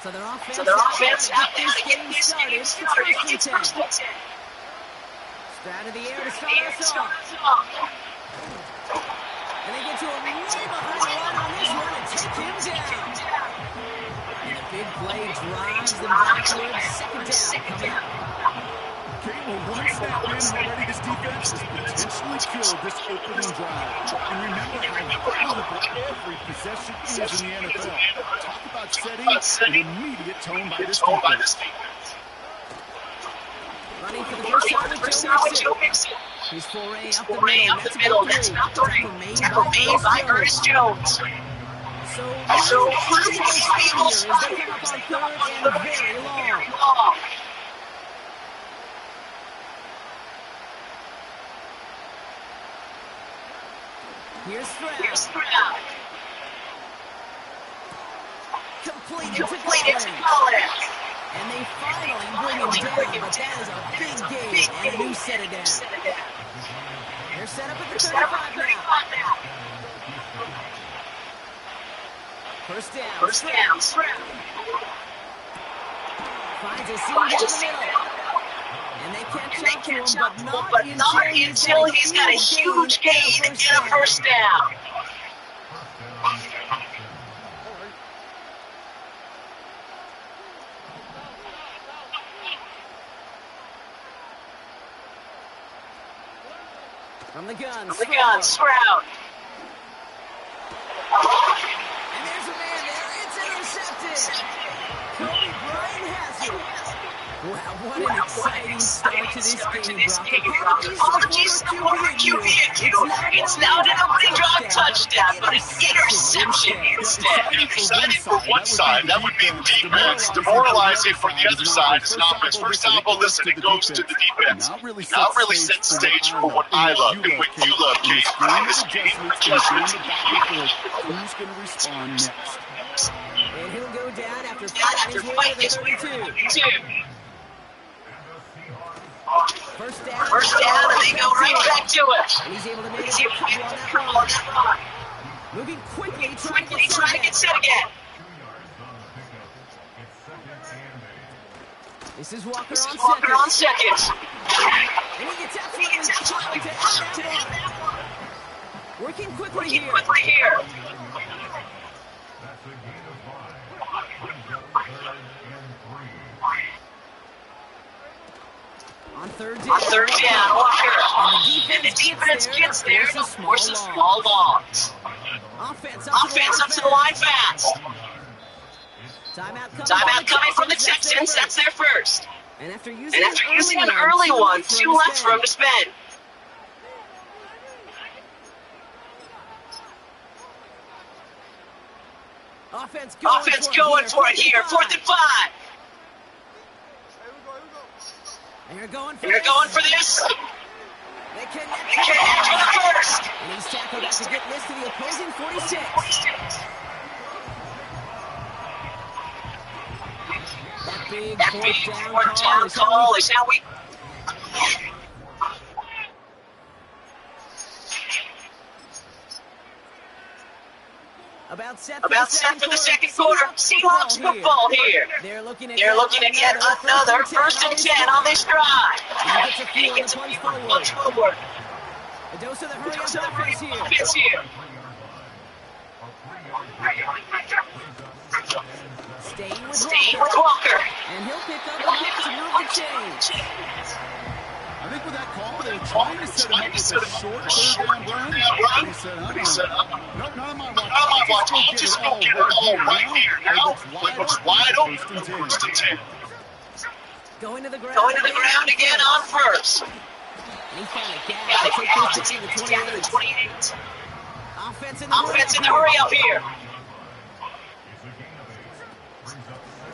So their offense out there to get this game started. It's first and 10. Straight to the air to start us off. And they get to him way behind the line on this one and take him down. And a big play drives them backwards. Second down coming up. Well, one snap in already, this defense has potentially killed this opening drive. And remember how valuable every possession is in the NFL. Talk about setting an immediate tone by this defense. Running for the first down with Joe Mixon. His foray up the middle. That's not three. Tackle made by Ernest Jones. So Eagles here as they come up on third and very long. Here's Stroud. Completed to Collins. And they finally bring him down, but that is a big gain and a new set it down. They're set up at the 35 now. First down. Stroud. Finds a seam down the middle. And they catch up to him, but not until he's got a huge gain to get a first down. From the gun, Stroud. And there's a man there. It's intercepted. Kobe Bryant has it. Wow, what an exciting start to this game, Brock. Apologies to the former QB. It's not an opening drive touchdown, but an interception instead. Exciting for one side, that would be the defense. Demoralizing for the other side is an offense. First time I'll listen, it goes to the defense. Not really set the stage for what I love and what you love, Kate. This game adjustment. Who's going to respond next? And he'll go down after fighting his way to the 32. First down, and they go right back to it. And he's able to make a couple on that run. Moving quickly, trying to get set again. This is Walker on second. And he gets absolutely to end that one. Working quickly here. On third down, Walker. And the defense gets there to force a small loss. Offense up to the line fast. Timeout coming from the Texans. That's their first. And after using an early one, 2 left for him to spend. Offense going for it here. 4th and 5. And you're going for this. They connect for the first. And he's tackled out to get this to the opposing 46. That big fourth down call is how we... About set for the second quarter. Seahawks football here. They're looking at yet another 1st and 10 on this drive. And he gets a punch forward. A dose of the hurry offense here. Staying with Walker. And he'll pick up a hit to move the change. I think with that call, they were trying to set him up with a short third down run. He said, none of my watch. I'll just go get it all right here now. Looks wide open. 1st and 10. Going to the ground again on first. And he found a gap to take this down to the 28. Offense in the hurry up here.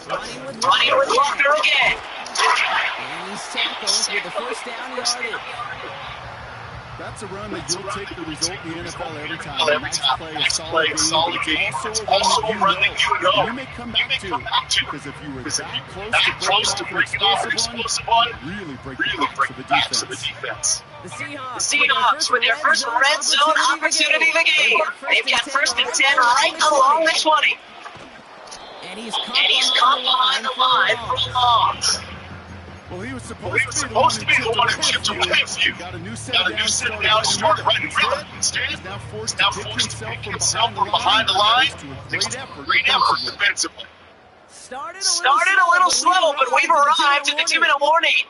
Running with Walker again. And he's tackled with the first down yardage. That's a run that you'll take the result in the NFL every time. Next play, a solid game. It's also a run that you know. You may come back to, because if you were that close to breaking off an explosive one, really break the backs of the defense. The Seahawks with their first red zone opportunity of the game. They've got 1st and 10 right along the 20. And he's caught behind the line for a long. Well, he was supposed to be the one who chipped away from you. Got a new set down, started right in rhythm. Instead, he's now forced to pick himself from behind the line. Great effort defensively. Started a little slow, but we've arrived at the 2-minute warning.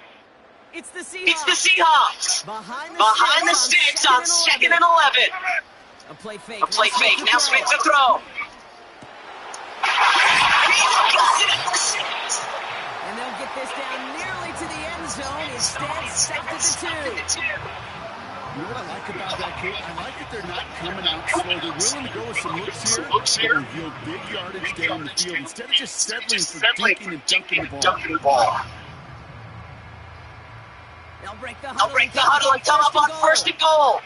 It's the Seahawks. Behind the sticks on 2nd and 11. A play fake. Now Smith to throw. And they'll get this down nearly to the end zone. Instead, sacked at the 2. You know what I like about that, Kate? I like that they're not coming out slow. They're willing to go with some looks here and reveal big yardage down the field instead of just settling for dinking and dunking the ball. They'll break the huddle and come up on 1st and goal.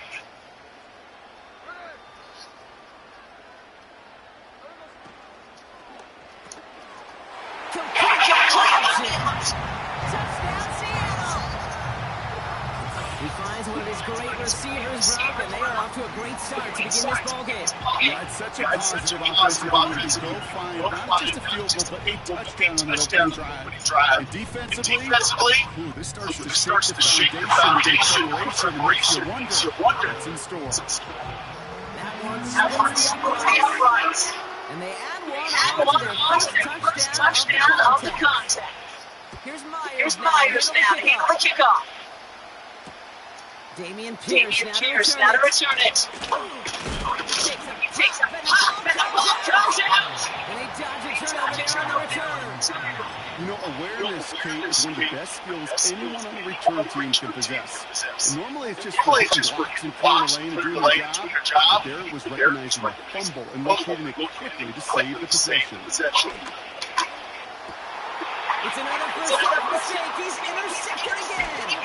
Touchdown, Seattle! He finds one of his great receivers, Brock, and they are off to a great start to begin this ballgame. Yeah, it's such a positive offensive opportunity to go find not just a field goal, but a touchdown on an opening drive. And defensively, this starts to shake the foundation of preparation. Makes you wonder what's in store. That one's upright. And they add one on to their first touchdown of the contest. Here's Myers now to handle the kickoff. Damian Pierce now to return it. Takes a pop and the ball comes out. And they dodge a turnover there on the return. You know, awareness, Kate, is one of the best skills anyone on the return team can possess. And normally it's just blocks and clearing the lane and doing their job. There it was recognizing a fumble and locating it quickly to save the possession. It's another first down mistake. He's intercepted again.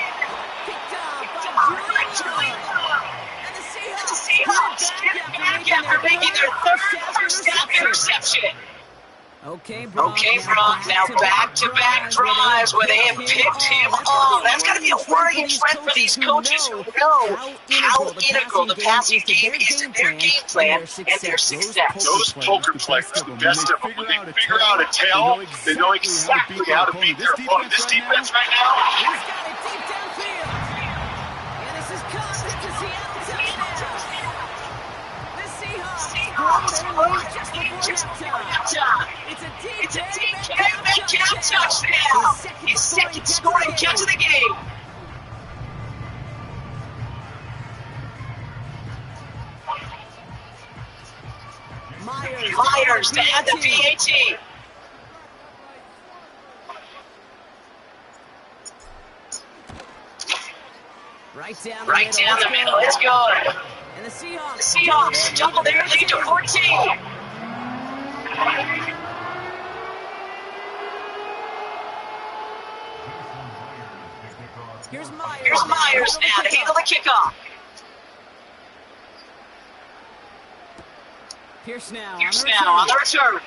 Picked up by Julian. And the Seahawks get back after making their first down interception. Okay, Brock, now back-to-back drives where they have picked him off. That's got to be a worrying trend for these coaches who know how integral the passing game is to their game plan and their success. Those poker players, the best of them, when they figure out a tell, they know exactly how to beat their opponent. This defense right now, he's got it deep downfield. And this is caught into Seattle touchdown. The Seahawks grow their lead just before halftime. It's a DK Metcalf touchdown. His second scoring catch of the game. Myers to add the PAT. Right down the middle. It's good. And the Seahawks double their lead to 14. Here's Myers now to handle the kickoff. Pierce now on the return.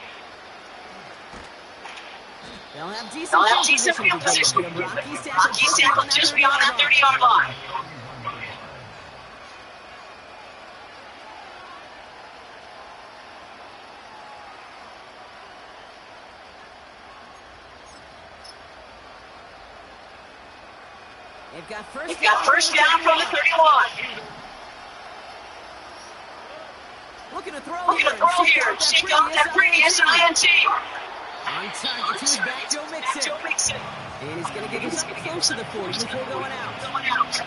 They'll have decent field position. Rocky Sample just beyond the 30-yard line. They've got first down from the 31. Looking to throw here. Shake off that previous INT. On target to his back, Joe Mixon. And he's going to get himself close to the 40 before going out.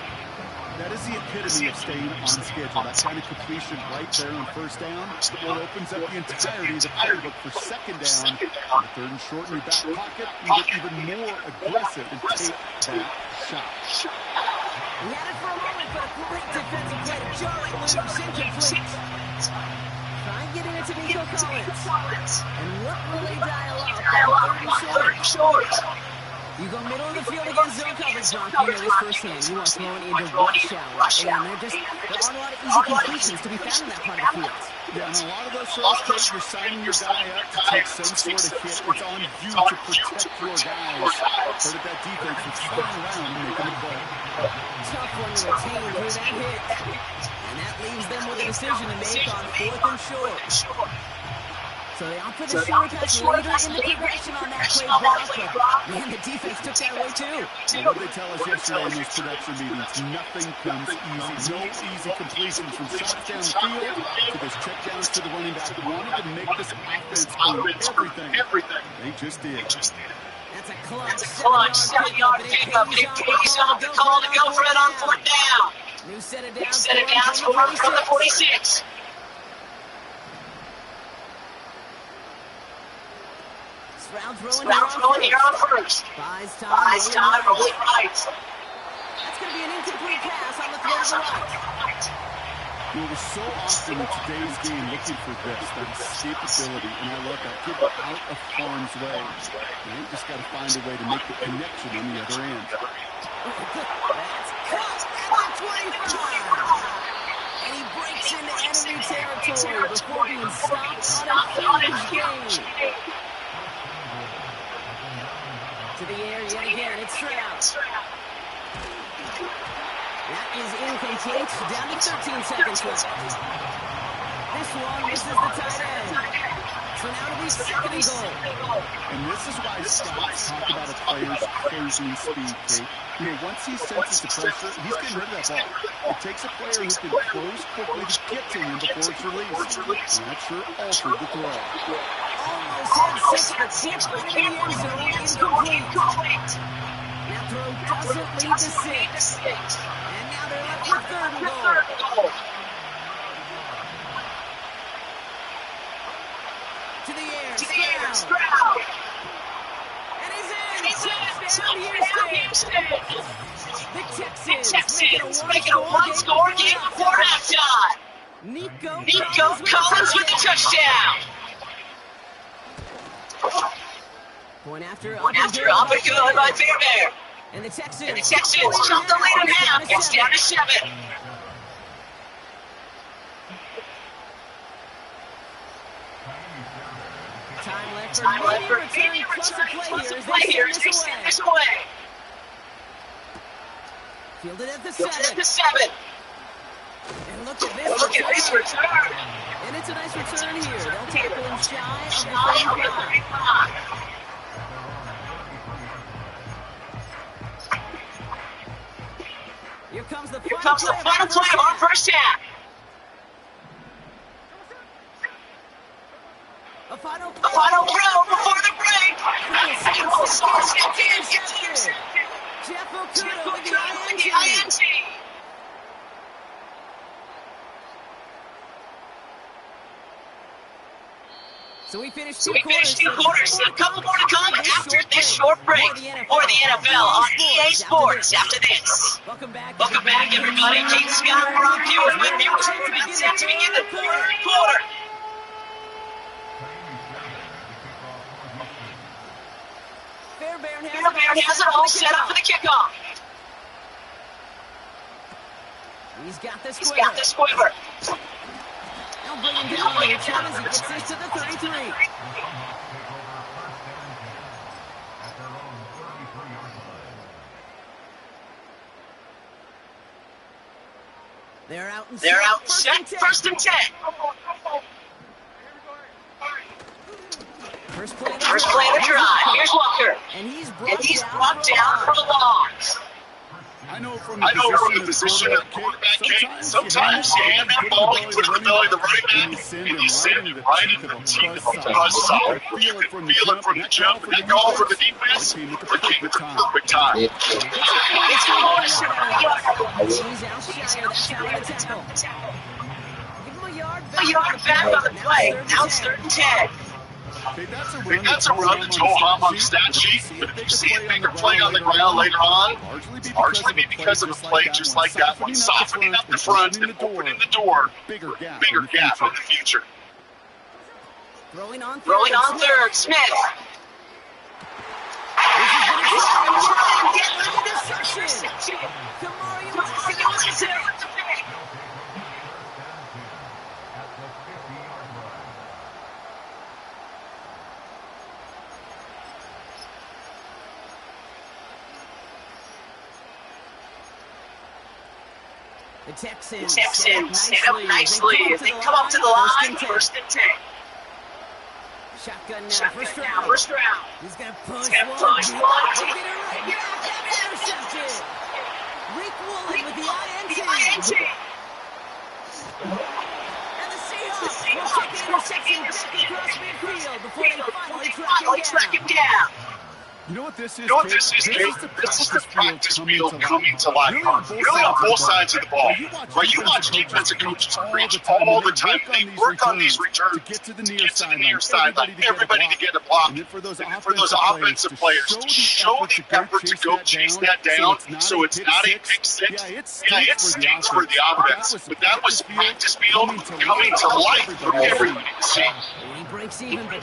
That is the epitome of staying on schedule. That kind of completion right there on first down. Well, it opens up the entirety of the playbook for second down. On third and short in your back pocket, you get even more aggressive and take that shot. He had it for a moment, but a great defensive play to Charlie Williams incomplete. Try getting it to Nico Collins. And what will they dial up? Third and short. You go middle of the field against zone coverage, John. You know this firsthand. You are throwing into rush hour. And there aren't a lot of easy completions to be found in that part of the field. Yeah, and a lot of those throws, you're signing your guy up to take some sort of hit. It's on you to protect your guys. So that defense is spinning around and making a play. Tough one to retain through that hit. And that leaves them with a decision to make on 4th and short. So So they opt for the short pass later in the progression on that play block, but man, the defense took that away too. What did they tell us yesterday in those production meetings? Nothing comes easy. No easy completions from shots down the field to those checkdowns to the running back. They wanted to make this offense earn everything. They just did. That's a clutch 7-yard pickup. It pays off the call to go for it on fourth down. New set of downs from the 46. Stroud throwing here on first. Buys time, rolling right. That's going to be an incomplete pass on the throw to the right. We're so often in today's game looking for this, that escapability, and I love that. Get out of harm's way. And you just got to find a way to make the connection on the other end. That's caught at the 25. And he breaks into enemy territory before being stopped on a huge gain. To the air yet again, it's Stroud. That is incomplete, down to 13 seconds left. This one misses the tight end. So now it'll be second and goal. And this is why scouts talk about a player's closing speed, Kate. You know, once he senses the pressure, he's getting rid of that ball. It takes a player who can close quickly to get to him before it's released. And that sure altered the throw. Almost had six, but can't put it in the end zone. Incomplete. That throw doesn't lead to six. And now they're left with third and goal. To the air, Stroud. And he's in. Houston. The Texans making a one-score game before halftime. Nico Collins with the touchdown. Point after up and good by Fairbairn. And the Texans jump the lead in half. It's down to 7. Time left for maybe return plus a play here as they send this away. Fielded at the 7. And look at this return. And it's a nice return here. They'll tackle him shy of the 35. Here comes the final play of our first half. A final throw before the break. Jeff Okuda with the INT. So we finished two quarters. A couple more to come after this short break. Or the NFL on EA Sports after this. Welcome back, everybody. Keith Scott, Brock Hughes with you. We're set to begin the third quarter. Fairbairn has it all set up for the kickoff. He's got the squiver. They'll bring him down here, Chad, as he gets this to the 33. They're out and set. First and 10. First play of the drive. Here's Walker. And he's brought down for the loss. I know from the position of quarterback, Kate, sometimes you hand that ball, you put it in the belly of the running back, and you send it right into the teeth of the buzzsaw. You can feel it from the jump, and that call for the defense, it came at the perfect time. It's he's outshired. That's out of the tackle. Give him a yard back on the play. Now it's 3rd and 10. That's a run that's ho hum on the stat sheet, but if you see a bigger play on the ground later on, largely be because of a play just like that one, softening up the front and opening the door, bigger gap in the future. Throwing on third, Smith. Interception. Kamari wants it. The Texans set up nicely as they come up to the line, 1st and 10. Shotgun now, first round. He's going to push one. He'll get it right back. Intercepted. Rick Woolen with the INT. And the Seahawks will take the interception back across midfield before they finally track him down. You know what this is, Kate? This is the practice field coming to life. Really on both sides of the ball. Where you watch defensive coaches preach all the time. They work on these returns to get to the near sideline. Everybody to get a block. And then for those offensive players to show the effort to go chase that down so it's not a pick six. Yeah, it stinks for the offense. But that was practice field coming to life for everybody to see. He breaks even, but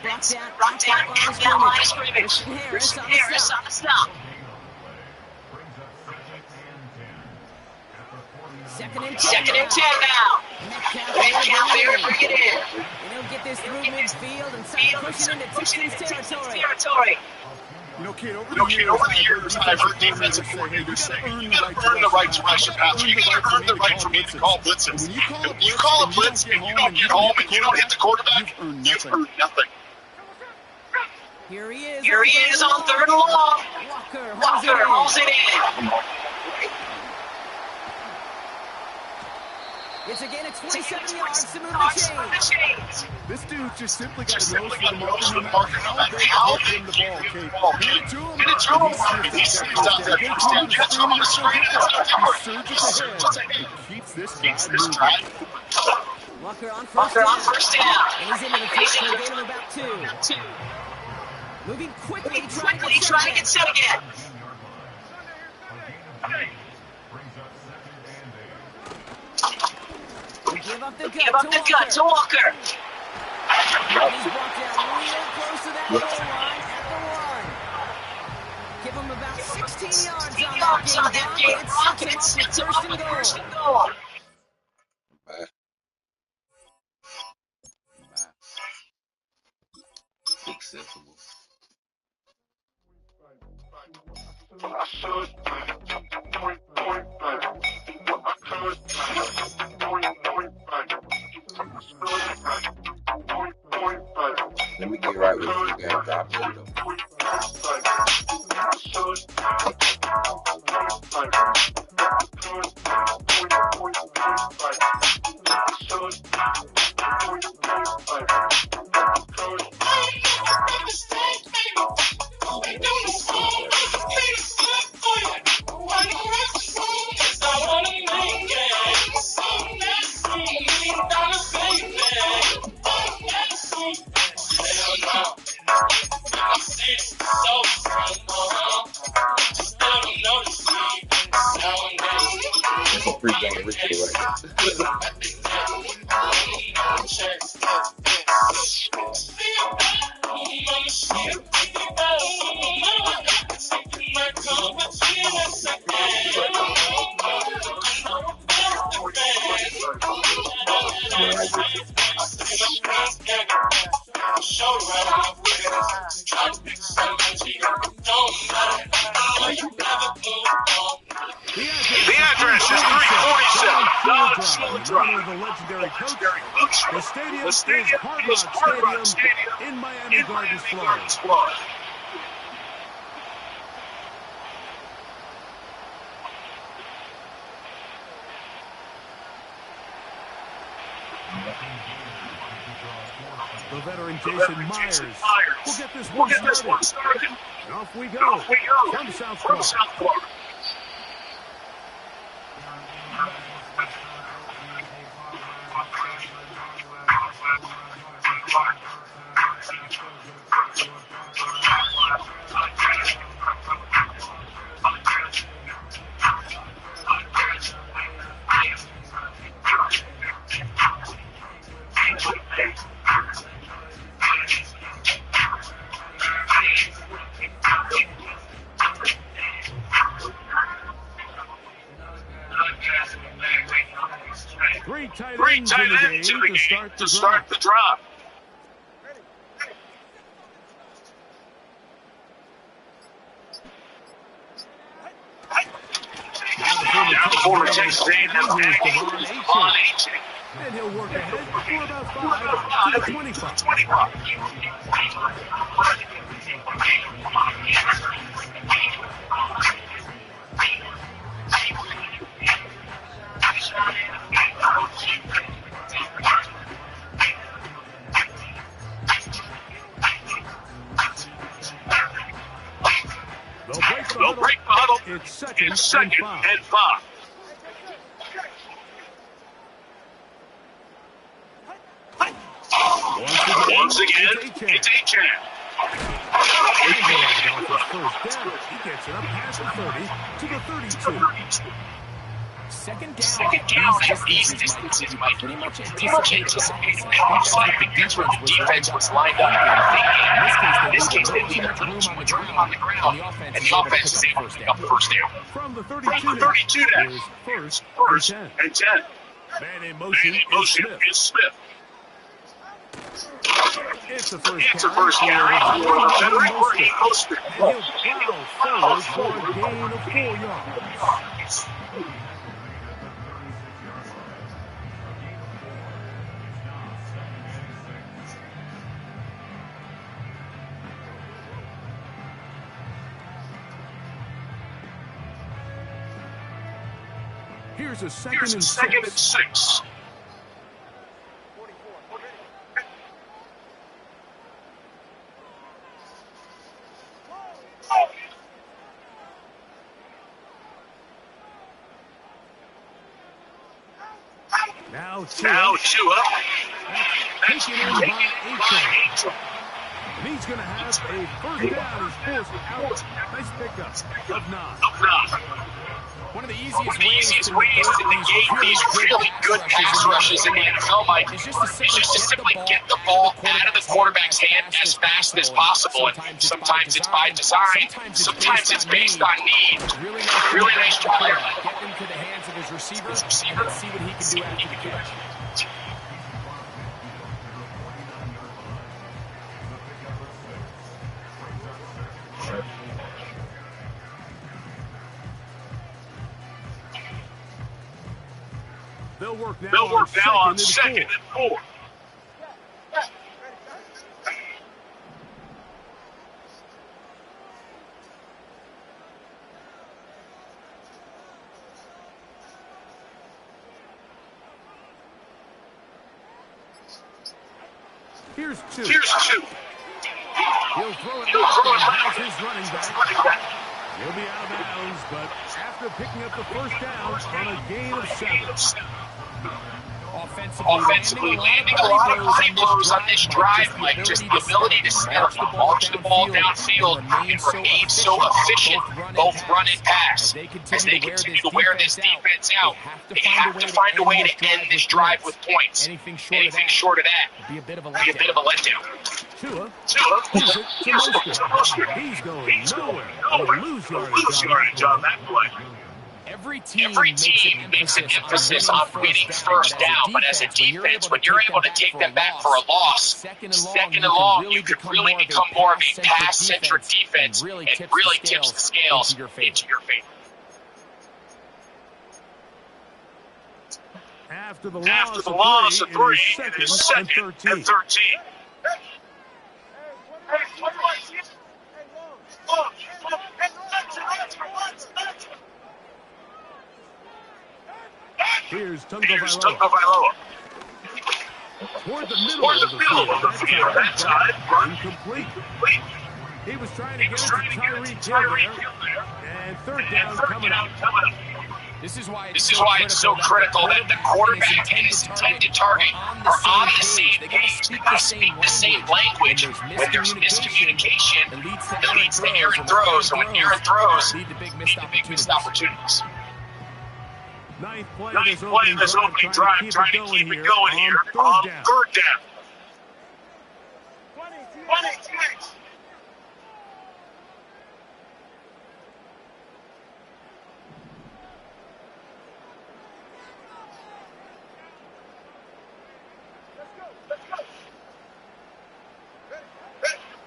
that's it. Brought down line of scrimmage. Harris on the stop. Second and 10 now. Metcalf there, bring it in. And he'll get this through midfield and start pushing into Texans territory. You know, Kate, over the years, I've heard defensive coordinators say, you got to earn the right to rush a pass. You got to earn the right for me to call blitzes. If you call a blitz and you don't get home and you don't hit the quarterback, you've earned nothing. Here he is on third and long. Walker hauls it in. It's again at 27 yards to move the chains. This dude just simply got a nose for the marker no matter how they give him the ball, Kate. Get it to him. He sees out there. Get it to him on the screen. He surges ahead. He keeps this drive moving. Walker on first down. And he's into the first gain of about two. Moving quickly, trying to get set again. Give up the gut to Walker. He's brought down real close to that goal line at the 1. Give him about 16 yards on that game. Rocket sets him up with first and goal. Acceptable. Let me get right with you guys. Drop it. The address is 347 the legendary coach. The stadium is Hard Rock Stadium in Miami Gardens, Florida. The veteran Jason Myers will get this one started. And off we go from South Florida. Three tight ends in the game to start the drive. Now the former Texas A&M is Devon Achane. And he'll work ahead for about 5 to the 25. They'll break the huddle. It's second and 5. Once again, it's A-Chan. He gets it up past the 30 to the 32. Second down at these distances might pretty much anticipated that because where the defense was lined up. In this case, they leave too much room on the ground, and the offense is able to pick up the first down. From the 32 now, first and 10. Man in motion is Smith. It's a first carry for the veteran Raheem Mostert. And he'll plow forward for a gain of 4 yards. Here's a second and 6. Now Tua. Taken in by A-Chan. And he's going to have a first down. He's forced out. Nice pickup of 9. One of the easiest ways to negate these really good pass rushes in the NFL, Mike, is just to simply get the ball out of the quarterback's hand as fast as possible. And sometimes it's by design, sometimes it's based on need. Really nice job there. Get into the hands of his receiver and see what he can do after the catch. They'll work now on second and 4. Here's two. He'll throw it out his running back. He'll be out of bounds, but after picking up the first down on a gain of 7. Offensively landing a lot of high blows on this drive, Mike. Just the ability to launch the ball downfield and remain so efficient, both run and pass. As they continue to wear this defense out, they have to find a way to end this drive with points. Anything short of that Be a bit of a letdown. Tua, he's going nowhere. Lose yardage on that play. Every team makes an emphasis on winning first down, but as a defense, when you're able to take them back for a loss, second and long, you could really become more of a pass-centric defense and really tips the scales into your favor. After the loss of 3, it is second and 13. Here's Tagovailoa. Toward the middle of the field. That side, incomplete. He was trying to get it to Tyreek Hill there. And third down coming up. This is why it's so critical that the quarterback and his intended target are on the same page. They gotta speak the same language. When there's miscommunication, it leads to errant throws, and when errant throws, lead to big missed opportunities. Ninth play of this opening drive, trying to keep it going here on third down. 26.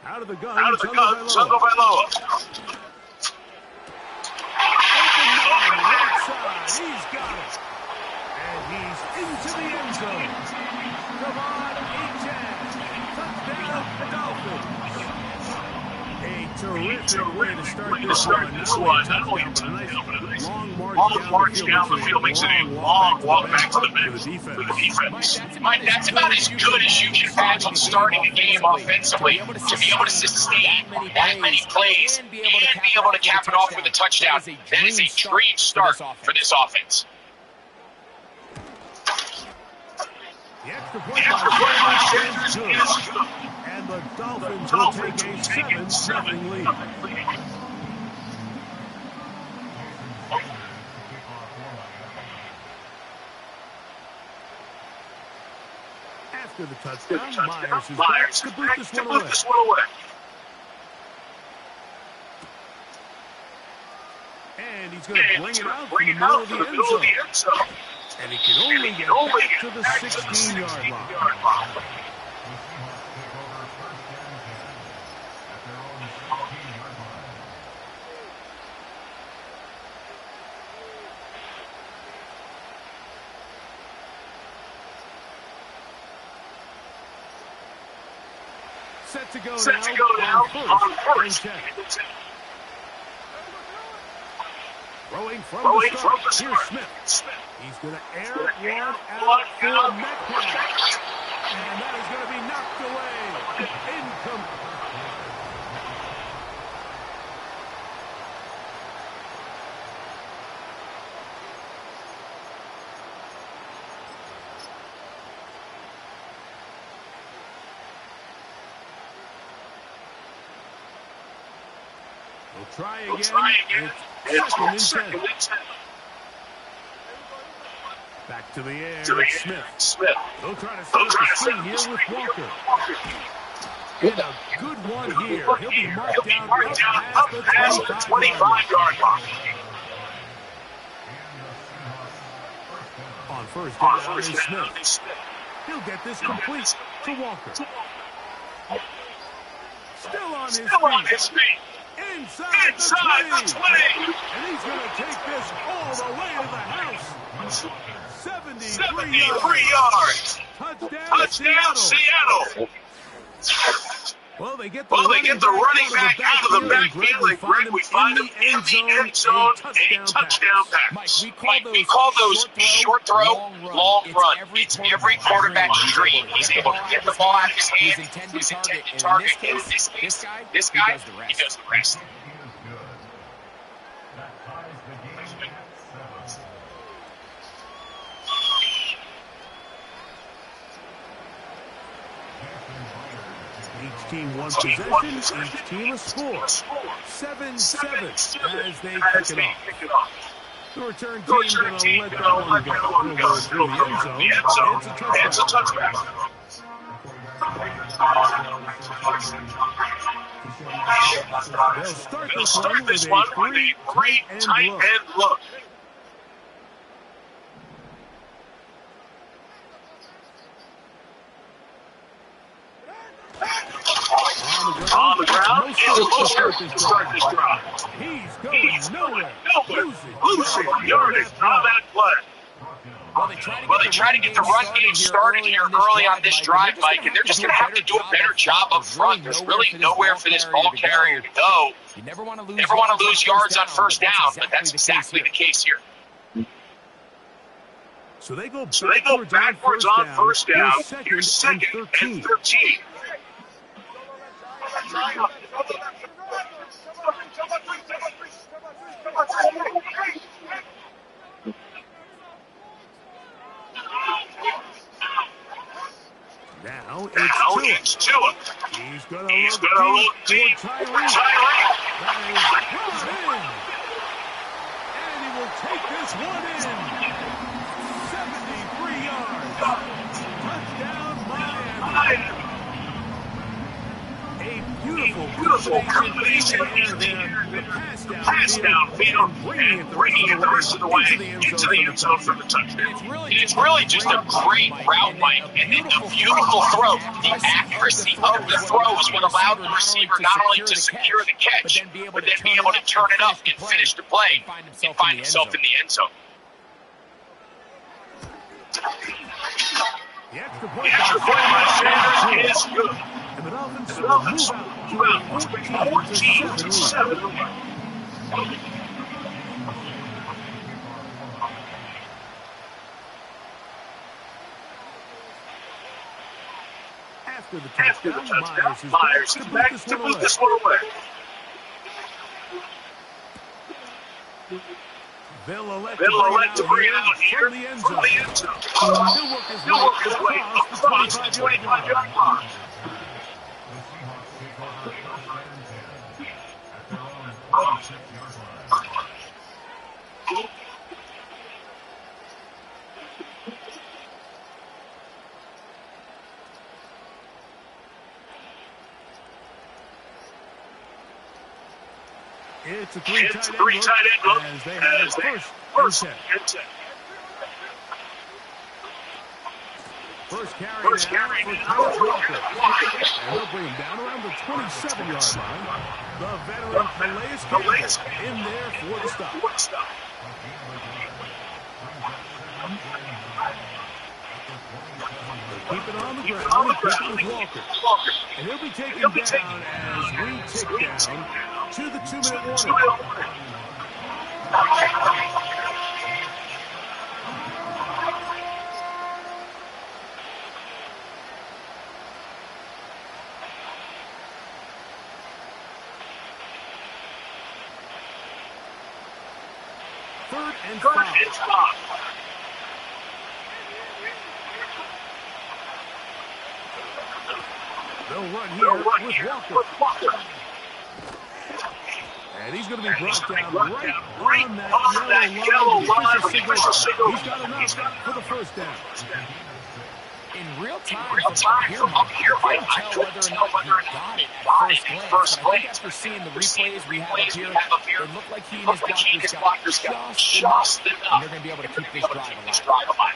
Out of the gun, Tagovailoa. He's got it. And he's into the end zone. Come on, 8-10. Touchdown, Dolphins. A terrific way to start this one. Not only a touchdown, but a nice long march down the field makes it a long walk back to the bench for the defense. Mike, that's about as good as you can have on starting a game offensively to be able to sustain that many plays and be able to cap it off with a touchdown. That is a dream start for this offense. The extra point is good. And the Dolphins will take a 7-0 lead. After the touchdown, Myers is back to boot this one away. And he's going to bring it out from the middle of the end zone. And he can only get back to the 16-yard line. Set to go now on first. Throwing from the start. Here's Smith. He's going to air one out for Metcalf. And that is going to be knocked away. Incomplete. We'll try again. It's second and 10. Back to the air. Smith. They'll try to set up the screen here with Walker. And a good one here. He'll be marked down up past the 25-yard line. On first down is Smith. He'll get this complete to Walker. Still on his feet. Inside the 20. And he's going to take this all the way to the house. 73 yards. Touchdown, Seattle. Well, they get the running back out of the backfield, and Greg, we find him in the end zone, a touchdown pass. Mike, we call those short throw, long run. It's every quarterback's dream. He's able to get the ball out of his hand, his intended target, and in this case, this guy, he does the rest. 18 one possession, each team a score. 7-7 as they pick it off. The return team going to let that one go through the end zone. It's a touchback. They'll start this one with a great tight end look. On the ground, and Looser to start this drive. He's going nowhere. Losing yardage on that play. Well, they try to get the run game started here early on this drive, Mike, and they're just going to have to do a better job up front. There's really nowhere for this ball carrier to go. You never want to lose yards on first down, but that's exactly the case here. So they go backwards on first down. Here's second and 13. Now it's Tua. He's gonna look deep for Tyree. And he will take this one in. 73 yards. Touchdown, Miami. Beautiful combination there. Pass downfield, and bringing it the rest of the way into the end zone for the touchdown. It's really just a great route, Mike, and a beautiful throw. The accuracy of the throw is what allowed the receiver not only to secure the catch, but then be able to turn it up and finish the play and find himself in the end zone. The extra point by Sanders is good. And the Dolphins will move out to a 14-7 lead. After the touchdown, Myers is back to put this one away. They'll elect to bring it out here from the end zone. He'll work his way across the 25-yard line. It's a three tight end look as they have first and 10. First carry now for Walker. And they'll bring him down around the 27-yard line. The veteran Calais Campbell in there for the stop. Keep it on the ground with Walker. And he'll be taken down as we tick down to the 2-minute warning. Third and five. They'll run here with Walker. And he's going to be brought down right on that yellow line. Official signal. He's got enough for the first down. In real time, from up here, I couldn't tell whether or not he got it at first glance. After seeing the replays we have up here, it looked like he and his blockers got just enough. And they're going to be able to keep this drive alive.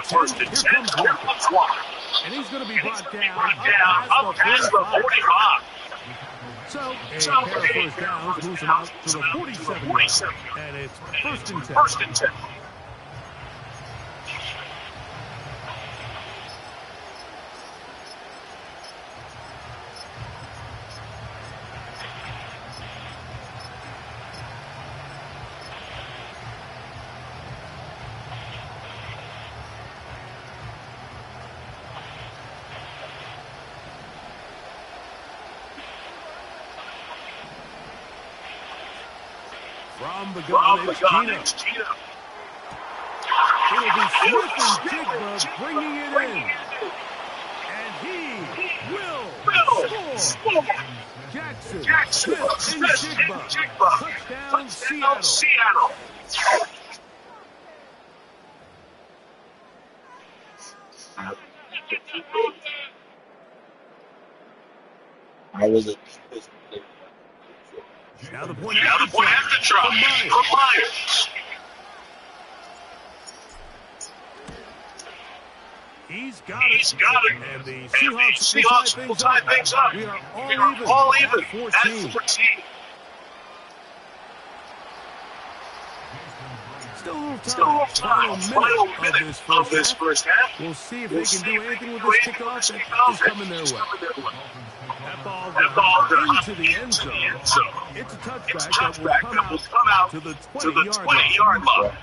First and 10. Here comes Walker. And he's going to be brought down up past the 45. So, a pair of first downs moves him out to the 47. And it's first and 10. From the gun, it's Gino. It'll be Smith and Jigba bringing it in. And he will score. Jackson, Smith, and Jigba. Touchdown, Seattle. How was it? Now the point after try from Myers. He's got it. And the Seahawks will tie things up. We are all even at 14. Still a little time. Final minute of this first half. We'll see if they can do anything with this kickoff that is coming their way. That ball into the end zone. It's a touchback that will come out to the 20-yard line.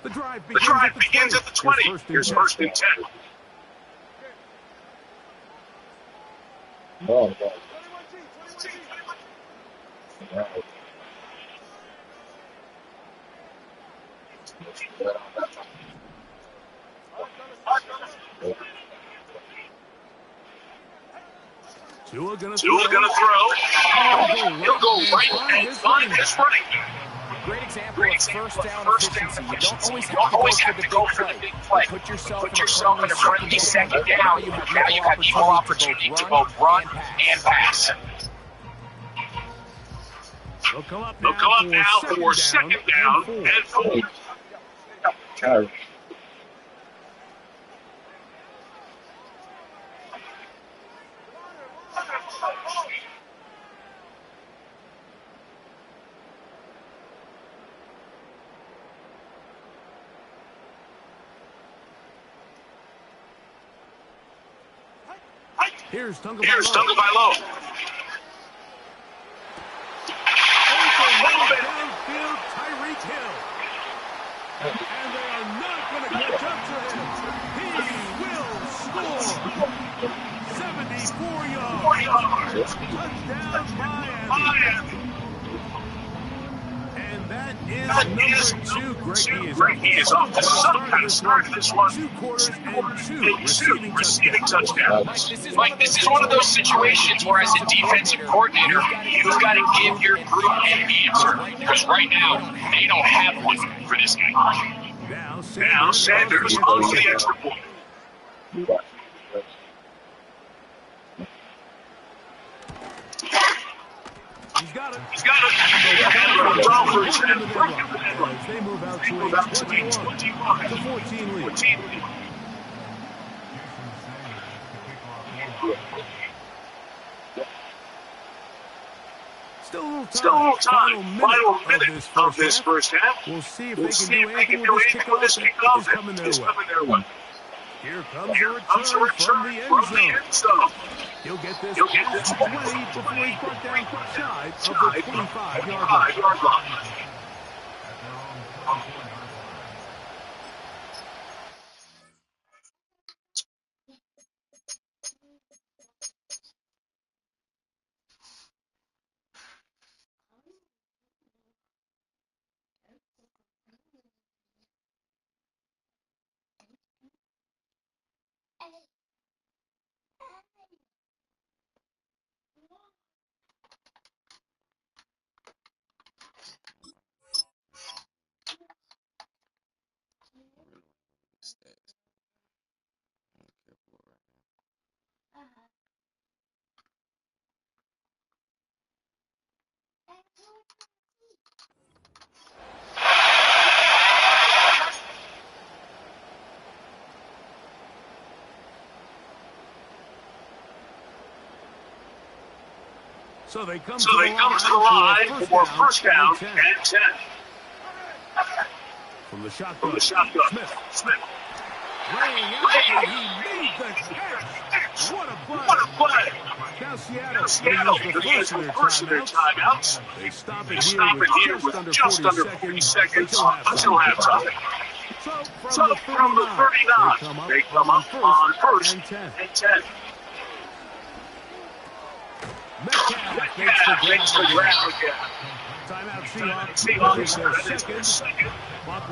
The drive begins at the 20. Here's first and 10. Tua gonna throw. He'll go right and find his running back. Great example of first down efficiency. You don't always have to go for the big play. Put yourself in a friendly second down. Now you have equal opportunity to both run and pass. They'll come up now for second down and 4. Here's Tagovailoa. Downfield, Tyreek Hill. And they are not going to catch up to him. He will score. 74 yards. Touchdown, Miami. And that is number 2. Greg, he is off to some kind of start to this one. 2 quarters and 2 receiving touchdowns. Mike, this is one of those situations where, as a defensive coordinator, you've got to give your group an answer. Because right now, they don't have one for this guy. Now Sanders on for the extra point. He's got it. They move out to a 21-14 lead. Still a little time. Final minute of this first half. We'll see if They can do anything with this kickoff. It's coming their way. Here comes a return from the end zone. He'll get this past 20 before he's brought down shy of the 25-yard line. So they come to the line for first down and 10. From the shotgun, Smith. Laying out, and he made the catch. What a play. Now Seattle uses the first of their timeouts. They stop it here with just under 40 seconds until halftime. So from the 39, they come up on first and 10. Metcalf makes the grab again. Timeout Seahawks. Second. Clock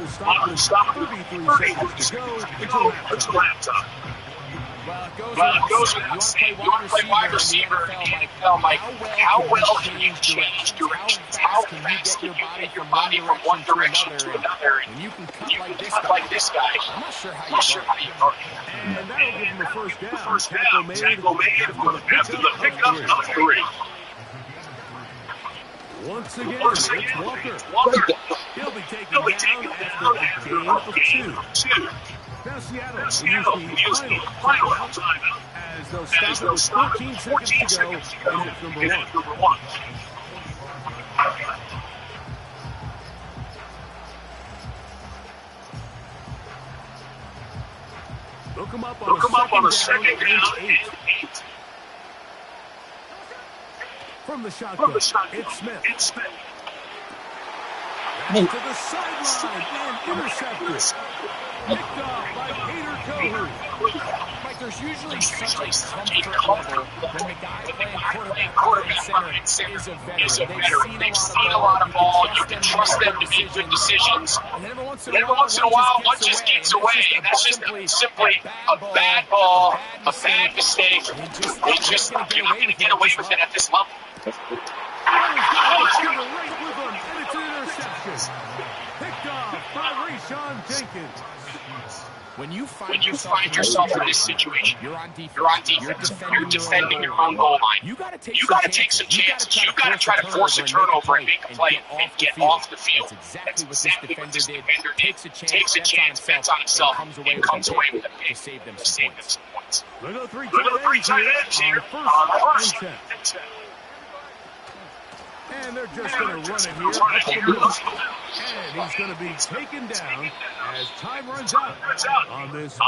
will stop with 33 seconds to go until halftime. Well, it goes without saying, you want to play wide receiver in the NFL, Mike, how well can you change directions? How fast can you get your body from one direction to another? And you can cut like this guy. I'm not sure how you are. And that'll give him a first down. Tackle made after the pickup of 3. Once again, it's Walker. He'll be taken down after a gain of 2. Now Seattle will use the final timeout as they'll stop it with 14 seconds to go in half number 1. They'll come up on a second down and 8. From the shotgun, it's Smith. To the sideline and intercepted. Picked off by Peter Coher. Mike, there's usually such a comfort level when the guy playing quarterback and center is a veteran. They've seen a lot of ball. You can trust them to make good decisions. And every once in a while, one just gets away. And that's just simply a bad ball, a bad mistake. You're not going to get away with it at this level. Picked off by Rashawn Jenkins. When you find yourself in this situation, you're on defense. You're defending your own goal line. You got to take some chances. You got to try to force a turnover and make a play and get off the field. That's exactly what this defender did. Takes a chance, bets on himself, and comes away with a pick to save them some points. Look at 3 tight ends here on first and 10. And they're just going to run it here up the middle. And he's going to be taken down as time runs out on this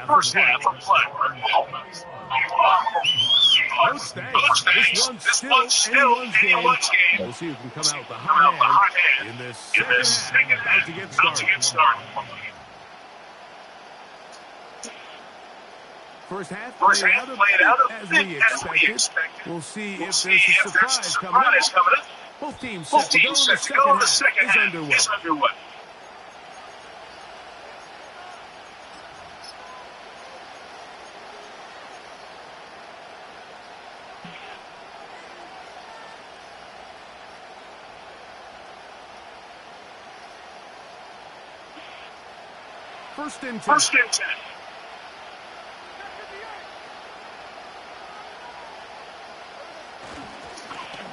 first half of play. Coach thanks. This one's still anyone's game. We'll see who can come out with the hot hand in this second half. About to get started. First half played out as we expected. We'll see if there's a surprise coming up. Both teams set to go. The second half is underway. First and 10.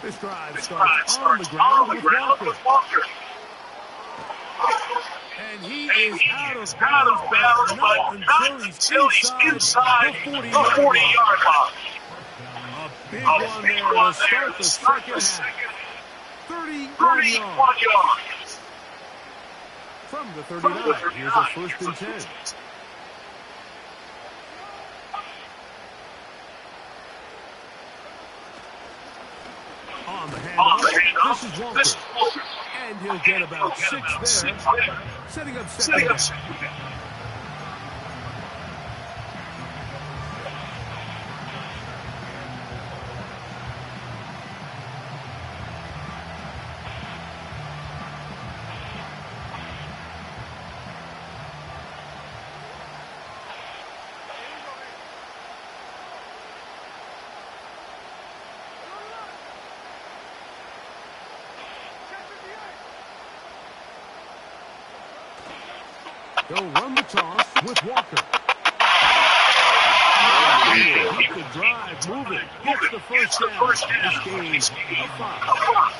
This drive starts on the ground with Walker. And he is out of bounds, but not until he's inside the 40-yard line. A big one there to start the second half. 31 yards. From the 39, here's a first and 10. On the handoff, this is Walker. And he'll get about 6 there, setting up second down. They'll run the toss with Walker. Keep the drive moving. Gets the first down. This game of 5.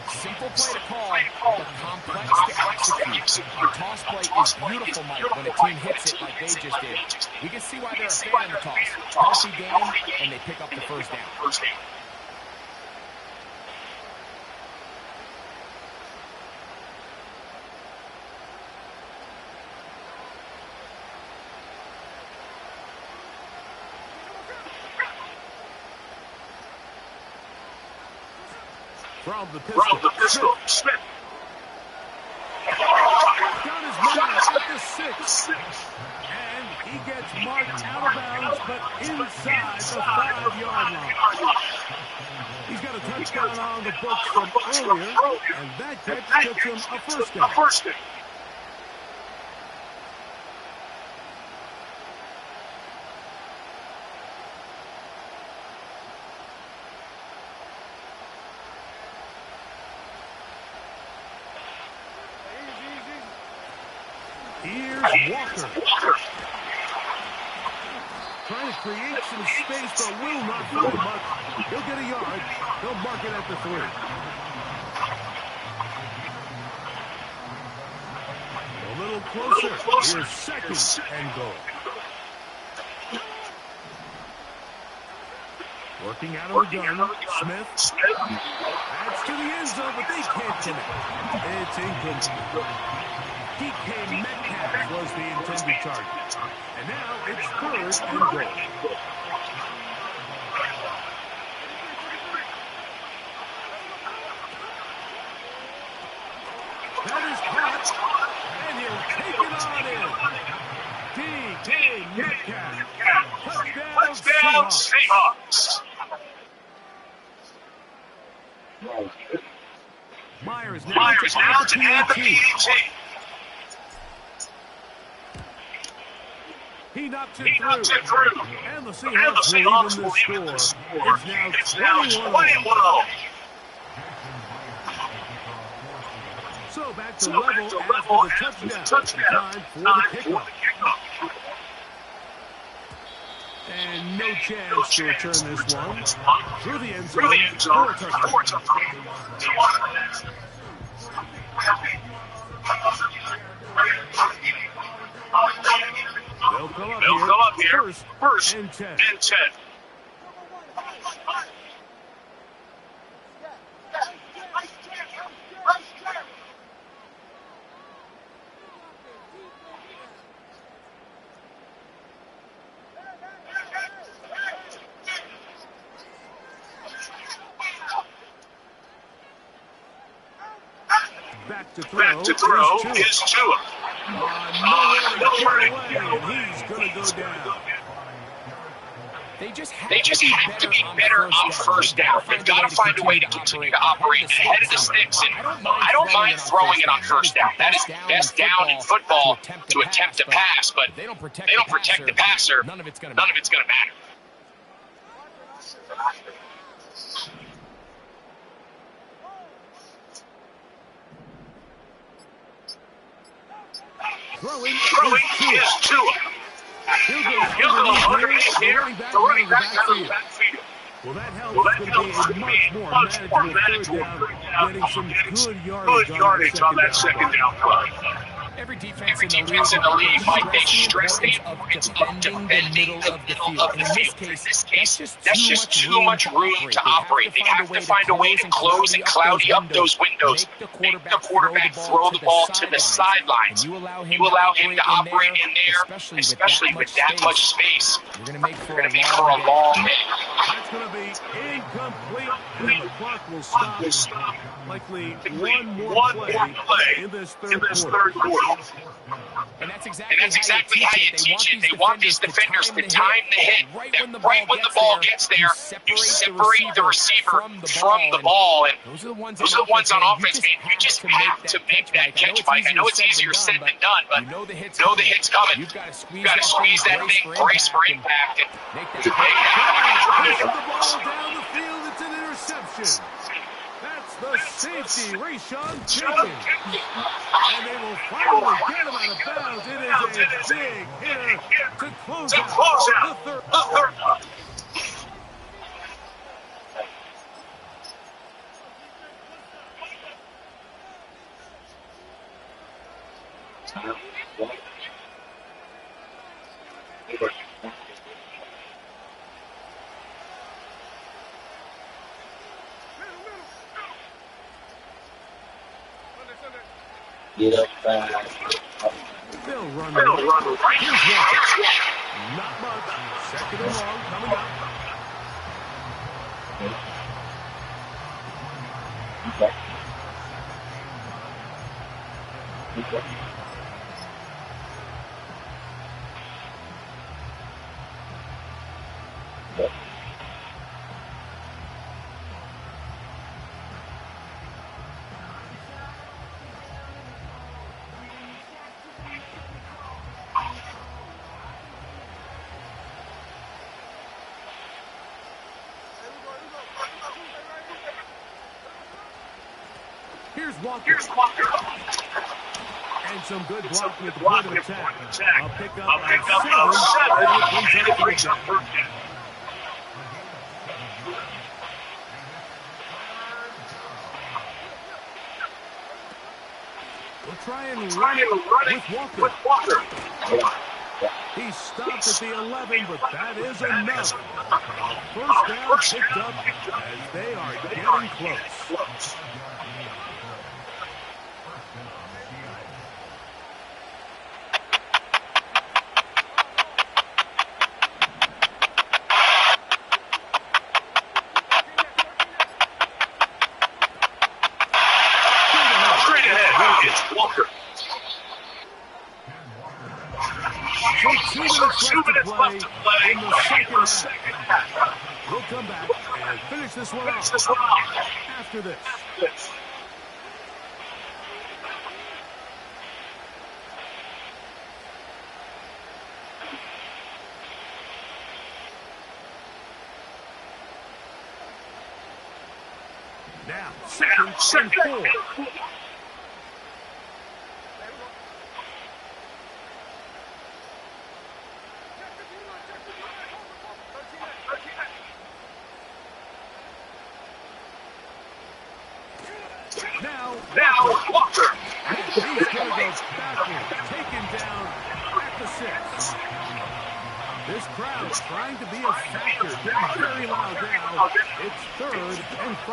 Simple play to call, but complex to execute. The toss play is beautiful, Mike, when a team hits it like they just did. We can see why they're a fan of the toss. Healthy game, and they pick up the first down. From the pistol, Smith. Down his man at the 6. And he gets marked out of bounds, but inside the 5-yard line. He's got a touchdown on the books from earlier, and that catch gets him a first down. Here's Walker. Trying to create some space, but will not find much. He'll get a yard. They'll mark it at the 3. A little closer. Here's second and goal. Working out of the gun. Smith. Adds to the end zone, but they can't connect. It's incomplete. DK Metcalf was the intended target. And now it's 3rd and goal. That is caught, and he'll take it on in. DK Metcalf. Touchdown, Seahawks. Myers now to add the PAT. He knocks it through. And the Seahawks will even the score. It's now 21-0. So back to level after the touchdown. Time for the kickoff. And no chance to return this one. Through the end zone. For a touchdown. They'll come up here. First and 10. Back to throw is Tua. Nowhere to get away, and he's going to go down. They just have to be better on first down. They've got to find a way to continue to operate ahead of the sticks. And I don't mind throwing it on first down. That is best down in football to attempt to pass, but they don't protect the passer. None of it's going to matter. Throwing is Tua. He'll go underneath here. The running back out of the backfield. Well, that helps to be a much more manageable third down, getting some good yardage on that second down play. Every defense in the league might be stressed of defending the middle of the field. In this case, that's just too much room to operate. They have to find a way to close and cloudy up those windows, make the quarterback throw the ball to the sidelines. You allow him to operate in there, especially with that much space. You're going to make for a long day. That's going to be incomplete, and the clock will stop. Likely one more play in this third quarter. And that's exactly how you teach it. They want these defenders to time the hit. That right when the ball gets there, you separate the receiver from the ball. And those are the ones on offense. You just have to make that catch, Mike. I know it's easier said than done, but you know the hit's coming. You've got to squeeze that thing, brace for impact, and make that the ball down the field. It's an interception. That's the safety, Rashawn Jenkins. And they will finally get him out of bounds. It is a big hitter to close out the third. Get up fast. They'll run right. Here's one. Not much. Second and long coming up. Here's Walker. And some good blocking at the point of attack. I'll pick up a 7, and it brings up first down. We'll try and run it with Walker. He stopped at the 11, but that is enough. First down picked up as they are getting close. Walker. So 2 minutes left to play in the second half. We'll come back and finish this one off after this. Now, second and 4. Now Walker. He's going to go backward, taken down at the 6. This crowd trying to be a factor, getting very loud now. It's 3rd and 5.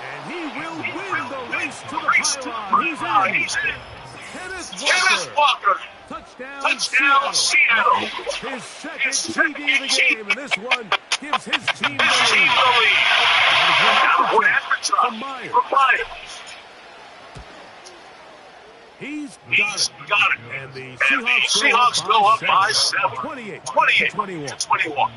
And he will win the race to the pylon. He's in. Kenneth Walker. Touchdown, Seattle. His second TD of the game, and this one gives his team the lead. Now, from Myers. He's got it. And the Seahawks go up by 7. 28-21.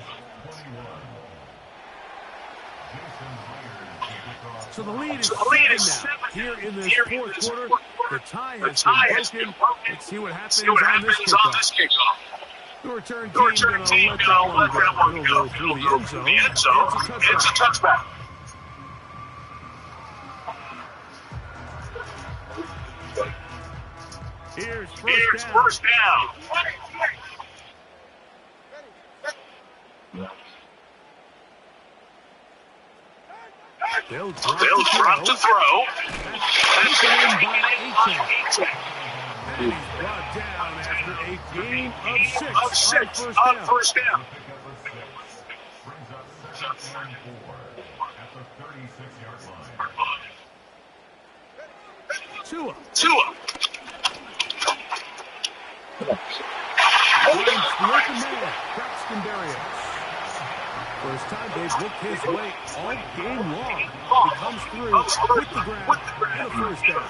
So the lead is 7 now. Here in this fourth quarter, the tie has been broken. Let's see what happens on this kickoff. The return team going to let that one go. It'll go through the end zone. It's a touchback. Here's first down. They'll drop to throw. Taken in by 18. And he's brought down after a gain of 6 on first down. Tua. First time they've looked his way all game long. He comes through with the grab and a first down.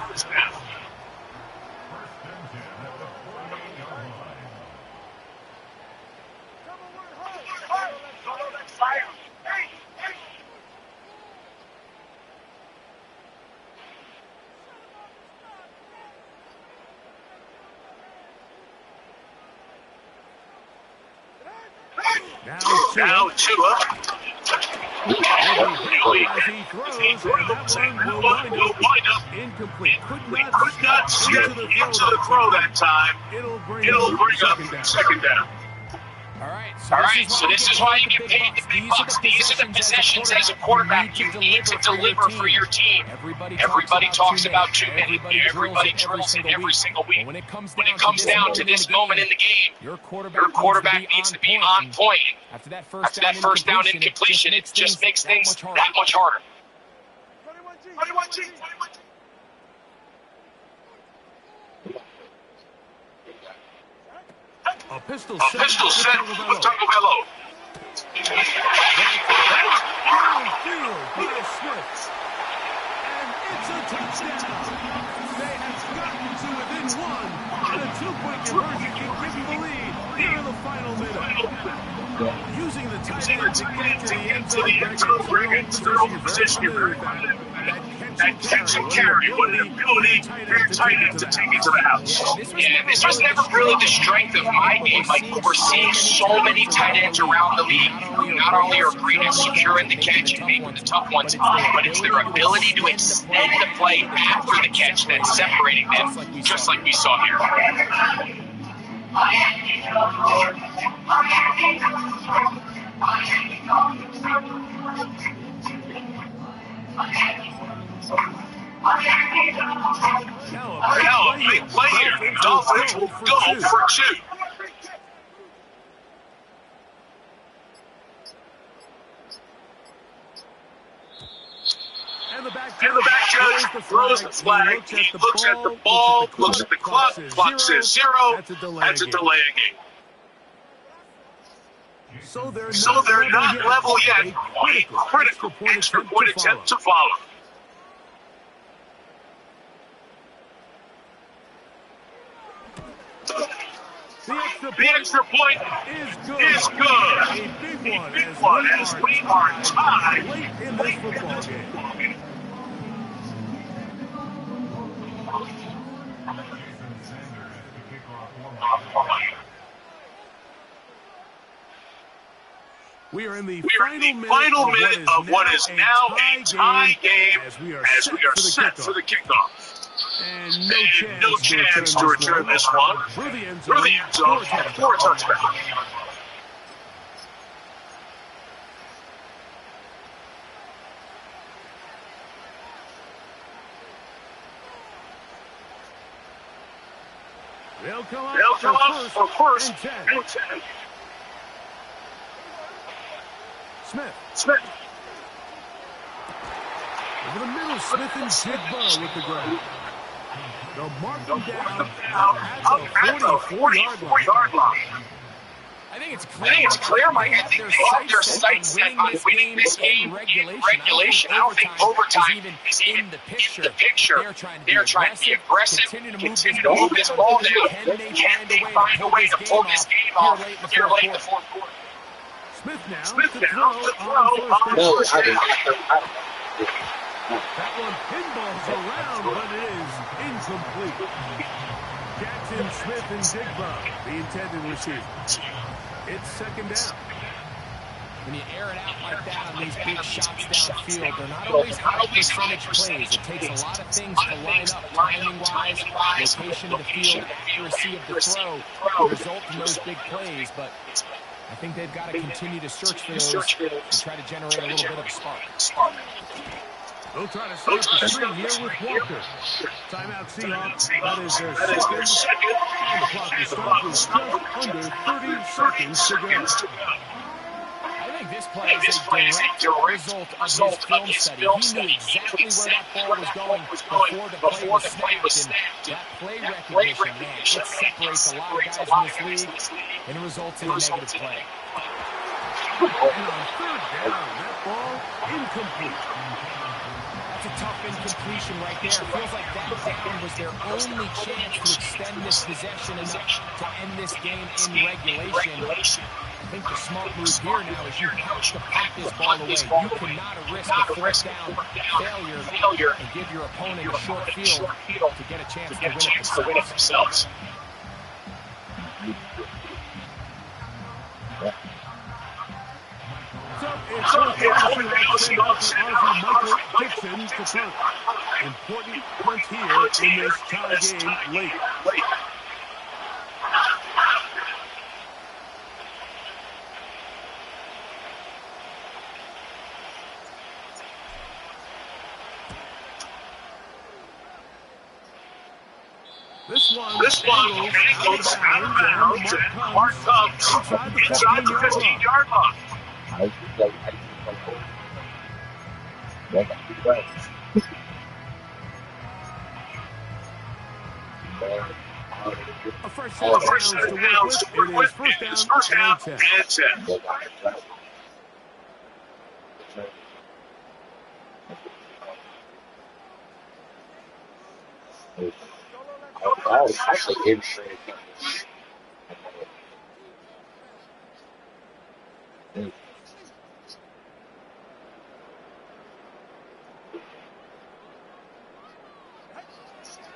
Now Tua. As he throws, and that one will wind up incomplete. Could not get to the throw that time. It'll bring up second down. All right, so this is why you get paid the big bucks. These are the possessions as a quarterback you need to deliver for your team. Everybody talks about too many. Everybody drills it every single week. When it comes down to this moment in the game, your quarterback needs to be on point. After that first down incompletion, it just makes things that much harder. 21G. A pistol set with Taco Bello. Downfield by Smith. And it's a touchdown. They have gotten to within one. And a 2-point conversion can give you the lead here in the final minute. Using the tight end to get to the end zone, position you're very familiar. That catch and carry with the ability for your tight end to take it to the house. Yeah, this was never really the strength of my game. Like, we're seeing so many tight ends around the league who not only are great at securing the catch and making the tough ones, but it's their ability to extend the play after the catch that's separating them, just like we saw here. Now a big play here. Dolphins will go for 2. And the back judge throws the flag. He looks at the ball, looks at the clock. Clock says 0. That's a delay game. So they're not level yet. A critical extra point attempt to follow. The extra point is good. A big one as we are tied late in this football game. We are in the final minute of what is now a tie game as we are set for the kickoff. And no chance to return this one through the end zone for a touchback. They'll come up for first and 10. Smith. Over the middle, Smith and Jigba with the grab. They'll mark them down at the 44-yard line. I think it's clear, Mike. I think they have their sights set on winning this game in regulation. I don't think overtime is even in the picture. They're trying to be aggressive, continue to move this ball down. Can they find a way to pull this game off here late in the fourth quarter? Smith now to throw on first down. That one pinballs around, but it is incomplete. Jackson, Smith, and Digba, the intended receiver. It's second down. When you air it out like that on these big shots downfield, they're not always high percentage plays. It takes a lot of things to line up, timing-wise, location of the field, accuracy of the throw, result in those big plays. But I think they've got to continue to search for those and try to generate a little bit of a spark. They'll try to set up the screen here with Walker. Timeout Seahawks. That is their second. And the clock is stopped with just under 30 seconds to go. I think this play is a direct result of his film study. He knew exactly where that ball was going before the play was snapped. That play recognition, man, it separates a lot of guys in this league, and it results in a negative play. And on third down, that ball incomplete. That's a tough incompletion right there. It feels like that down was their only chance to extend this possession enough to end this game in regulation. I think the smart move here now is you have to punt this ball away. You cannot risk a fourth down failure and give your opponent a short field to get a chance to win it themselves. So it's Michael Dixon to punt. Important punt here in this tie game late. This one angles out of bounds, and Mark comes inside the 15-yard line. A fresh set of downs to work with. It is first down and 10. I was actually interested.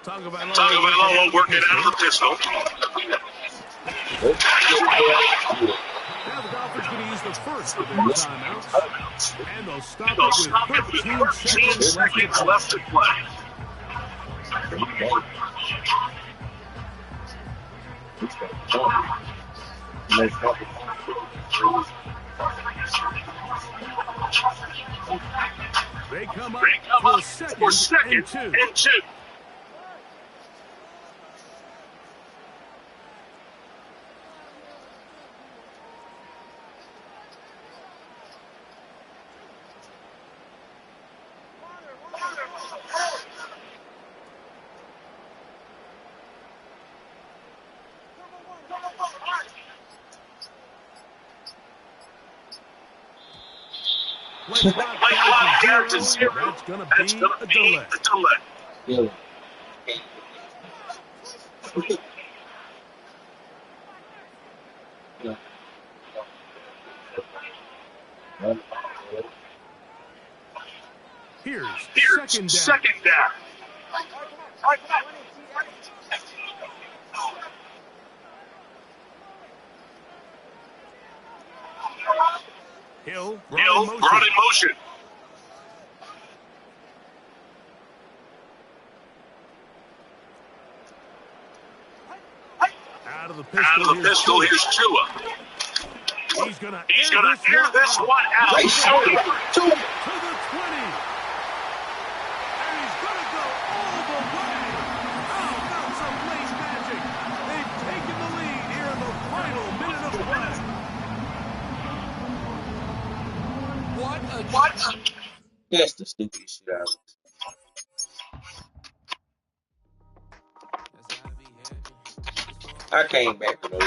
Tagovailoa working out of the pistol. Now the Dolphins going to use the first of their timeouts, and they'll stop it with 13 seconds left to play. They come up for second and two. Play clock down to 0. That's going to be a delay. Yeah. Here's second down. Hill brought in motion. Out of the pistol, here's Tua. He's gonna air this one out to the 20. And he's gonna go all the way. Oh, that's some late magic. They've taken the lead here in the final minute of play. What? That's the stupidest shit out. I came back to those.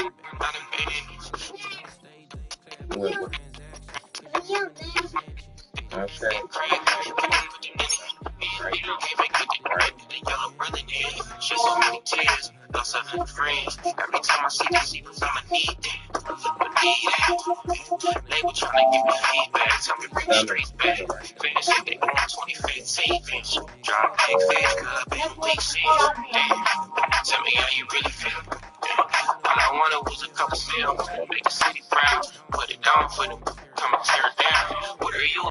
Every time I see these secrets, I'ma need that. Label trying to give me feedback. Tell me bring the streets back. Fans say they want 2015. Drop big fish, good, big weak scenes. Damn. Tell me how you really feel. All I wanted was a couple meals. Make the city proud. Put it down for them. Come and tear it down. What are you?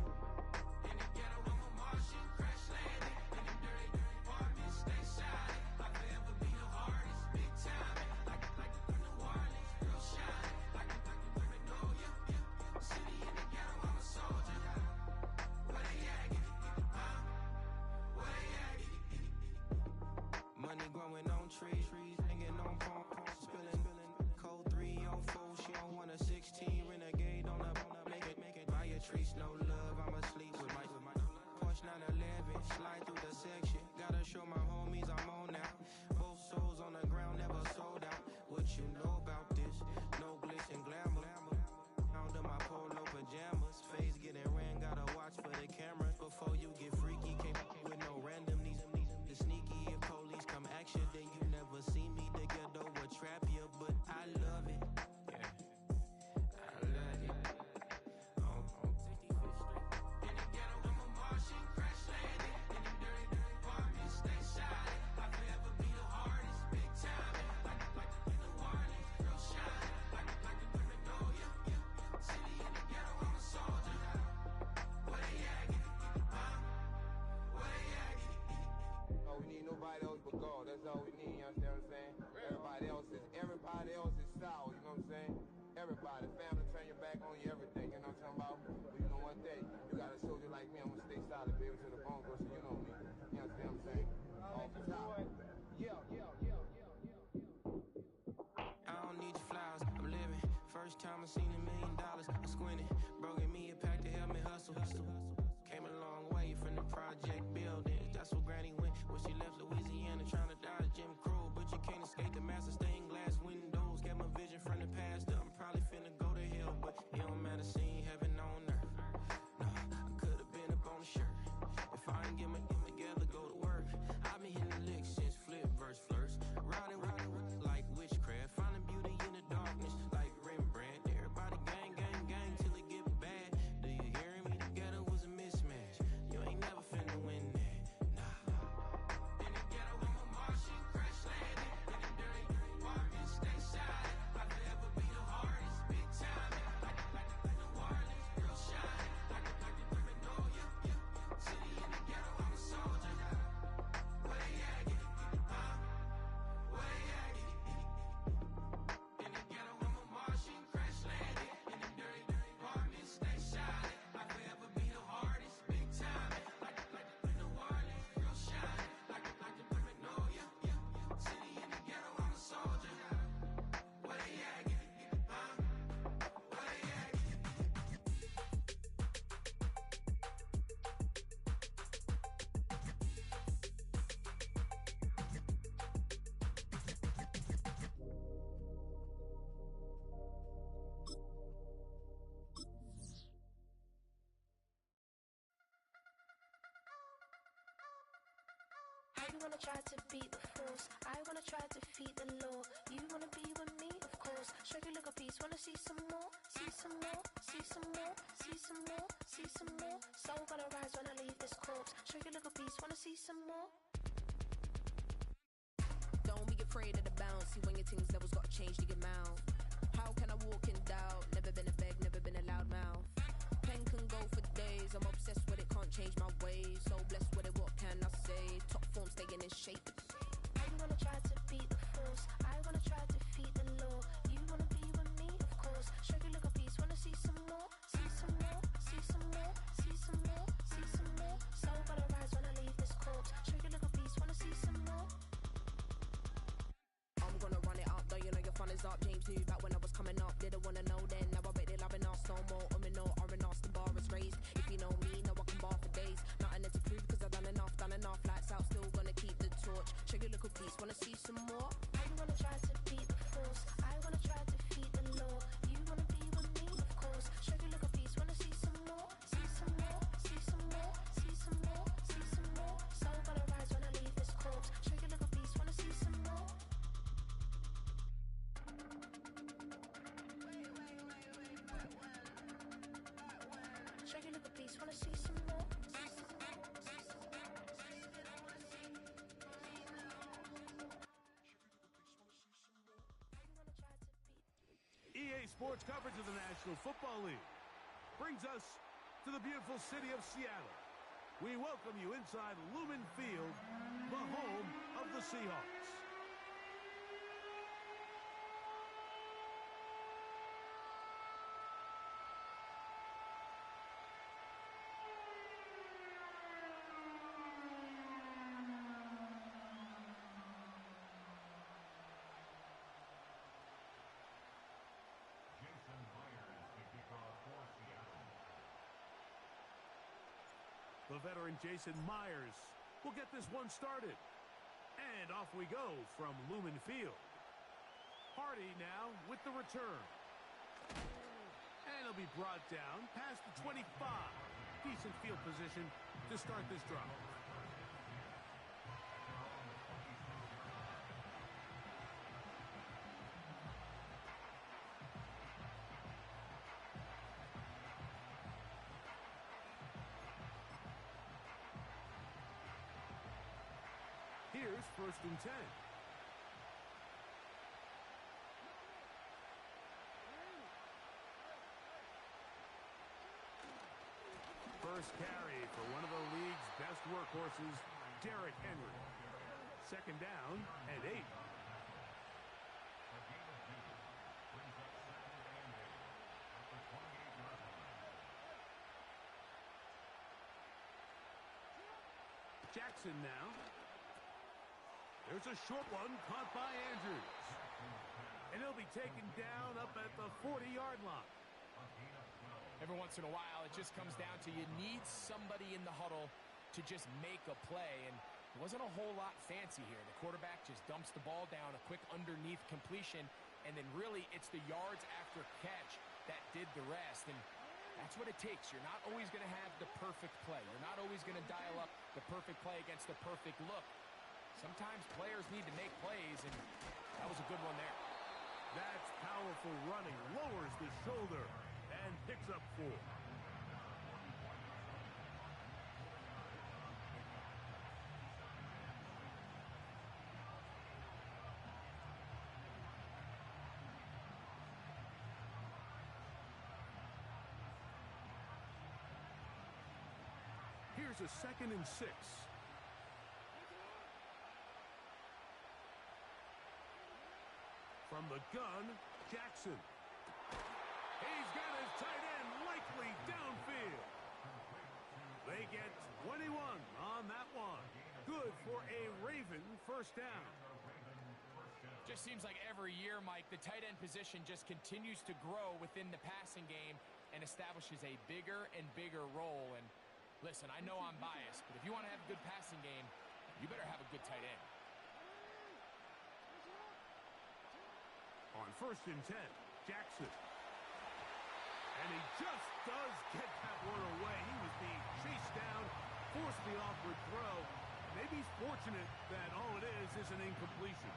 Money growing on trees, hanging on palm, spilling, code 304. She don't want a 16 renegade on a make it. Buy a trees, no love. I'ma sleep with my Porsche 911, slide through the section. Gotta show my homies I'm on now. Both souls on the ground, never sold out. What you know about this? No glitz and glamour. Under my polo pajamas, face getting ran. Gotta watch for the cameras before you get freaky. Can't with no random these the sneaky. If police come action, then you never see me. The ghetto will trap you, but I love it. Yeah, I love it. On 65th Street. In the ghetto, I'm a Martian, crash landed. In the dirty apartments, stay shot. I forever be the hardest, big time. Like the warning, real shine. Like the paranoia. City in the ghetto, I'm a soldier. Where they at? Where they at? Oh, we need nobody else but God. That's all we need, you understand what I'm saying? Everybody else is sour, you know what I'm saying? Everybody, family, turn your back on you, everything, you know what I'm talking about? But you know one thing, you got a soldier like me, I'm gonna stay solid, baby, to the bone, bro, so you know me. You understand what I'm saying? Off the top. Yeah. I don't need your flowers, I'm living. First time I seen $1 million, I squinted. Bro, give me a pack to help me hustle. Came a long way from the project buildings. That's where Granny went when she left Louisiana, trying to dodge Jim Crow. But you can't escape the master stained glass windows. Got my vision from the past. I'm probably finna go to hell, but it don't matter, seeing heaven on earth. No, I could have been up on the shirt. If I ain't get my together, go to work. I've been hitting the licks since flip verse first. Riding like witchcraft, finding beauty in the darkness like Rembrandt. Everybody gang till it get bad. Do you hear me? The ghetto was a mismatch. You ain't never finna win that. Nah. In the ghetto, I'm a Martian, crash landed. In the dirty apartments, stay shot. I forever be the hardest, big time. Like the warning, real shine. Like the paranoia. City in the ghetto, I'm a soldier. Where they at? Where they at? In the ghetto, I'm a Martian, crash landed. In the dirty apartments, stay shot. I forever be the hardest, big time. Like the warning, real shine. Like the paranoia. City in the ghetto, I'm a soldier. Where they at? Where they at? You wanna try to beat the force, I wanna try to defeat the law. You wanna be with me, of course. Show you look a piece, wanna see some more, see some more, see some more, see some more, see some more. Soul gonna rise when I leave this corpse. Show you look a piece, wanna see some more. Don't be afraid of the bounce. See when your things levels gotta change to your mouth. How can I walk in doubt? Never been a beg, never been a loud mouth. Pen can go for days. I'm obsessed with it, can't change my ways. So blessed with it, what can I say? Top form staying in shape. You wanna try to beat the force, I wanna try to defeat the law. You wanna be with me, of course. Show you look a piece, wanna see some more, see some more, see some more, see some more, see some more. Soul gonna rise when I leave this corpse. Show you look a piece, wanna see some more. I'm gonna run it up, though you know your fun is up. James knew back when I was coming up, didn't wanna know then. Now I bet they're loving us no more. No R&R's, the bar is raised. If you know me, know I can bar for days. Nothing there to prove, cause I've done enough. Lights out, still gonna keep the torch. Show you little piece, wanna see some more? You wanna try to beat the force, I wanna try to defeat the law. You wanna be with me, of course. sports coverage of the National Football League brings us to the beautiful city of Seattle. We welcome you inside Lumen Field, the home of the Seahawks. The veteran Jason Myers will get this one started. And off we go from Lumen Field. Hardy now with the return. And he'll be brought down past the 25. Decent field position to start this drive. Here's 1st and 10. First carry for one of the league's best workhorses, Derrick Henry. 2nd down and 8. Jackson now. There's a short one caught by Andrews. And he'll be taken down up at the 40-yard line. Every once in a while, it just comes down to you need somebody in the huddle to just make a play. And it wasn't a whole lot fancy here. The quarterback just dumps the ball down, a quick underneath completion, and then really it's the yards after catch that did the rest. And that's what it takes. You're not always going to have the perfect play. You're not always going to dial up the perfect play against the perfect look. Sometimes players need to make plays, and that was a good one there. That's powerful running. Lowers the shoulder and picks up 4. Here's a 2nd and 6. From the gun, Jackson. He's got his tight end likely downfield. They get 21 on that one. Good for a Raven 1st down. Just seems like every year, Mike, the tight end position just continues to grow within the passing game and establishes a bigger and bigger role. And listen, I know I'm biased, but if you want to have a good passing game, you better have a good tight end. On 1st and 10, Jackson. And he just does get that one away. He was being chased down, forced the awkward throw. Maybe he's fortunate that all it is an incompletion.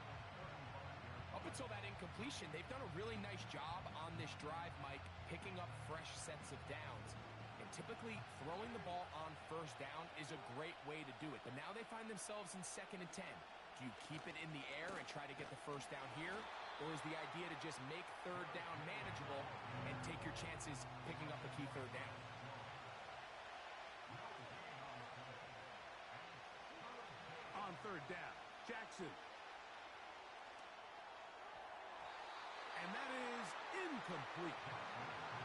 Up until that incompletion, they've done a really nice job on this drive, Mike, picking up fresh sets of downs. And typically, throwing the ball on 1st down is a great way to do it. But now they find themselves in 2nd and 10. Do you keep it in the air and try to get the 1st down here? Or is the idea to just make 3rd down manageable and take your chances picking up a key 3rd down? On 3rd down, Jackson. And that is incomplete.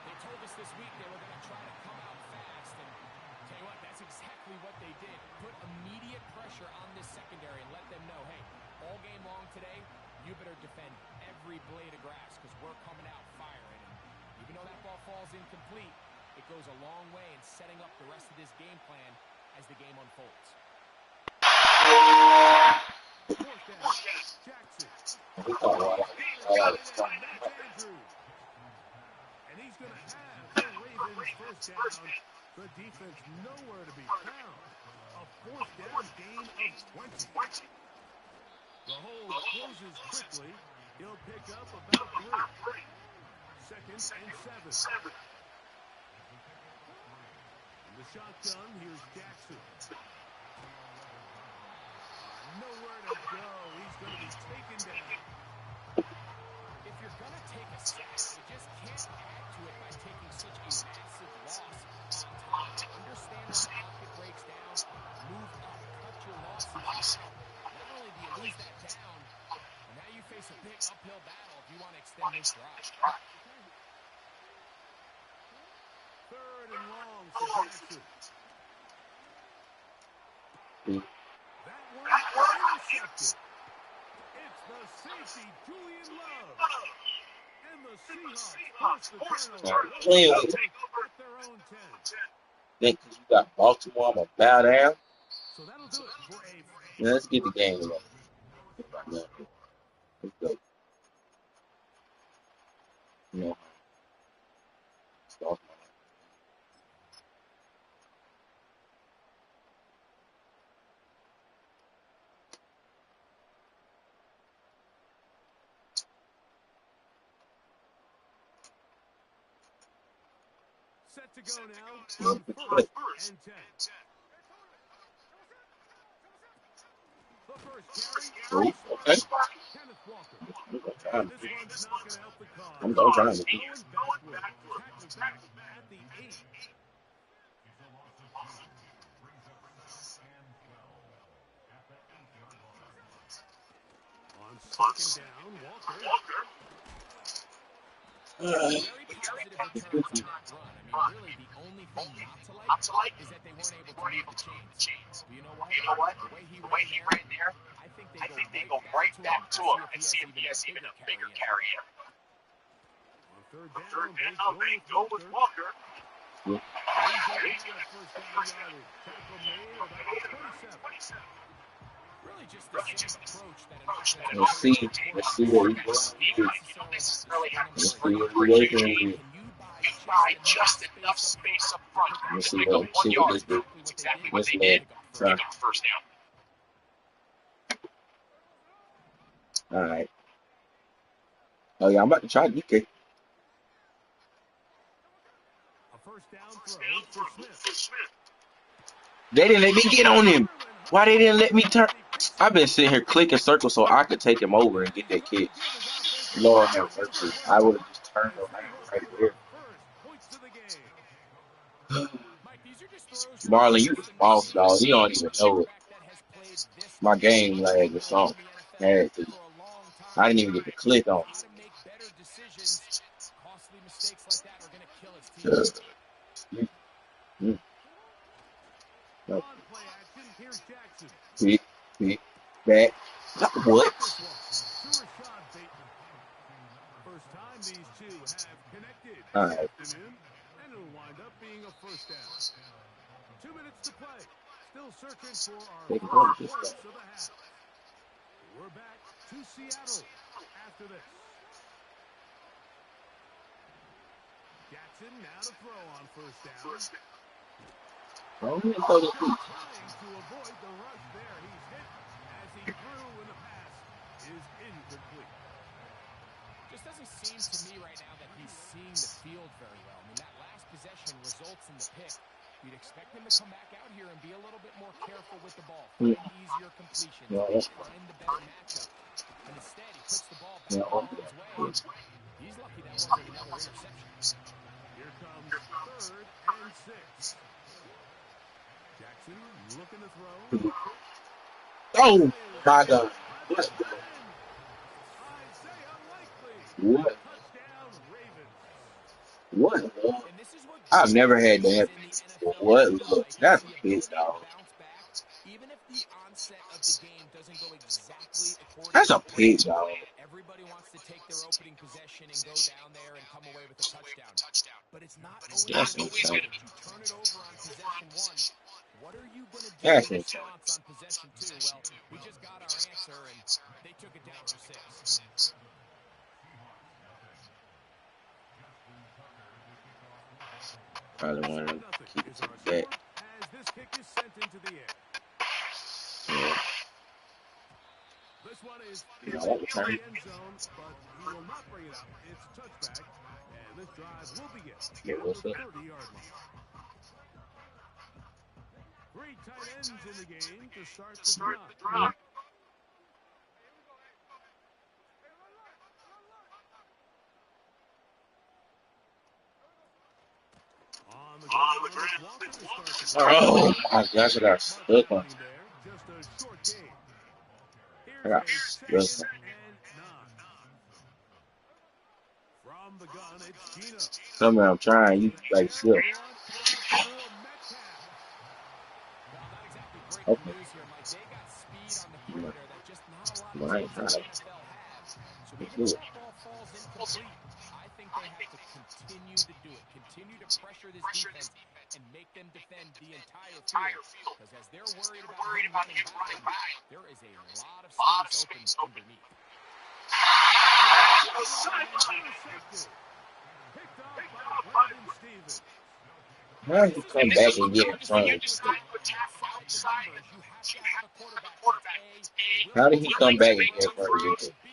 They told us this week they were going to try to come out fast, and tell you what, that's exactly what they did. Put immediate pressure on this secondary and let them know, hey, all game long today, you better defend every blade of grass because we're coming out firing. And even though that ball falls incomplete, it goes a long way in setting up the rest of this game plan as the game unfolds. 4th down, Jackson. And he's going to have the Ravens 1st down. The defense nowhere to be found. A 4th down gain of 20. The hold closes quickly. He'll pick up about 3. 2nd and 7. In the shotgun, here's Jackson. Nowhere to go. He's going to be taken down. If you're going to take a sack, you just can't face a big uphill battle if you want to extend this drive. 3rd and long for Jackson. That one intercepted. It's the safety, Julian Love. And the Seahawks force the turnover. At their own 10. Think you got Baltimore, I'm gonna bow down. So that'll do it for a... Yeah, let's get the game going. Let's go. You know, start. Set to go now. On 1st and 10. The first carry. Okay. Kenneth Walker. I'm This one's not going to help the cause. trying to. Going backward. Tackled back at the 8. On 2nd down, Walker. Very positive returns on that run. I mean, really, the only thing not to like is that they weren't able to move the chains. Do you know what? The way he ran there, I think they go right back to him and see if he has even a bigger carry in. On 3rd down, they go with Walker. Yeah. He's going to first down yardage. Tackle made about 27. Really just the same approach that an offensive Let's see what we want. You don't necessarily have to Let's spring see him what very we're quickly. working with. Can you buy just enough space up front? Let's see Pick up what 1 yard. this do. That's exactly what Let's they did. try. Pick up a first down. All right. Oh yeah, I'm about to try DK. A first down throw for Smith. They didn't let me get on him. Why they didn't let me turn? I've been sitting here clicking circles so I could take him over and get that kick. Lord have mercy. I would have just turned around right there. Marlon, you the boss, dog. You don't even know it. My game lag or something. Had to. I didn't even get to click on it. No. Pick, back. What? First time these two have connected. All right. And it'll wind up being a first down. 2 minutes to play. Still searching for our first points of the half. We're back to Seattle after this. Jackson now to throw on first down. Oh, he didn't throw the feet. Trying to avoid the rush there. He's hit as he threw, and the pass is incomplete. Just doesn't seem to me right now that he's seeing the field very well. I mean, that last possession results in the pick. You'd expect him to come back out here and be a little bit more careful with the ball, find easier completions, find the better matchup. And instead, he puts the ball back on his way. He's lucky that wasn't another interception. Here comes 3rd and 6. Jackson looking to throw. Oh, my God. Let's go. I'd say unlikely. What? Touchdown, Ravens. What? I've never had that. What? Look, that's a big dog. Even if the onset of the game doesn't go exactly according That's a to pig plan, dog. everybody wants to take their opening possession and go down there and come away with a touchdown. But it's not always That's going to insane. be. You turn it over on possession 1. What are you going to do That's in insane. response on possession 2? Well, we just got our answer, and they took it down for 6. Probably want to keep it to the back. As this kick is sent into the air. Yeah. This one is Yeah, in I want to the turn end it. zone, but he will not bring it up. It's a touchback, and this drive will begin Yeah, at what's the up? 30-yard line. 3 tight ends in the game to start the drive. On the ground, Walker to start the Oh, my gosh, I got stuck on. just a short game. I got stuck on. Here's a 2nd and 9. From the gun, it's Gino. Somewhere I'm trying. You like still. What a throw, Metcalf. Well, not exactly breaking Okay. news here, Mike. They got speed on the You know, perimeter that just not a lot of right. teams All in the right. NFL have. So Let's even do if it. that ball falls incomplete, I think they have to continue to do it. Continue to pressure this defense and make them defend the entire field. Because as they're worried about him running by them, there is a lot of space open underneath. Intercepted. Picked off by Brandon Stevens. Now you come back and get in front of Outside the numbers, you have to have a quarterback that's A, How willing did to he make come the back and get in throw, front of you? and B,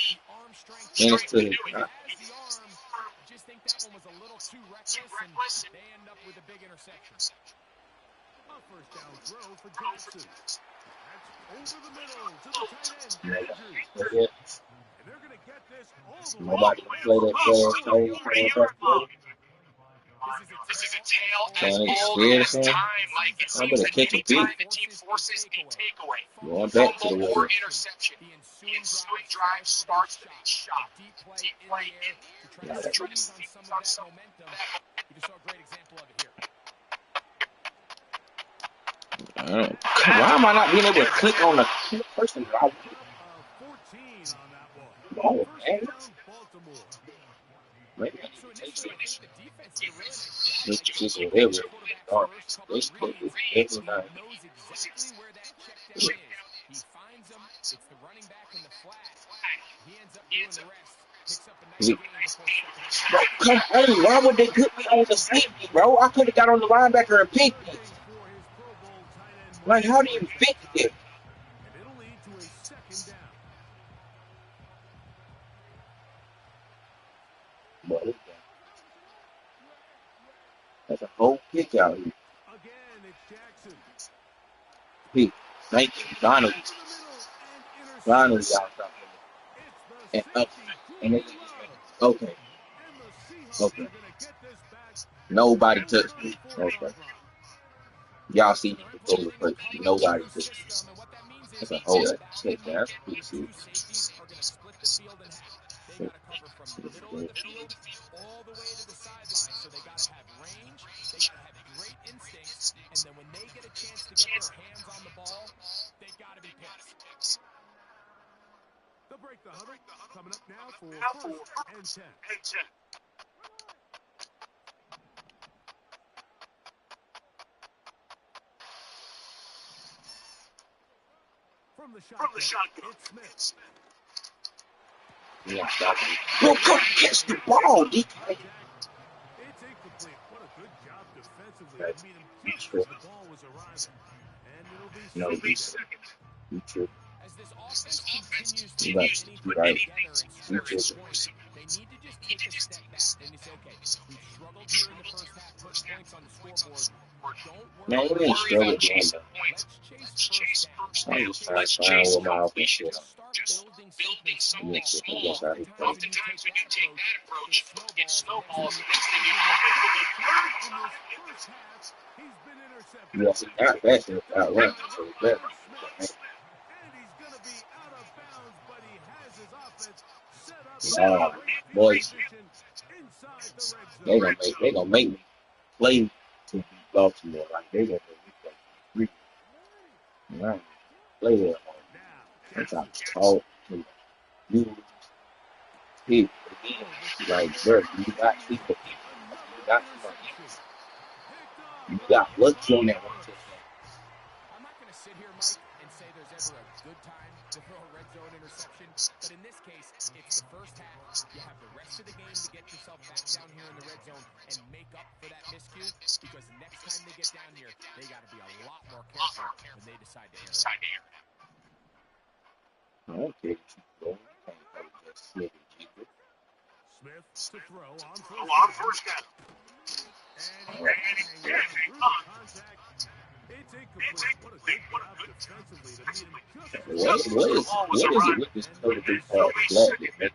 the arm strength to And do it's it. to He has the arm. I just think that one was a little too reckless, and they end up with a big interception. A first down throw for Jackson. That's over the middle to the tight end, Andrews. And they're going to get this all the way nobody can play that fast. 3-yard plug. This is a tale as old as time, Mike. It seems that anytime the team forces a takeaway, Going back to the fumble or water. interception, the ensuing drive starts with a shot. Deep play in the air to try to seize on some of that momentum. You just saw a great example of it here. Why am I not being able to click on the person? 14 on that one. Oh, First man. down, Baltimore. Maybe I So need to take initially, I this. think the defense did a really nice job. This They is got whatever. the quarterback's first couple This of reads. is He knows exactly where that check down is. He finds them. It's the running back in the flat. He ends up doing the rest. Picks up a nice gain before stepping out. Bro, come on. Why would they put me on the safety, bro? I could have got on the linebacker and picked it. Searching for his Pro Bowl tight end Like, how do mark you that fix time. it? And it'll lead to a second down. Bro, that's a whole pick out here. Again, it's Jackson. Pick. Thank you. Finally. Over the middle and Finally intercepted. got something. It's And the up. safety, And Jordan it, Love. okay. And the Seahawks Okay. are going to get this back Nobody at their touched own me. 34-yard Okay. line. Y'all see So me they're go to the implementing a place. cover Nobody two touched me. system, and what that means is That's a each whole back check. in That's the pretty two serious. safeties are going to split the field in half. They got to cover from the middle of the field all the way to the sideline. So they got to have range. They got to have great instincts. And then when they get a chance to get their hands on the ball, they've got to be picks. They'll break the huddle. Coming up now for first and 10. From the shotgun, it's Smith. Yeah, stop me. Bro, come catch the ball, DK. It's incomplete. What a good job defensively That's to meet him be just true. as the ball was arriving. And it'll be No, second. be true. As this offense continues to You put right. anything You right. together and Be score true. some points, they need to just take a step back and say, okay, we've struggled here in the first half, putting points on the scoreboard. Don't Man, worry you didn't about struggle chasing doing points. Let's chase first down. I'm just trying to find what my offense is. Just start building something Yes, small. yes, I do. Oftentimes when you take that approach, it snowballs. In this first half, he's been intercepted. Yes, he got that shit out right. So it's better. And he's going to be out of bounds, but he has his offense set up in great field Boys, position inside the red zone. they gonna make me play to beat Baltimore. Like they gonna make me play. Right. Play there. Now, As I talk to you, people, like, bro, you got people. You got you got lucky on that one touchdown. I'm not going to sit here, Mike, and say there's ever a good time to throw a red zone interception, but in this case, it's the first half. You have the rest of the game to get yourself back down here in the red zone and make up for that miscue, because next time they get down here, they got to be a lot more careful when they decide to air it. I don't care if you go. Can't play just Smith and Jigger. Smith to throw on first down. And he's through the contact. It's incomplete. What a good job defensively to meet him just What is it with this 33 flat that make it?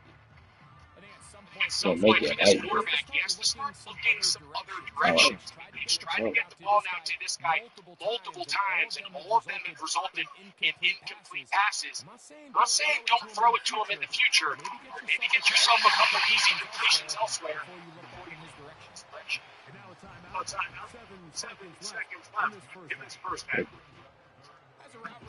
I think at some point So make it this right. quarterback, he has to start looking some other Oh, directions. He's tried to get the ball now to this guy multiple times, and all of them have resulted in incomplete passes. I'm not saying don't throw it to him in the future, but maybe get yourself a couple easy completions elsewhere before you look in his direction. And now a timeout. 7 seconds left in this first half.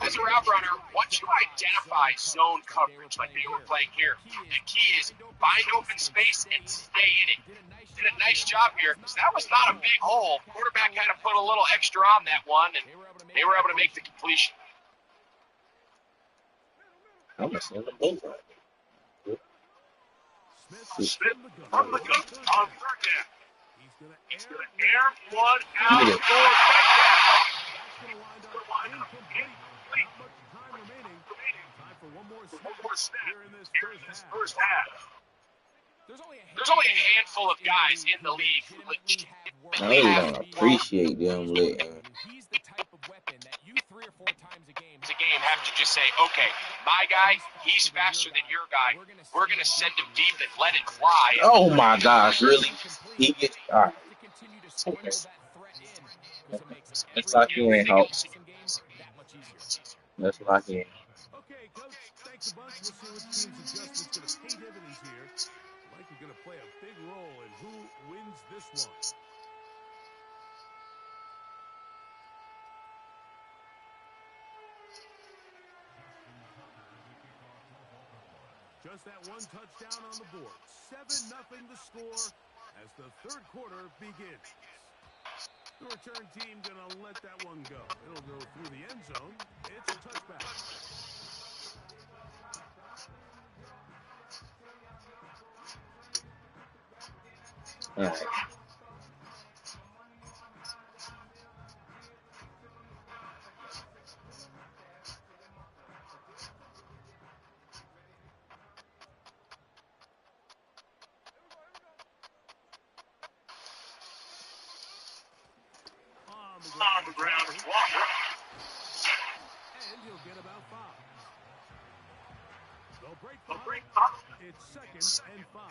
As a route runner, once you identify zone coverage like they were playing here, the key is find open space and stay in it. Did a nice job here because that was not a big hole. Quarterback had to put a little extra on that one, and they were able to make the completion. I'm gonna send them over. Smith from the gun on third down. He's going to air one out Yeah. for touchdown. That's going to wind up incomplete. Not much time remaining. Time for one more snap here in this first half. There's only a handful of guys in the league who I legitimately really have don't appreciate them letting. He's the type of weapon that you 3 or 4 times a game have to just say, okay, my guy, he's faster than your guy. We're going to send him deep and let it fly. Oh my gosh, really? He gets all right. to continue to sprinkle Okay. that threat in because it makes Let's lock in, Everything Hulk. else in your game that much easier. Let's lock in. Okay, Coach, thanks a bunch. We'll see which team's adjustment's going to pay dividends here. Likely going to play a big role in who wins this one. Just that one touchdown on the board. 7-0 the score as the third quarter begins. The return team going to let that one go. It'll go through the end zone. It's a touchback. All right. On the ground is Walker. And he'll get about 5. They'll break 5. It's 2nd and 5.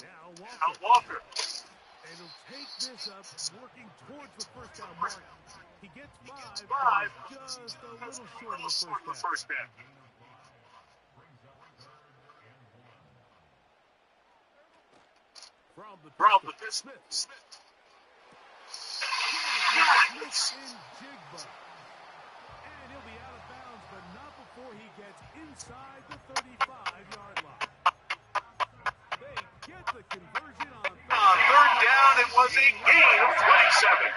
Now Walker. And he'll take this up, working towards the first down mark. He gets 5, just a little short of the first down. From the Smith. Smith in Jigba. And he'll be out of bounds, but not before he gets inside the 35-yard line. They get the conversion on third down. It was a gain of 27.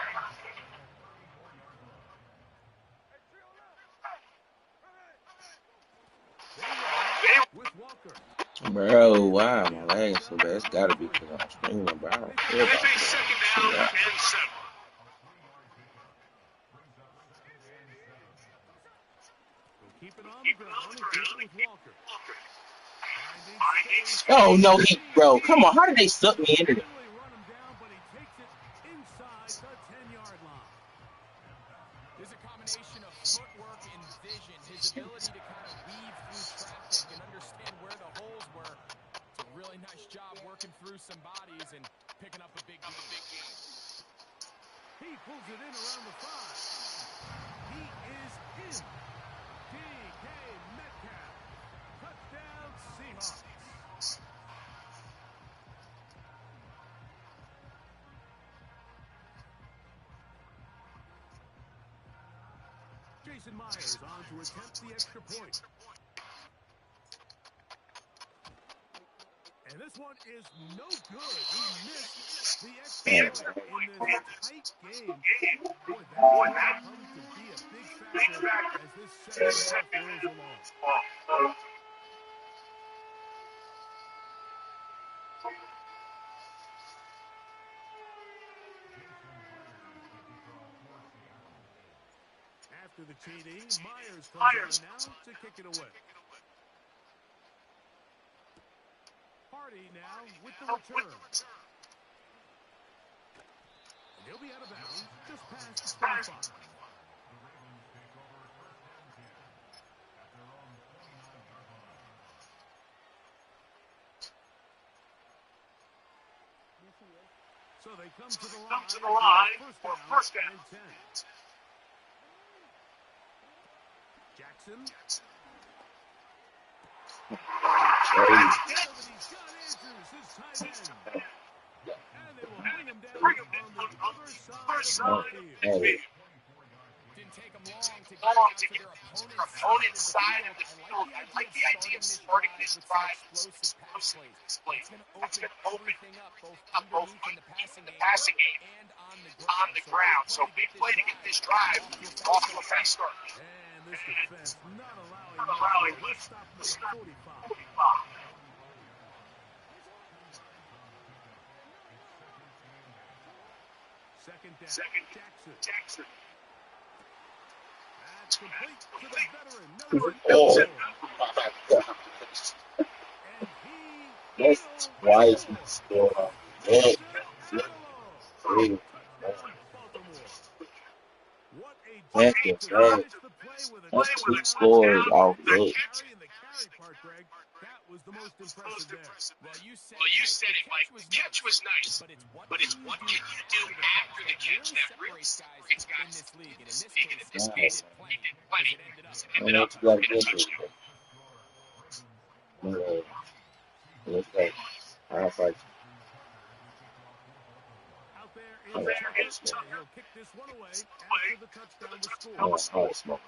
With Walker. Bro, why am I lagging so bad? It's gotta be because I'm streaming, bro. I don't care about It's a 2nd down and 7. Keep it on the ground and keep it with Walker. Oh no, bro, come on. How did they suck me into that? Run him down, but he takes it inside the 10-yard line. There's a combination of footwork and vision, his ability to kind of weave through traffic and understand where the holes were. It's a really nice job working through some bodies and picking up a big game. He pulls it in around the 5. He is in. DK Metcalf. Touchdown Seahawks. Jason Myers on to attempt the extra point. And this one is no good. He missed the extra point in this tight game. Boy, that comes to be a big factor as this second half rolls along. After the TD, Myers comes on now to kick it away. Hardy now with the return. And he'll be out of bounds just past the 25. So they come to the line for first down and 10. Jackson. He's got answers, his tight end. And they will bring him down on the other side of the field. Didn't take them long to get out to their opponent's side of the field. I like the idea of starting this drive with explosive pass plays. That's going to open everything up, both in the passing game and on the ground. So big play to get this drive off to a fast start. And this defense not allowing much. Let's stop them at 45. Second down, Jackson. That's complete to the veteran. Oh, that's twice he scored off that. That's the bad. That's 2 scores off that. The carry part, Greg, that was the most impressive there. Well, you You said it, Mike. The catch was nice, but it's what can you do after the catch that really separates guys in this league. And in this case, he did plenty. I Ended know up you got in to a get touchdown. it. Let's go. I'll fight Out there is Tucker. He'll kick this one away after the touchdown was scored. you. Oh, smoke.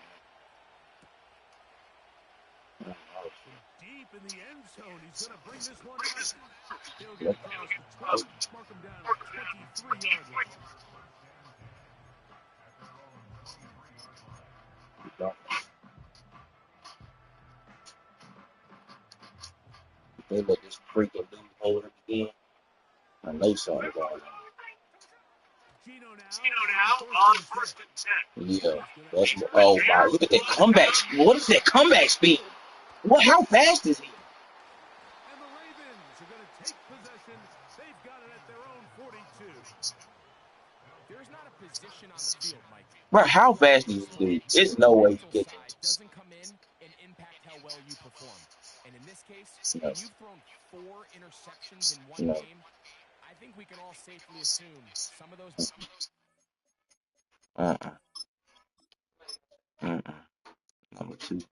Deep in the end zone, he's going to bring this one out. He'll get across the 12, mark him down at 23-yard line. They let this freaking dude hold it again. I know something's going on. Gino now on first and 10. Yeah, that's oh wow! Look at that comeback. What is that comeback speed? What? How fast is he? And the Ravens are going to take possession. They've got it at their own 42. There's not a position on the field, Mike. Bro, how fast is this dude? There's no way he gets it. Doesn't come in and impact how well you perform. And in this case, No. when you've thrown 4 interceptions in one No. game, I think we can all safely assume some of those. Number 2.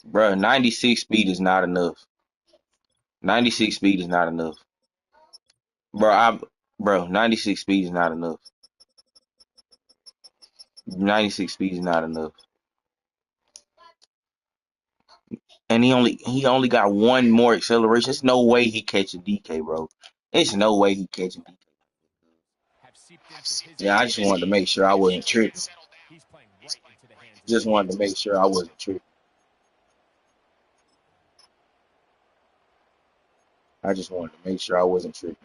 Bro, 96 speed is not enough. 96 speed is not enough. Bro, 96 speed is not enough. 96 speed is not enough. And he only got 1 more acceleration. There's no way he catching DK, bro. There's no way he catching DK. Yeah, I just wanted to make sure I wasn't tripping. Just wanted to make sure I wasn't tripping. I just wanted to make sure I wasn't tripping.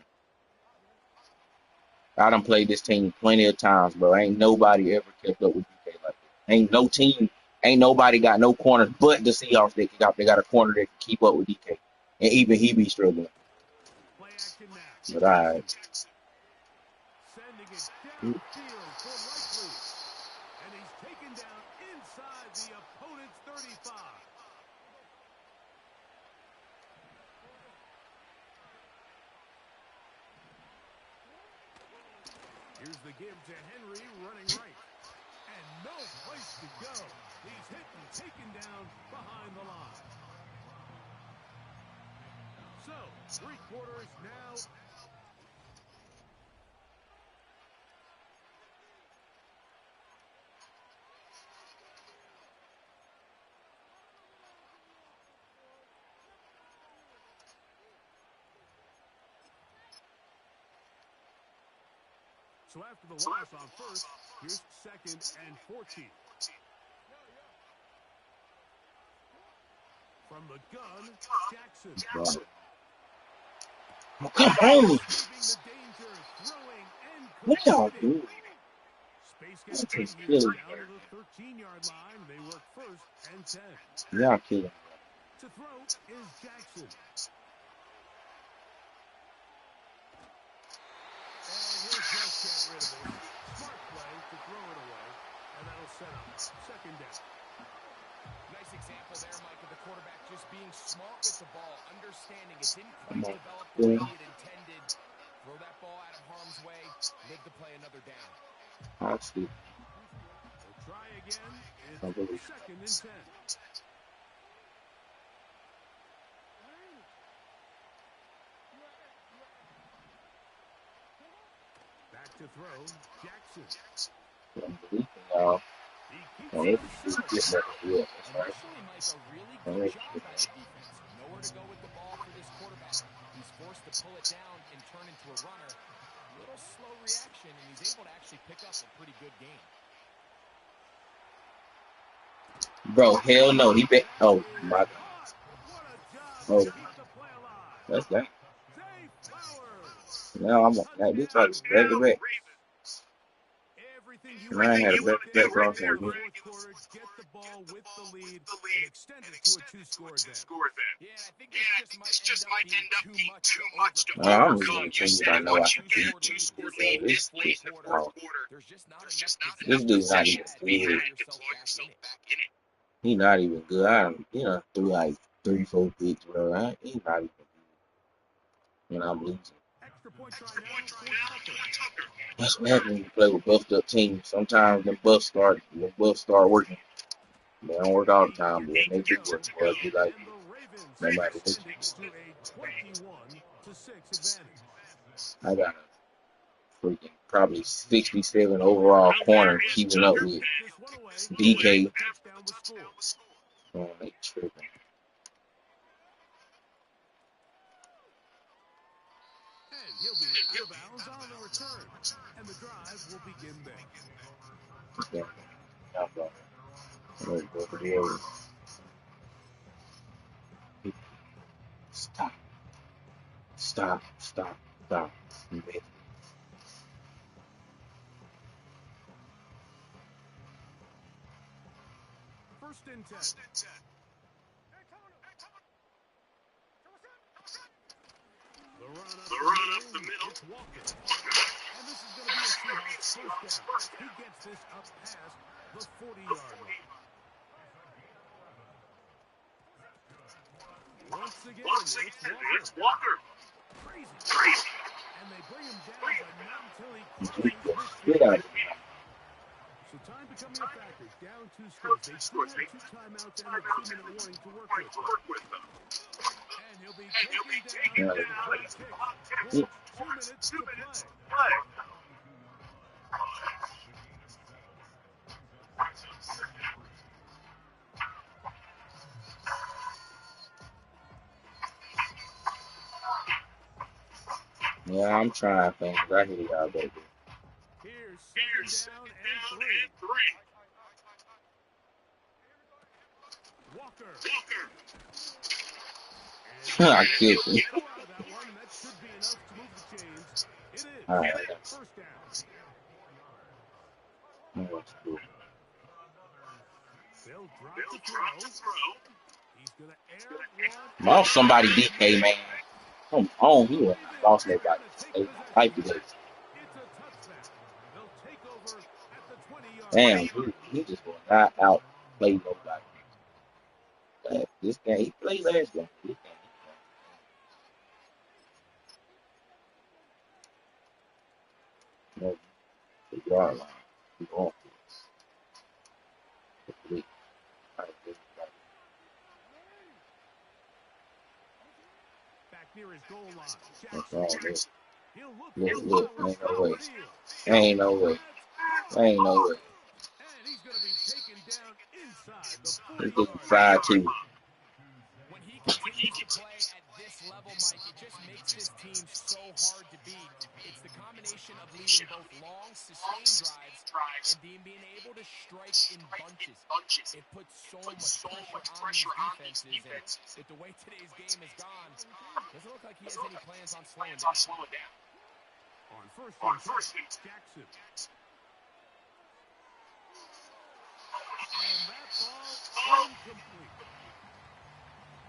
I done played this team plenty of times, bro. Ain't nobody ever kept up with DK like that. Ain't nobody got no corners but the Seahawks. They got a corner that can keep up with DK. And even he be struggling. But alright. Sending it downfield for Likely. And he's taken down inside the opponent's 35. Here's the give to Henry running right. And no place to go. He's hit and taken down behind the line. So, 3 quarters now. So after the loss on first, here's 2nd and 14. From the gun, Jackson. Oh, come on. What y'all doing? Space gets down to the 13-yard line. They work 1st and 10. Y'all kidding. To throw is Jackson. And he'll just get rid of it. Smart play to throw it away. And that'll set up 2nd down. example there, Mike, of the quarterback just being smart with the ball, understanding it didn't Come quite on. develop the way he had intended. Throw that ball out of harm's way, live to play another down. I see. They'll try again. I believe. It's 2nd and 10. Back to throw, Jackson. I'm believing y'all. He keeps And it it himself. is getting up to it. That's right. Initially, Mike, a really And good it- job by the defense. Nowhere to go with the ball for this quarterback. He's forced to pull it down and turn into a runner. A little slow reaction, and he's able to actually pick up a pretty good game. Bro, hell no. He bet. Oh, my God. What a job Oh, to keep the play alive. that's that. Zay Flowers. Now I'm on that. This like back to back. Everything you And I ain't had a back to back right loss there on in the me. fourth quarter. Get the ball with the lead and extend it to a two-score advantage. Yeah, and I think this just might end up being too much to I'm overcome. just You said I it. know I Once can you beat get a two-score lead this this late kid. fourth quarter, there's just not enough This dude's not possession even to be good. able to deploy yourself back in it. He not even good. I don't, threw like 3-4 picks, bro. He's not even good. And I'm losing. Extra point try now for Tucker. That's what happens when you play with buffed up teams. Sometimes the buffs start working. They don't work all the time, but when they do work, boy, it be like And the Ravens no matter what extend you it to a 21-6 advantage. I got a freaking probably 67 overall corner keeping up with This one away. DK. Touchdown was scored. Oh, they tripping. And he'll be out of bounds on the return. And the drive will begin there. Yeah. I'm going. I'm gonna go for the over. Stop. Stop. Stop. Stop. First and 10. The run up the middle. It's Walker. And this is going to be a Seahawks first down. He gets this up past the 40-yard line. Once again, it's Walker. Crazy. And they bring him down, but not until he closes Get out of here. So time becoming a factor. Down 2 scores. They still have 2 timeouts and a 2-minute warning to work with them. And he'll be taken down. Yeah. 2 minutes to play. Yeah, I'm trying things. I hear y'all, baby. Here's second down and 3. Walker. I kid you. Out of that one, and that should be enough to move the chains. It is. All right. First down. They'll drop the throw. He's going to air one. Lost somebody, DK, man. Come on, he went lost nobody. They type it. It's a touchback. They'll take over at the 20-yard line. Damn, he just will not outplay nobody. This game, he played last game. This game, no, the yard line. He won't. Back near his goal line. That's all this. He'll Look, ain't no way. Ain't no way. Ain't no way. And he's going to be taken down inside the He's 40-yard getting fried too. When he continues to play at this level, Mike, it just makes this team so hard to beat. It's the combination of leading both long, sustained drives and being able to strike in bunches. It puts so much pressure on these defenses. And with the way today's game has gone, doesn't look like he has any plans on slowing down. On first and 10, Jackson. And that ball incomplete.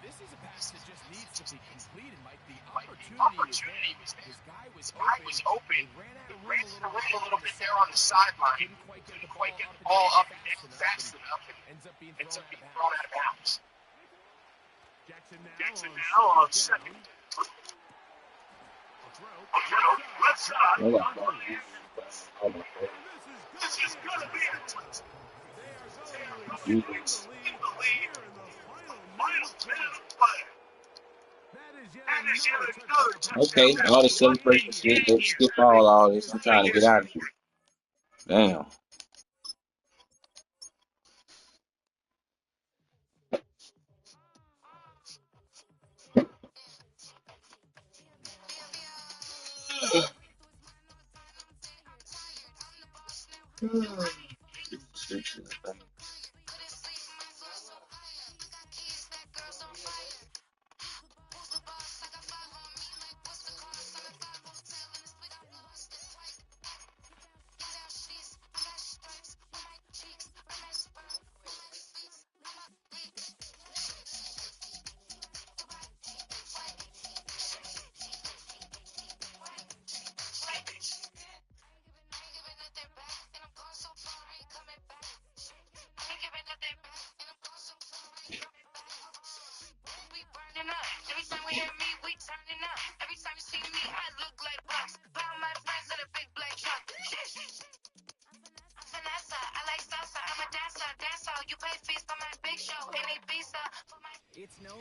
This is a pass that just needs to be completed, Mike. The opportunity was there. His guy was open. He ran out of room a little bit there on the sideline. Couldn't quite get the ball up and fast enough. Ends up being thrown out of bounds. on second down. Left side. They got that. Oh my This is gonna be a touch. They are going to God. extend the lead here in the final Final minute of minute play. of play. That is yet That is yet another another touchdown pass Okay, touchdown that pass all that the the Buccaneers celebration need shit, let's here. skip That they all need this. here. I'm trying to get out of here. Damn.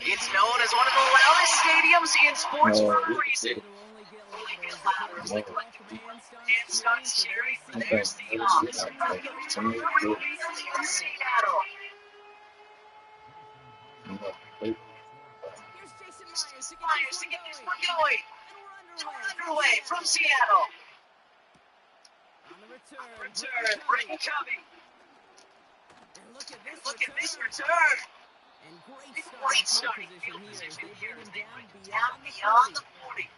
It's known as one of the loudest stadiums in sports for a We can reason. see it. It'll only get louder as the players take off from the end And starts cheering for I'm their trying Seahawks. to Return in Seattle. Here's Jason Myers to Myers to get get this this one one going. going. And we're Underway from Seattle. On the return, Return, Brayton Covey. And look at And this look at this return. And Great starting field position here as they bring him down beyond beyond the 40.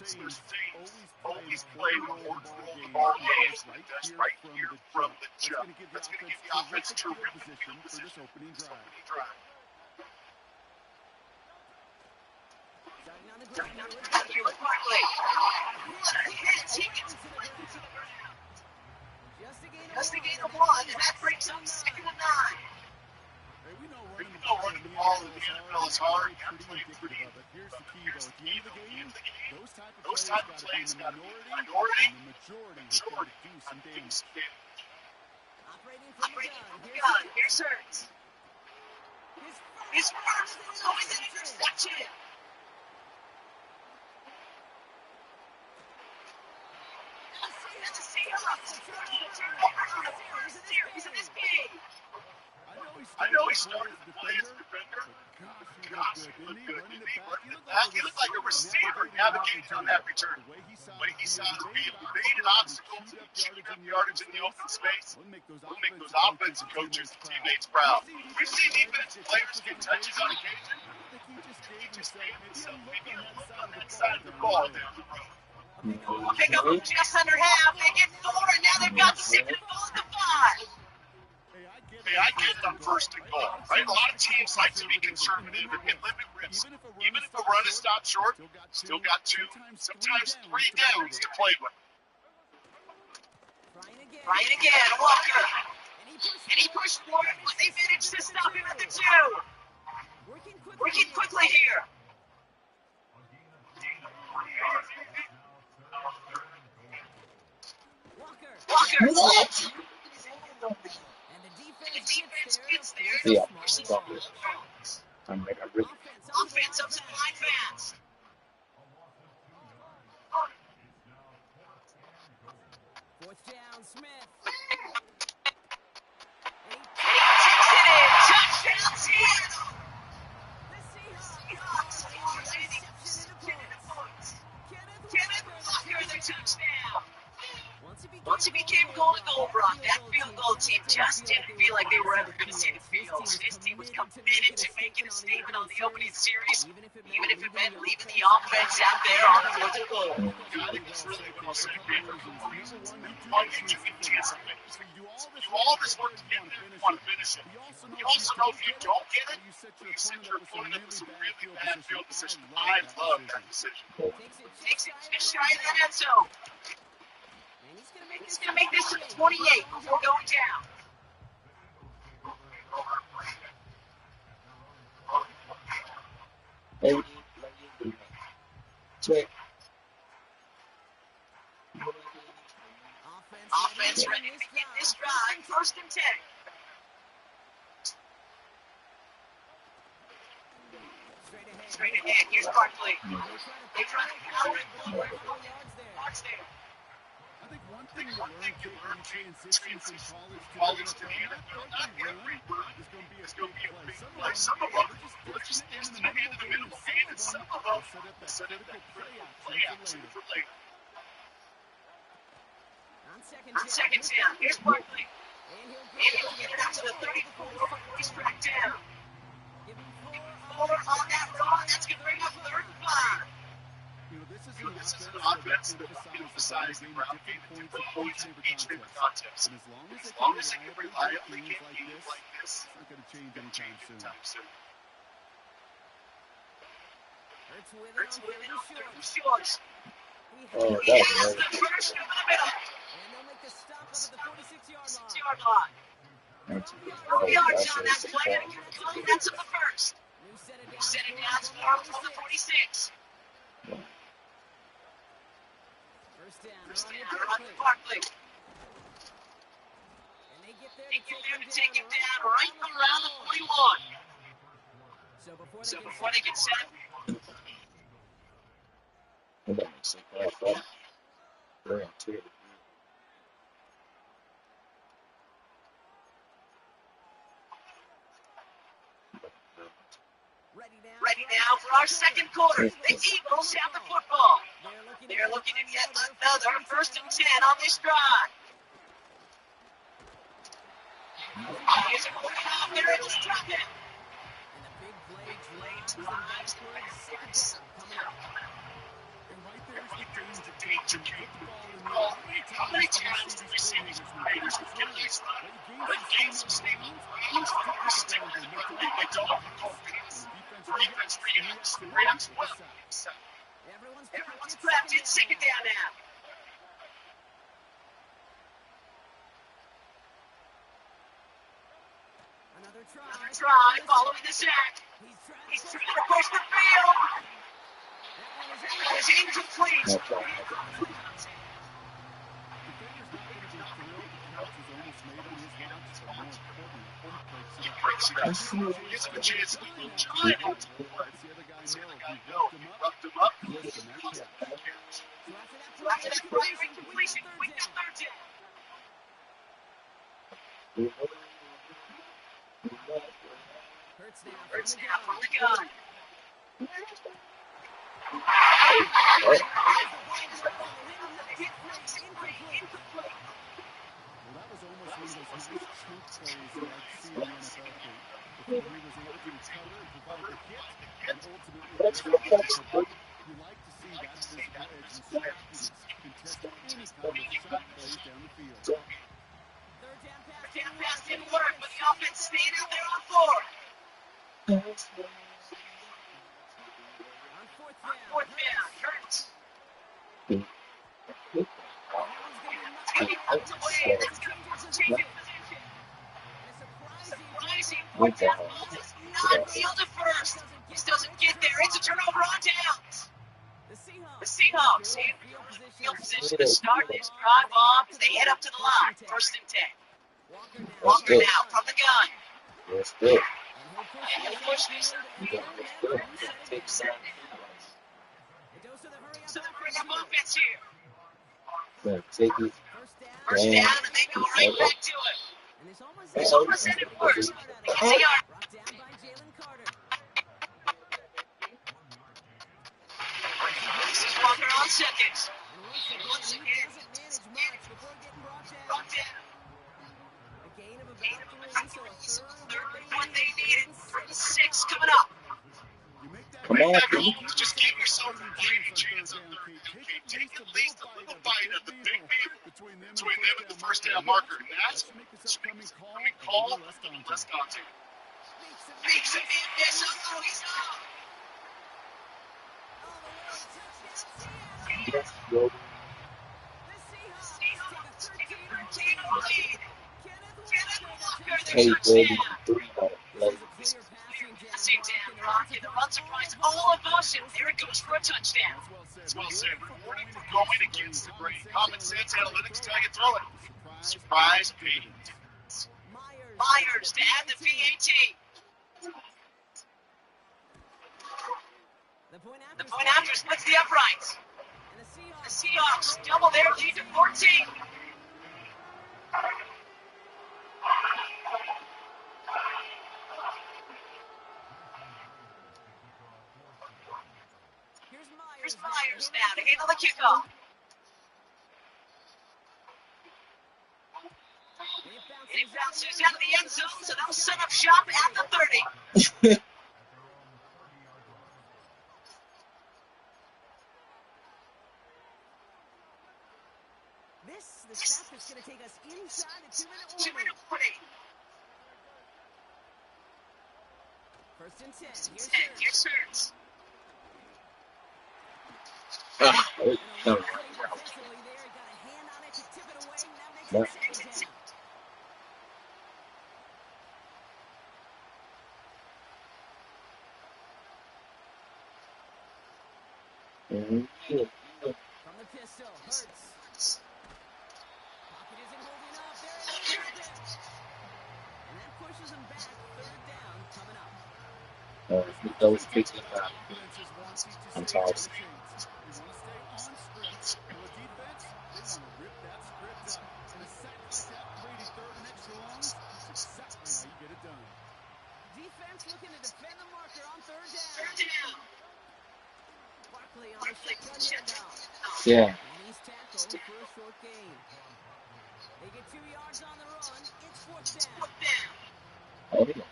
Special teams Always played an important role in the ball games, but that's right here from the jump. That's going to give the offense terrific field position for this opening drive. Starting on the Quickly. ground. Hits, he gets to the ground. Just to gain a one, and that brings up 2nd and 9. Hey, we know We know running the ball in the NFL is hard. You got to play pretty. But here's the key, though. At the end of the game, Those type of plays got to be the minority, and the majority have got to do some damage. Operating Operating from from the the gun. gun. Here's Hurts. His first throw is an interception. And the Seahawks turn around the series in this game. I know he started to play as a defender. Gosh, he looked good, didn't he? Running it back. He looked like a receiver navigating on that return. The way he saw the field, he made an obstacle to chewed up yardage in the open space. We'll make those offensive coaches and teammates proud. We've seen defensive players get touches on occasion. He just gave himself maybe a look on that side of the ball down the road. Pick up just under half. They get 4, and now they've got 2nd and goal at the 5. Hey, I get it on 1st and goal, right? A lot of teams like to be conservative and limit risk. Even if a run is stopped short, still got 2, sometimes 3 downs to play with. Trying again, Walker. And he pushed for it, but they managed to stop him at the 2. Working quickly here. Walker. What? And the defense gets there. Yeah, Small loss. I'm really Offense up to the line fast. Fourth down, Smith. And he takes it in. Touchdown, Seattle. The Seahawks score an interception in the points. Kenneth Walker, the touchdown. Once he became goal-to-goal, Brock, that field goal team just didn't feel like they were ever going to see the field. This team was committed to making a statement on the opening series, even if it meant leaving the offense out there on 4th and goal. God, it was really well said, man, for a couple reasons. Number one, you took a chance to finish. You do all this work to get there, you want to finish it. You also know if you don't get it, you set your opponent up with some really bad field position. I love that decision. Takes it just shy of that end zone. He's going to make this to the 28 before going down. Offense ready to begin this drive. First and 10. Straight ahead. Here's Barkley. They try to power it, but over 4 yards there. I think one thing you learn taking transition from college to the NFL, not every run is going to be a big play. Some of them are just testing it in the minimal game, and some of them set up that critical play action for later. On second down, here's Barkley. And he'll get it out to the 34. He's tracked down. Give him 4 on that run. That's going to bring up 3rd and 5. This is an offense that emphasizes the ground game at different points in each and every contest. And as long as they can reliably get games like this, it's not going to change anytime soon. Hurts with it on 3rd and short. Oh, He has the first over the middle. And they'll make the stop up at the 46-yard line. 4 yards on that play, and it can that's up the first. Set it down from the 46. First down, run to Barkley. And they get there to take him down right around the 41. So before they get set, ready now for our second quarter. The Eagles have the football. They're looking at yet another 1st and 10 on this drive. Here's a quick off there in the pocket. And a big play drives the backwards. And right there's the danger game. How many times do we see these Raiders get these but gain some stable ground first, and they don't go past. Defense reacts well. Everyone's prepped. It's 2nd down now. Another try following the sack. He's trying to push the field. That is incomplete. He breaks it up. Gives him a chance to be giant on the board. Lets the other guy know he roughed him up. So after that play, completion, quick to 3rd down. Hurts now from the gun. Down pass didn't work, but the offense stayed out there on 4. On 4th down, Hurts. Taking knocked away, and that's going to change of position. Surprising point, that ball does not yield at first. Just doesn't get there. It's a turnover on downs. The Seahawks in field position to start this drive off as they head up to the line. 1st and 10. Walker now from the gun. Let's go. And he'll push this. So they bring up offense here. Take it. First down, and they go right back to it. It's almost ended first. They get the yard. This is Walker on second. And once again, it's brought down. Gain of about 3, so 3rd and what they needed. 6 coming up. Come on, Just give yourself a fighting chance on 3rd and game. Take at least a little bite of the big man between them and the 1st down marker. And that's what makes this upcoming call a little less daunting. Makes it in this. Oh, he's off. Yes, go. Seahawks take a 13 lead. Hey, baby, 3 minutes. Passing down, Rocket, the run surprise, all of motion. There it goes for touchdown. That's well That's said. well said. Rewarded for going against the grain. Common sense analytics tell you throw it. Surprise paid dividends. Myers to add the PAT. The point after splits the uprights. The Seahawks double their lead to 14. Here's Myers now to handle the kickoff. And it bounces out of the end zone, so they'll set up shop at the 30. The snap is going to take us inside the 2-minute Two-minute warning. warning. First and 10. Here's Hurts. No. That, From the pistol, Hurts. Pocket isn't holding up. There it is. And that pushes him back. Third down coming up. that was 15 times. I'm sorry. They want to stay on script. And with defense, they want to rip that script up. And a sack like that, Brady, third and extra longs, that's exactly how you get it done. Defense looking to defend the marker on third down. Third down. Barkley on the shutdown. Yeah. And he's tackled for a short gain. They get 2 yards on the run. It's fourth down. Oh, yeah.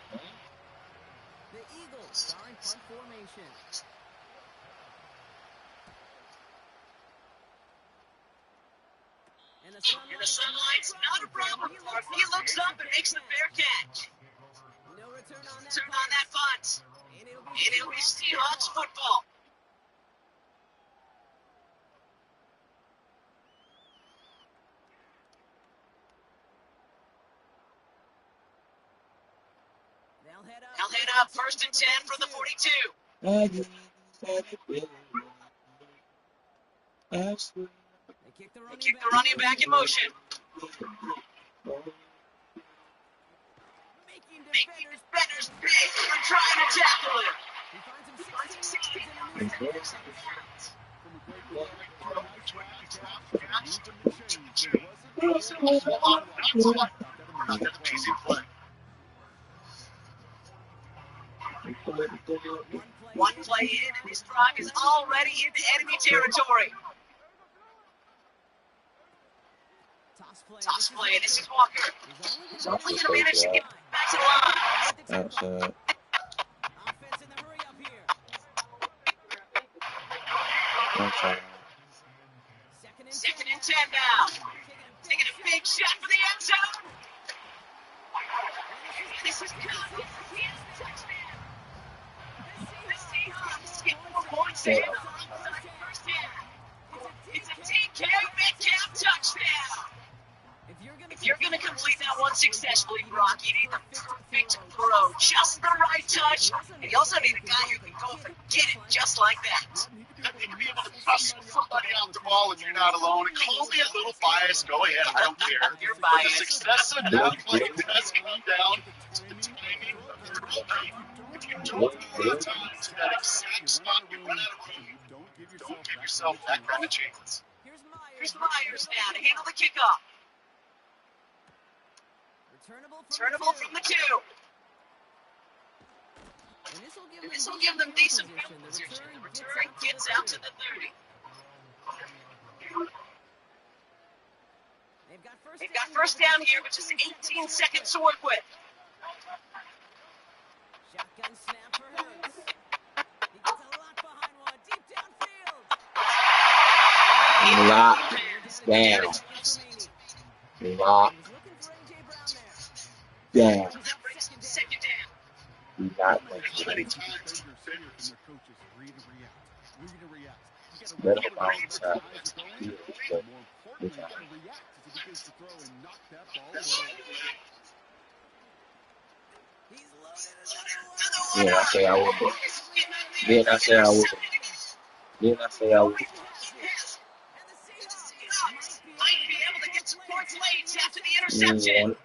The Eagles starting punt formation. And the sunlight's not a problem for him. He looks up and makes the fair catch. No return on Turn on that punt. And it'll be Seahawks football. They'll head up first and 10 from the 42. They kick the They kick the running back in motion. Making defenders pay for trying to tackle him. He finds him 16 yards and One play in, and this drive is already into enemy territory. Toss play. This is Walker. He's only going to manage to get back to the line. That's offense in the hurry up here. Second and 10 now. Taking a big shot for the end zone. This is good. Touchdown. The Seahawks get 4 points here. It's a TK Metcalf touchdown. If you're going to complete that one successfully, Brock, you need the perfect throw, just the right touch, and you also need a guy who can go up and get it just like that. You can be able to hustle somebody out the ball if you're not alone. And call me a little biased. Go ahead. I don't care. You're biased. The success of that play does come down to the timing of the delivery. If you don't throw the time to that exact spot, you run out of room. Don't give yourself that kind of chance. Here's Myers now to handle the kickoff. Turnable from the 2. And this will give them decent field position. The return gets out to the 30. They've got first down here, which is 18 seconds to work with. Shotgun snap for Hurts. He gets a lot behind one. Deep downfield. Lock down. Second down. Do not let let him bounce out. Yeah, I say I would. Then I say I would. Didn't I say I would? He has. And the Seahawks might be able to get some points late after the You ain't interception. want it.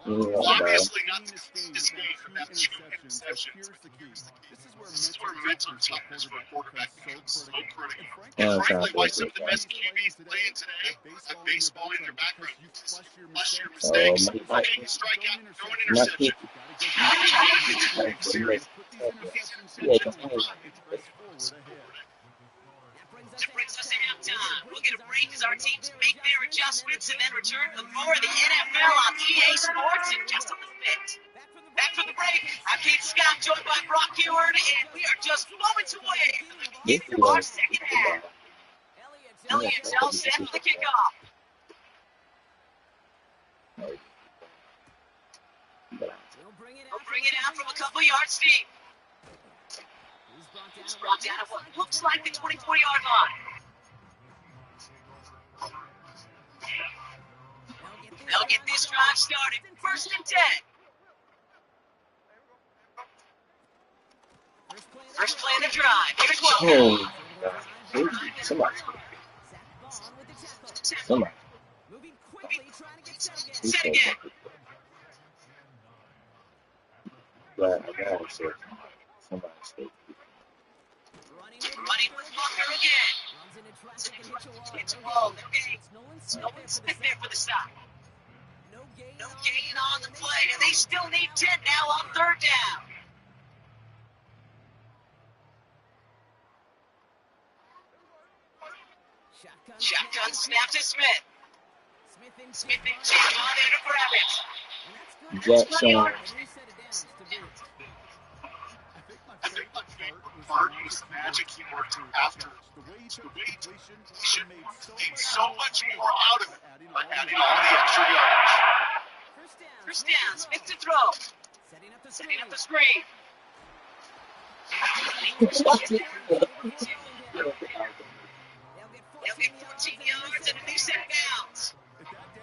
You ain't want it, dog. Obviously not the cleanest game with that two interceptions. Here's the key. This is This is where mental toughness for a quarterback becomes so critical. And And I'm trying frankly, to why think some of of the best QBs playing today have baseball in their background. Flush your mistakes, forgetting to strike out, throw an not interception. picky. Gotta get rid of it. Take it serious. Yeah, Interceptions come will on. drive you forward ahead. That brings us to halftime. We'll get a break as our teams make their adjustments and then return with more of the NFL on EA Sports in just a little bit. Back from the break, I'm Kate Scott, joined by Brock Eward, and we are just moments away from the beginning of our second half. Elliott all set for the kickoff. He'll bring it out from a couple yards deep. He's brought down at what looks like the 24-yard line. They'll get this drive started. First and 10. First play of the drive. Here's Wilson. Somebody. Set again. But I gotta say, somebody say. Running with Butker again. It's a wall. Nolan Smith there for the stop. No gain on the play, and they still need 10 now on third down. Shotgun snap to Smith. Smith and Jake on there to grab it. Jackson. I think my favorite part was the magic he worked after. The way he made so much more out of it by adding all the extra yards. First down, Smith to throw. Setting up the screen. They'll get 14 yards and a new set of downs.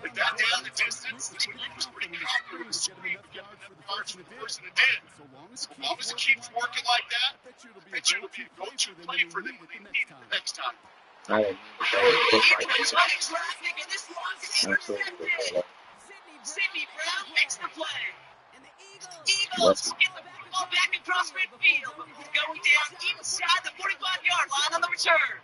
With that down the distance, the screen was pretty confident with the screen to get enough yards for the person it did. So long as it keeps working like that, I bet you it'll be a go-to play for them when they need it the next time. I didn't Running traffic, and this one's intercepted. Sidney Brown makes the play. And the Eagles get the ball back across midfield, going down inside the 45-yard line on the return.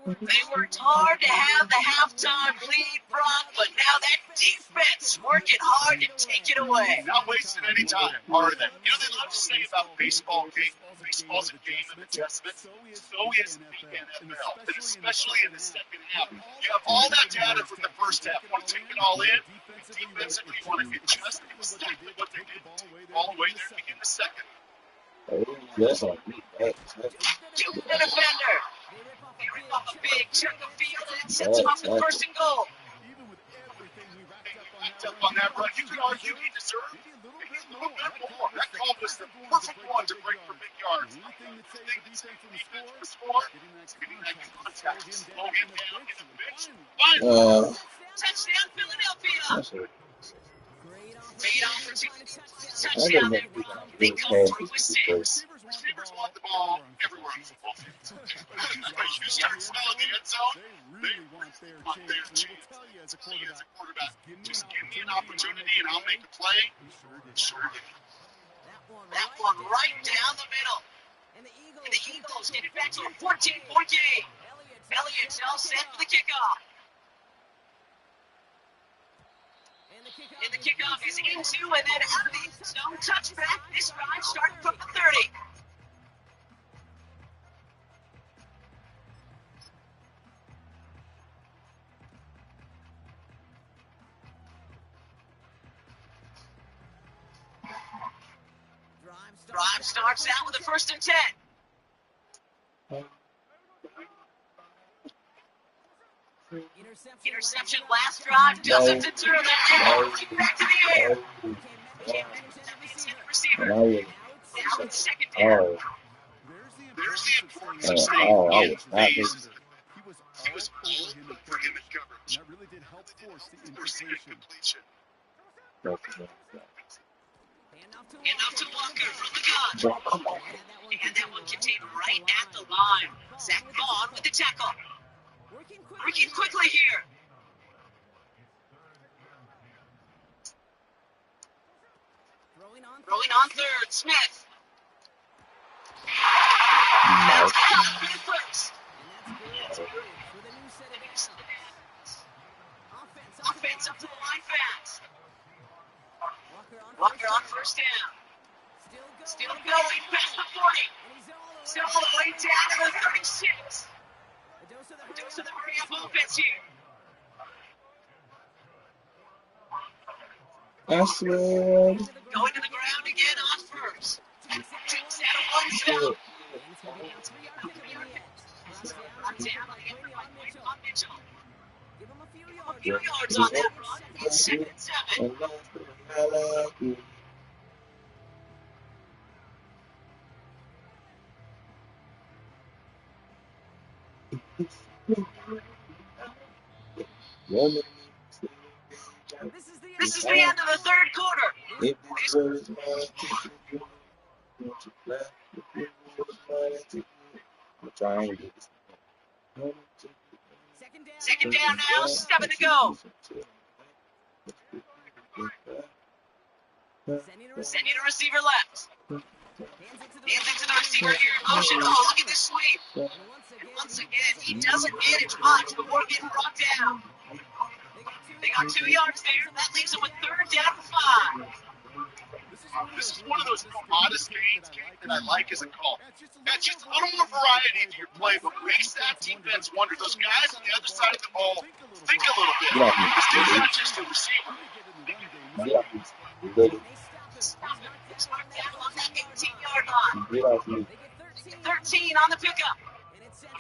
They worked hard to have the halftime lead, Brock, but now that defense working hard to take it away. Not wasting any time, are they? You know, they love to say about baseball's a game of adjustment. So is the NFL, and especially in the second half. You have all that data from the first half. You want to take it all in. Defensively, you want to adjust exactly what they did all the way there to begin the second. That's on me. To the defender. They rip off a big chunk of field, and it sets them up with first and goal. Backed up on that run, you could argue he deserved maybe a little bit more. That call was the perfect one to break for big yards. The thing that's taking defense was for getting that contact, slow him down, get him fixed. Touchdown, Philadelphia. Made opportunity. I Touchdown didn't there. They come through with six. Receivers want the ball everywhere on the football field. But you start smelling the end zone, they want their chance. As a quarterback, just give me an opportunity and I'll make a play. Sure did. That one right down the middle. And the Eagles get it back to a 14-point game. Elliott's all set for the kickoff. And the kickoff is into and then out of the end zone. Touchback. This drive starting from the 30. Drive starts out with a first and 10. Interception last drive doesn't deter them. Back to the air. Receiver. Now it's second down. There's the importance of staying in phase. He was all over him in coverage. That really did help force the completion. Enough to Walker from the gun. And that one contained right at the line. Zach Vaughn with the tackle. Working Working quickly here. Throwing on third, Smith. That's got him for the first. And that's good for the new set of downs. Offense up to the line fast. Walker Walker on first down. Still Still going past the 40. And Still all the way down to the 36. A dose of A dose of the hurry-up offense here. I swear. Going to the ground again on first. Takes that one step. And it's going to be a 3-yard pickup in the end. Brought down on the end by Quinton Mitchell. Give him a few A yards. few yards on that run. It's 2nd and 7. And that's the I like it. This is the end of the third quarter. If this was my I'm trying to get this. Second down now, 7 to go. Sending a receiver left. Hands it to the receiver here in motion. Oh, look at this sweep. And once again, he doesn't manage much before getting brought down. They got 2 yards there. That leaves him with 3rd down and 5. This is one of those modest games that I like as a call. That's just a little more variety into your play, but makes that defense wonder. Those guys on the other side of the ball think a little bit. This dude's not just a receiver. He's marked down on that 18-yard line. Get off me. 13 on the pickup.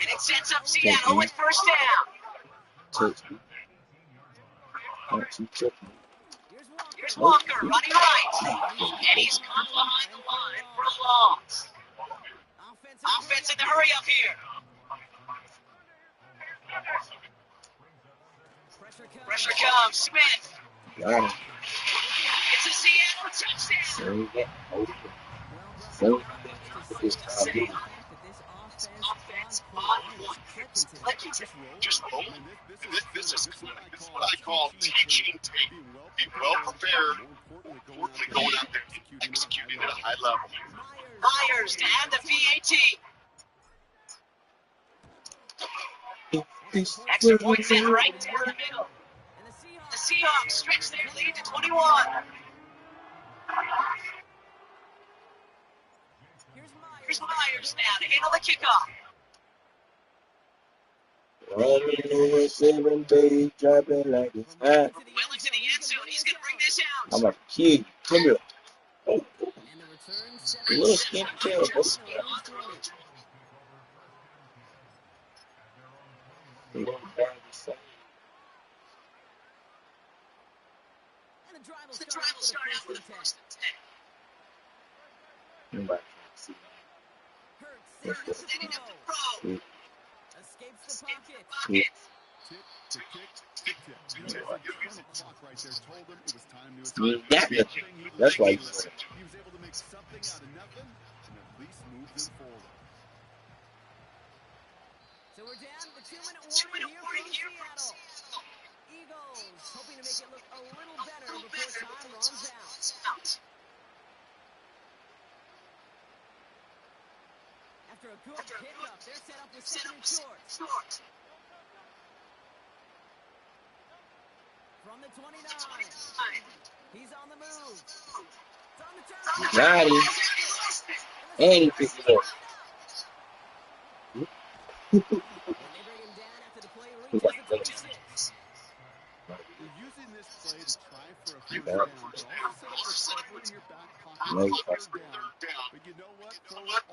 And it sets up Seattle with 1st down. Touch me. Don't you touch me. Here's Walker running right. And he's caught behind the line for a loss. Offense in the hurry up here. Pressure comes. Smith. Got him. It's a Seattle touchdown. Save it. Save it. Offense on one. Just rolling. This is what I call teaching tape. Be well prepared. Importantly, going out there and executing at a high level. Myers to add the PAT. Extra points in right down the middle. The Seahawks stretch their lead to 21. Here's Myers now to handle the kickoff. Running over 7 days, dropping like it's hot. Well into the end zone. He's going to bring this out. I'm a kid. Come here. Oh, little skinny tail. The drive will start out with a 1st and 10. Nobody can see. Setting up the throw. Escapes the pocket. Pocket. Tick, tick, tick, tick, tick. You know, the internal clock right there told him it was time to You ain't got nothing. That's why you said. He was able to make something out of nothing and at least move them forward. So we're down to the 2-minute 2-minute warning here warning from here from Seattle. Eagles hoping to make it look a little better before time runs out. After a good pickup, they're set up with 2nd and short. From the 29. He's on the move. It's on the turn. Got him. And he picked it up. And they bring him down after the play reaches the 26. You're using this play to try for a first down, but also set up a in your back pocket No, for third down. But you know what?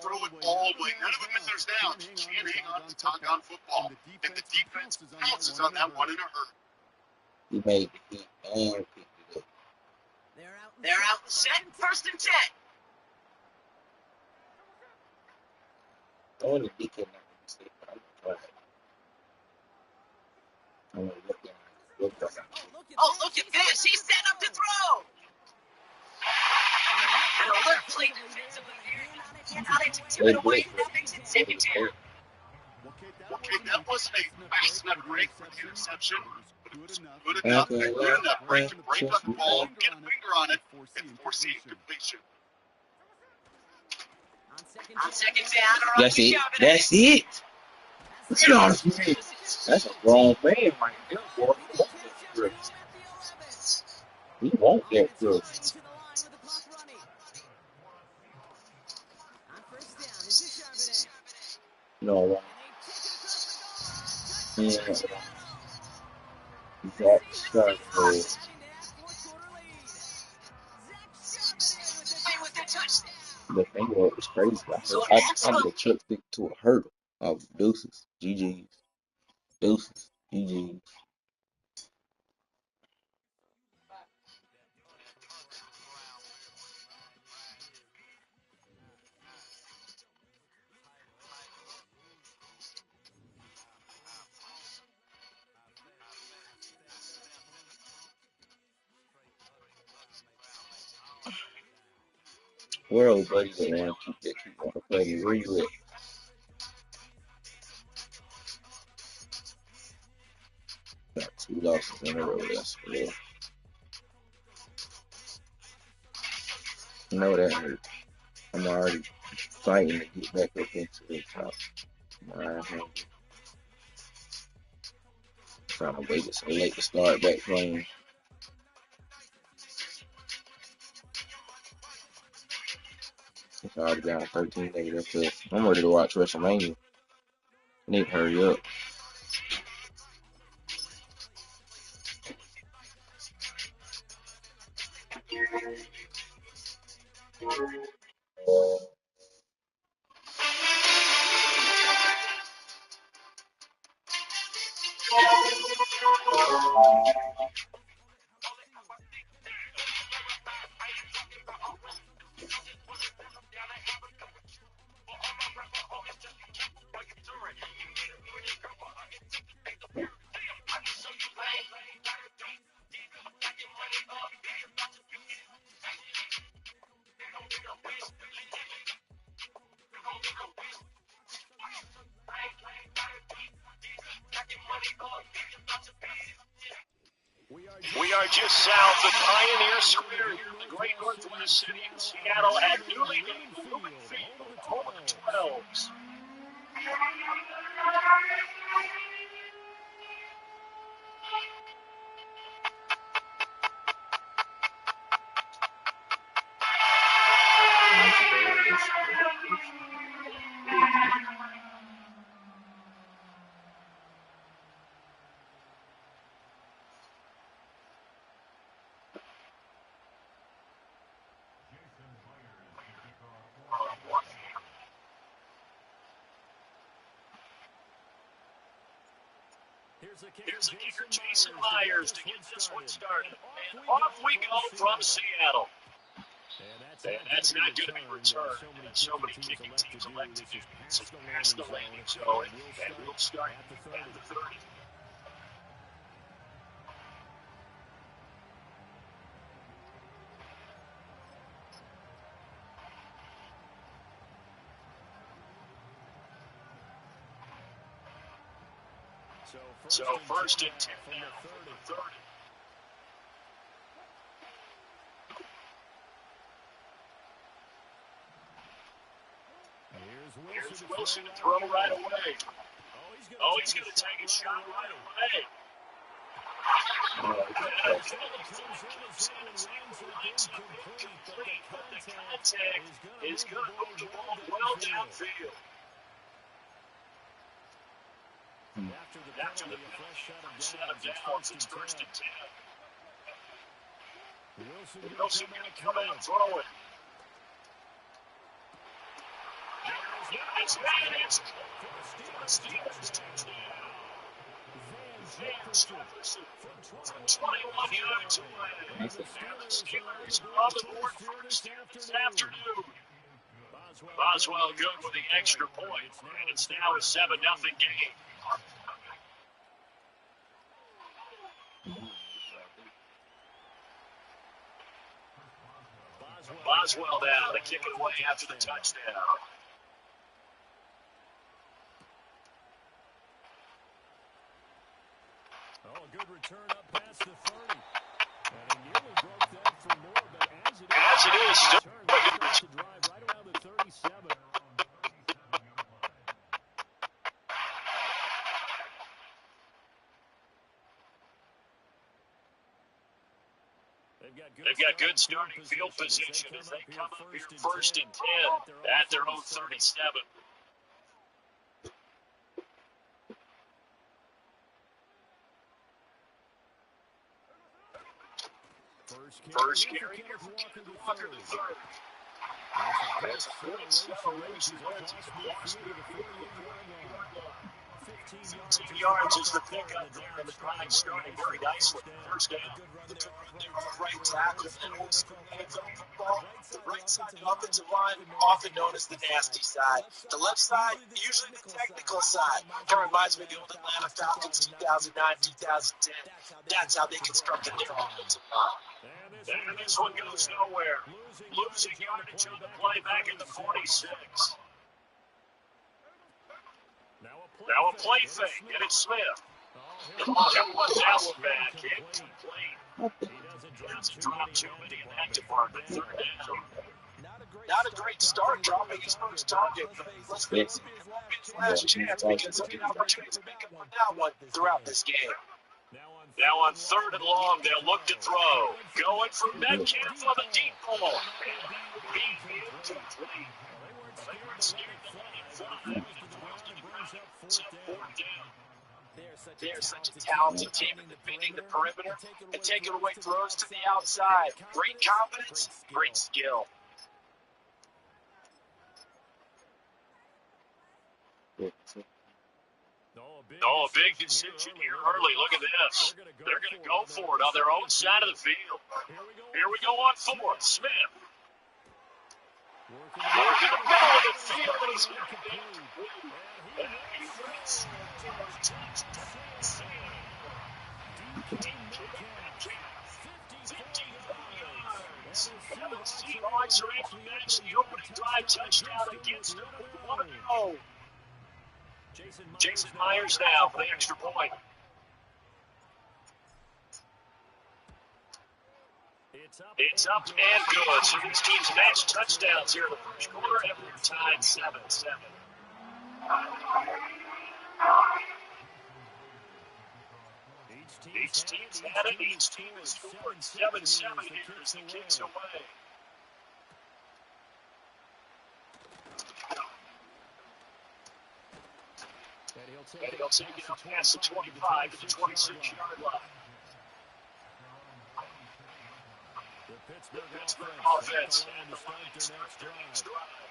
Throw it all the way. None of them in there's down. You can't hang on to doggone football. And the defense pounces on that one in a hurry. He made the heat and picked it up. They're out and set. 1st and 10. Only DK not gonna mistake, but I'm gonna try it. I'm gonna look at it. Oh, look at this. He's set up to throw. An alert play defensively here. Cannot to tip it away. That makes it 2nd down. Okay, that wasn't a fast enough break for the interception, but it was good enough Okay, and good enough for him to break up the ball, get a finger on it, and force the incompletion. On second down, that's it. That's it. Get off me. That's a grown man right there, boy. He won't get through. to the line with the clock running. On first down, this is Charbonnet. No, And they take it across the goal line. yeah, Touchdown, Seattle. Zach Tennessee Charbonnet. having that fourth quarter lead. Zach Charbonnet with the touchdown. The finger up was crazy. I did a chuck stick to a hurdle. Oh, deuces. GG's. Deuces. GG's. Where old buddies at, man? Keep on the play. Where you at? Got 2 losses in a row. That's real. You know that hurt. I'm already fighting to get back up into the top. I'm trying to wait it so late to start back playing. It's already down 13 days. That's it. I'm ready to watch WrestleMania. I need to hurry up. We are just south of Pioneer Square here in the great Northwest City in Seattle at newly named Lumen Field, home of the 12s. Here's the kicker, Jason Myers, to get this one started. And off we go from Seattle. And that's not going to be returned, as so many kicking teams elect to do. So past the landing zone, and we'll start at the 30. So first and 10 now from the 30. Here's Wilson to throw right away. Oh, he's going to take a shot right away. That's incomplete, but the contact is going to move the ball well downfield. After the shut him down, it's first and 10. Wilson going to come out throwing. It's managed for Steelers touchdown. Van Jefferson from 21 yards away. And the Steelers are on the board first here this afternoon. Boswell good with the extra point, and it's now a 7-0 game. Boswell now to kick it away after the touchdown. good return up past the 30. And he nearly broke that for more, but as it is, still return, they start to drive right around the 37. They've got good starting field position as they come up here first and 10 at their own 37. First carry here for Kenneth Walker the third. That's a good acceleration there to the cross midfield to the 48-yard line. 15 yards is the pickup there, and the drive starting very nicely. First down. The good run there on the right tackle, and old school NFL football. The right side of the offensive line, often known as the nasty side. The left side, usually the technical side. It reminds me of the old Atlanta Falcons 2009, 2010. That's how they constructed their offensive line. And this one goes nowhere. Losing yardage on the play back at the 46. Now a play fake, and it's Smith. That was bad, kid. He doesn't drop too many in that department. Third down. Not a great start dropping his first target, but let's face it, it won't be his last chance because he'll get an opportunity to make up on that one throughout this game. Now on third and long, they'll look to throw. Going for Metcalf on the deep ball. Beat incomplete. They weren't scared to let it fly. It's a fourth down. They're such a talented team in defending the perimeter and taking away throws to the outside. Great confidence, great skill. Oh, a big decision here early. Look at this. They're going to go for it on their own side of the field. Here we go on fourth. Smith. Working the middle of the field, and he's going to be incomplete. And he runs the Seahawks are able to match the opening drive touchdown against them with 1-0. Jason Myers now for the extra point. It's up and good. So these teams match touchdowns here in the first quarter, and we're tied 7-7. Each team's had it. Each team has scored 7-7 here as the kicks away. And he'll take it up past the 25 to the 26-yard line. The Pittsburgh offense and the Lions start their next drive.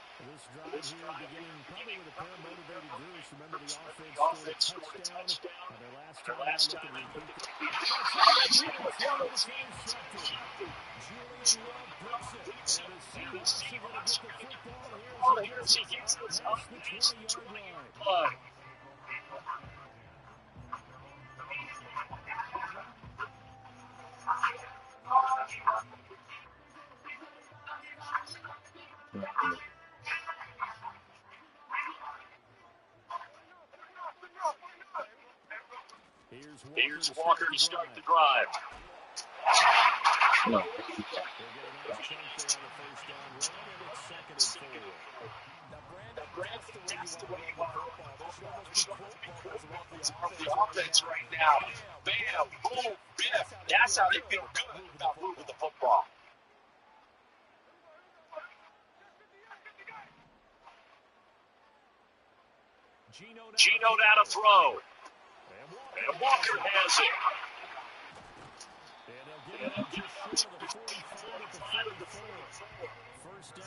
This drive here beginning probably with a pair of motivated Drews. Remember the offense scored a touchdown. Their last time they looked at the Julian Love breaks it. And the Seahawks are going to get the football. Here's he gets this up past the 20-yard line. Here's Walker to start the drive. No. That's the way you want to run the offense right now. Bam, boom, biff. That's how they feel good about moving the football. Gino down to throw. And Walker has it.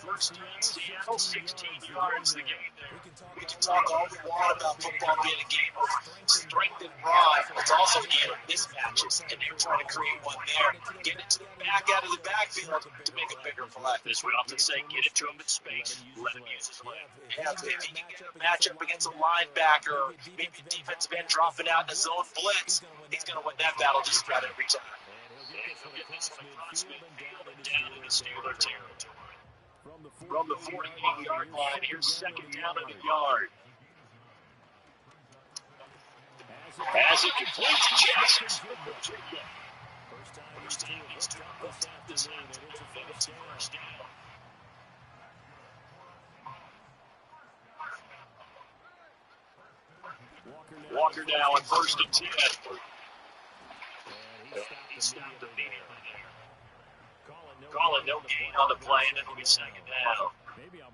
First down, Seattle, 16 yards the game there. We can talk all we want about football being a game of strength and raw. It's also a game of mismatches, and they're trying to create one there. Get it to the back out of the backfield to make a bigger play. As we often say, get it to him in space, let him use his leg. Yeah, if he can get a matchup against a linebacker, maybe a defensive end dropping out in a zone blitz, he's going to win that battle just about every time. And he'll get this one across midfield and down into Steeler territory. From the 48-yard line, here's second down in the yard. as he completes the catch. First time these two have hooked up this afternoon, and it's a first down. Walker now at 1st and 10. And he stopped immediately there. Calling no gain on the play, and it'll be second down.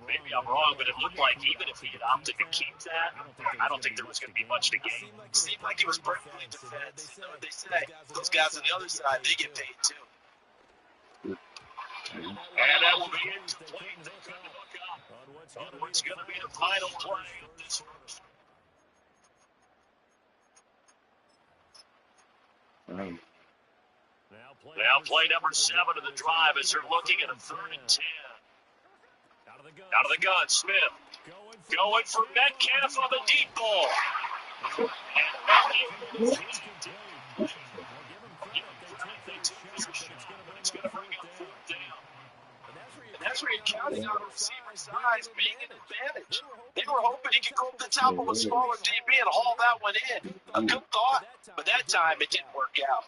Maybe I'm wrong, but it looked like even if he had opted to keep that, I don't think there was going to be much to gain. It seemed like it was perfectly defense. You know what they say? Those guys on the other side, they get paid too. And that will be incomplete. They couldn't hook up on what's going to be the final play of this one. Now play number 7 of the drive as they're looking at a 3rd and 10. Out of the gun, Smith. Going for Metcalf on the deep ball. It's going to bring up 4th down. And that's where you're counting on receiver size being an advantage. They were hoping he could go up the top of a smaller DB and haul that one in. A good thought, but that time it didn't work out.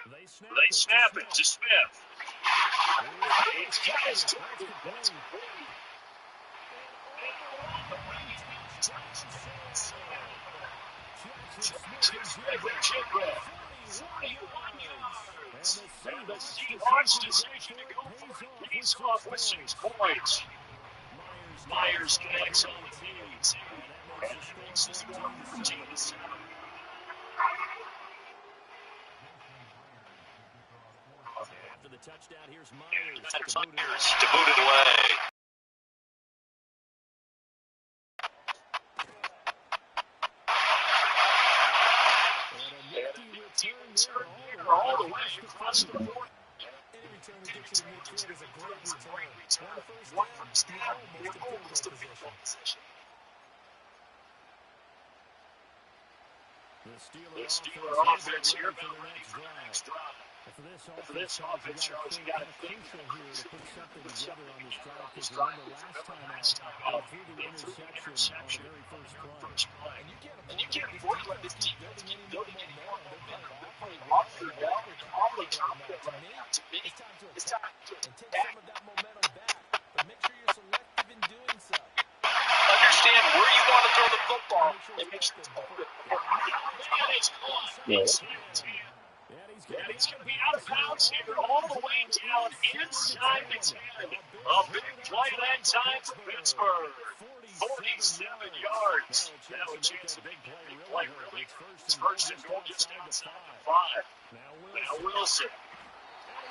They snap it to Smith. It's catch. And the Seahawks decision to go for it pays off with 6 points. Myers connects on the field, and that makes the score 14-7. After the touchdown, here's Myers To boot it away. All the way across the board. One first down, almost a field goal position. The Steeler offense here about ready for the next drive. For this offense, Charles, you got to think here to put something together on this drive. Remember last time out, they threw the interception on the very first play. And you can't afford to let this defense keep building any more momentum. Off the ball, all the top of it right now. To me, it's time to attack. Some of that momentum back, but make sure you're selective in doing so. Understand where you want to throw the football and make sure it's open. That is caught. Yes. And he's going to be out of bounds here all the way down inside the 10. A big play that time for Pittsburgh. 47 yards. Now a chance to big play really. It's 1st and goal just outside the 5. Now Wilson.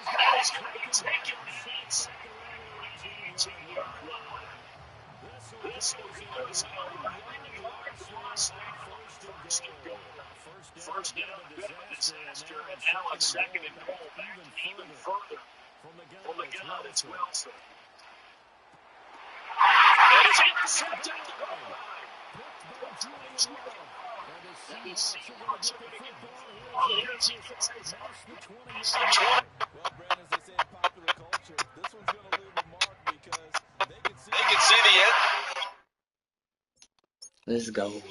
That is going to be taken inside the 18-yard line. This will be those 11 yards lost on 1st and goal. First down, a bit of a disaster, and now on 2nd and goal, back even further from the gun. It's Wilson. And it's intercepted. The Seahawks are making Well, Brandon, as they say in popular culture, this one's going to leave a mark because they can see the end. Let's go.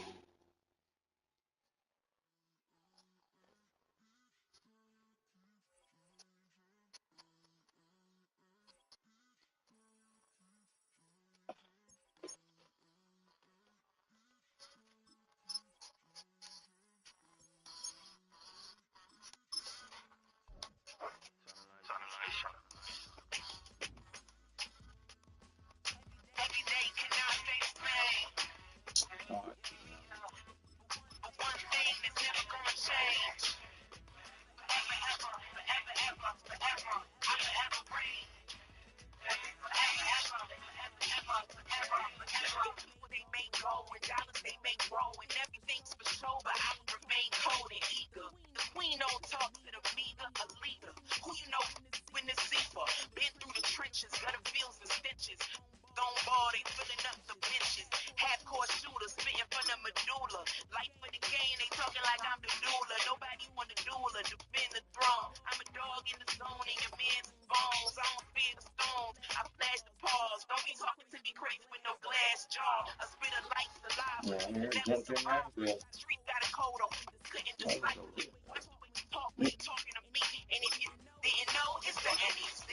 Yeah, I jumped in right there. Street got a code on. Couldn't decipher. Watch the way you talk when you talking to me. And if you didn't know, it's the NEC.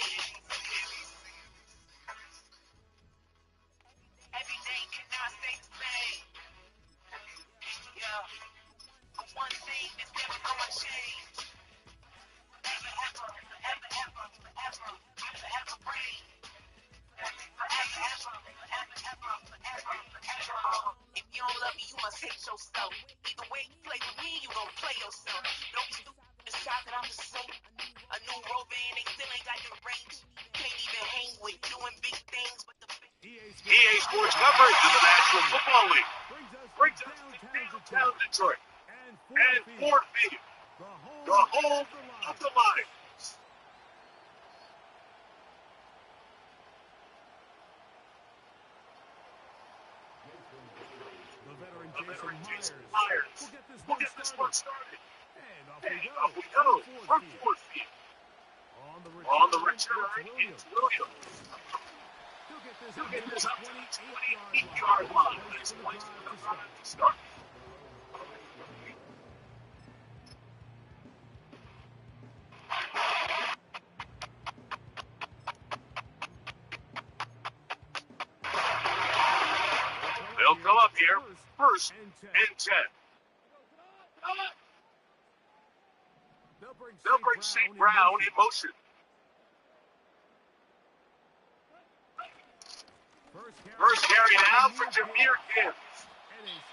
Every day cannot stay the same. Yeah. One thing is never gonna change. Forever, ever, forever, ever, forever, forever reign. Forever, ever, forever, ever, forever, forever. If you don't love me, you must hate yourself. Either way you play with me, you gon' play yourself. Don't be stupid. It's shot that I'm the same. A new rover and they still ain't got your range. Can't even hang with doing big things, but the EA Sports coverage of the National Football League brings us to downtown Detroit and Ford Field, the home of the Lions. The veteran Jason Myers will get this one started. And Off we go from Ford Field. On the return, it's Williams. He'll get this up to the 28-yard line. Nice place for the drive to start. They'll come up here, first and 10. They'll bring St. Brown in motion. First carry now for Jameer Gibbs.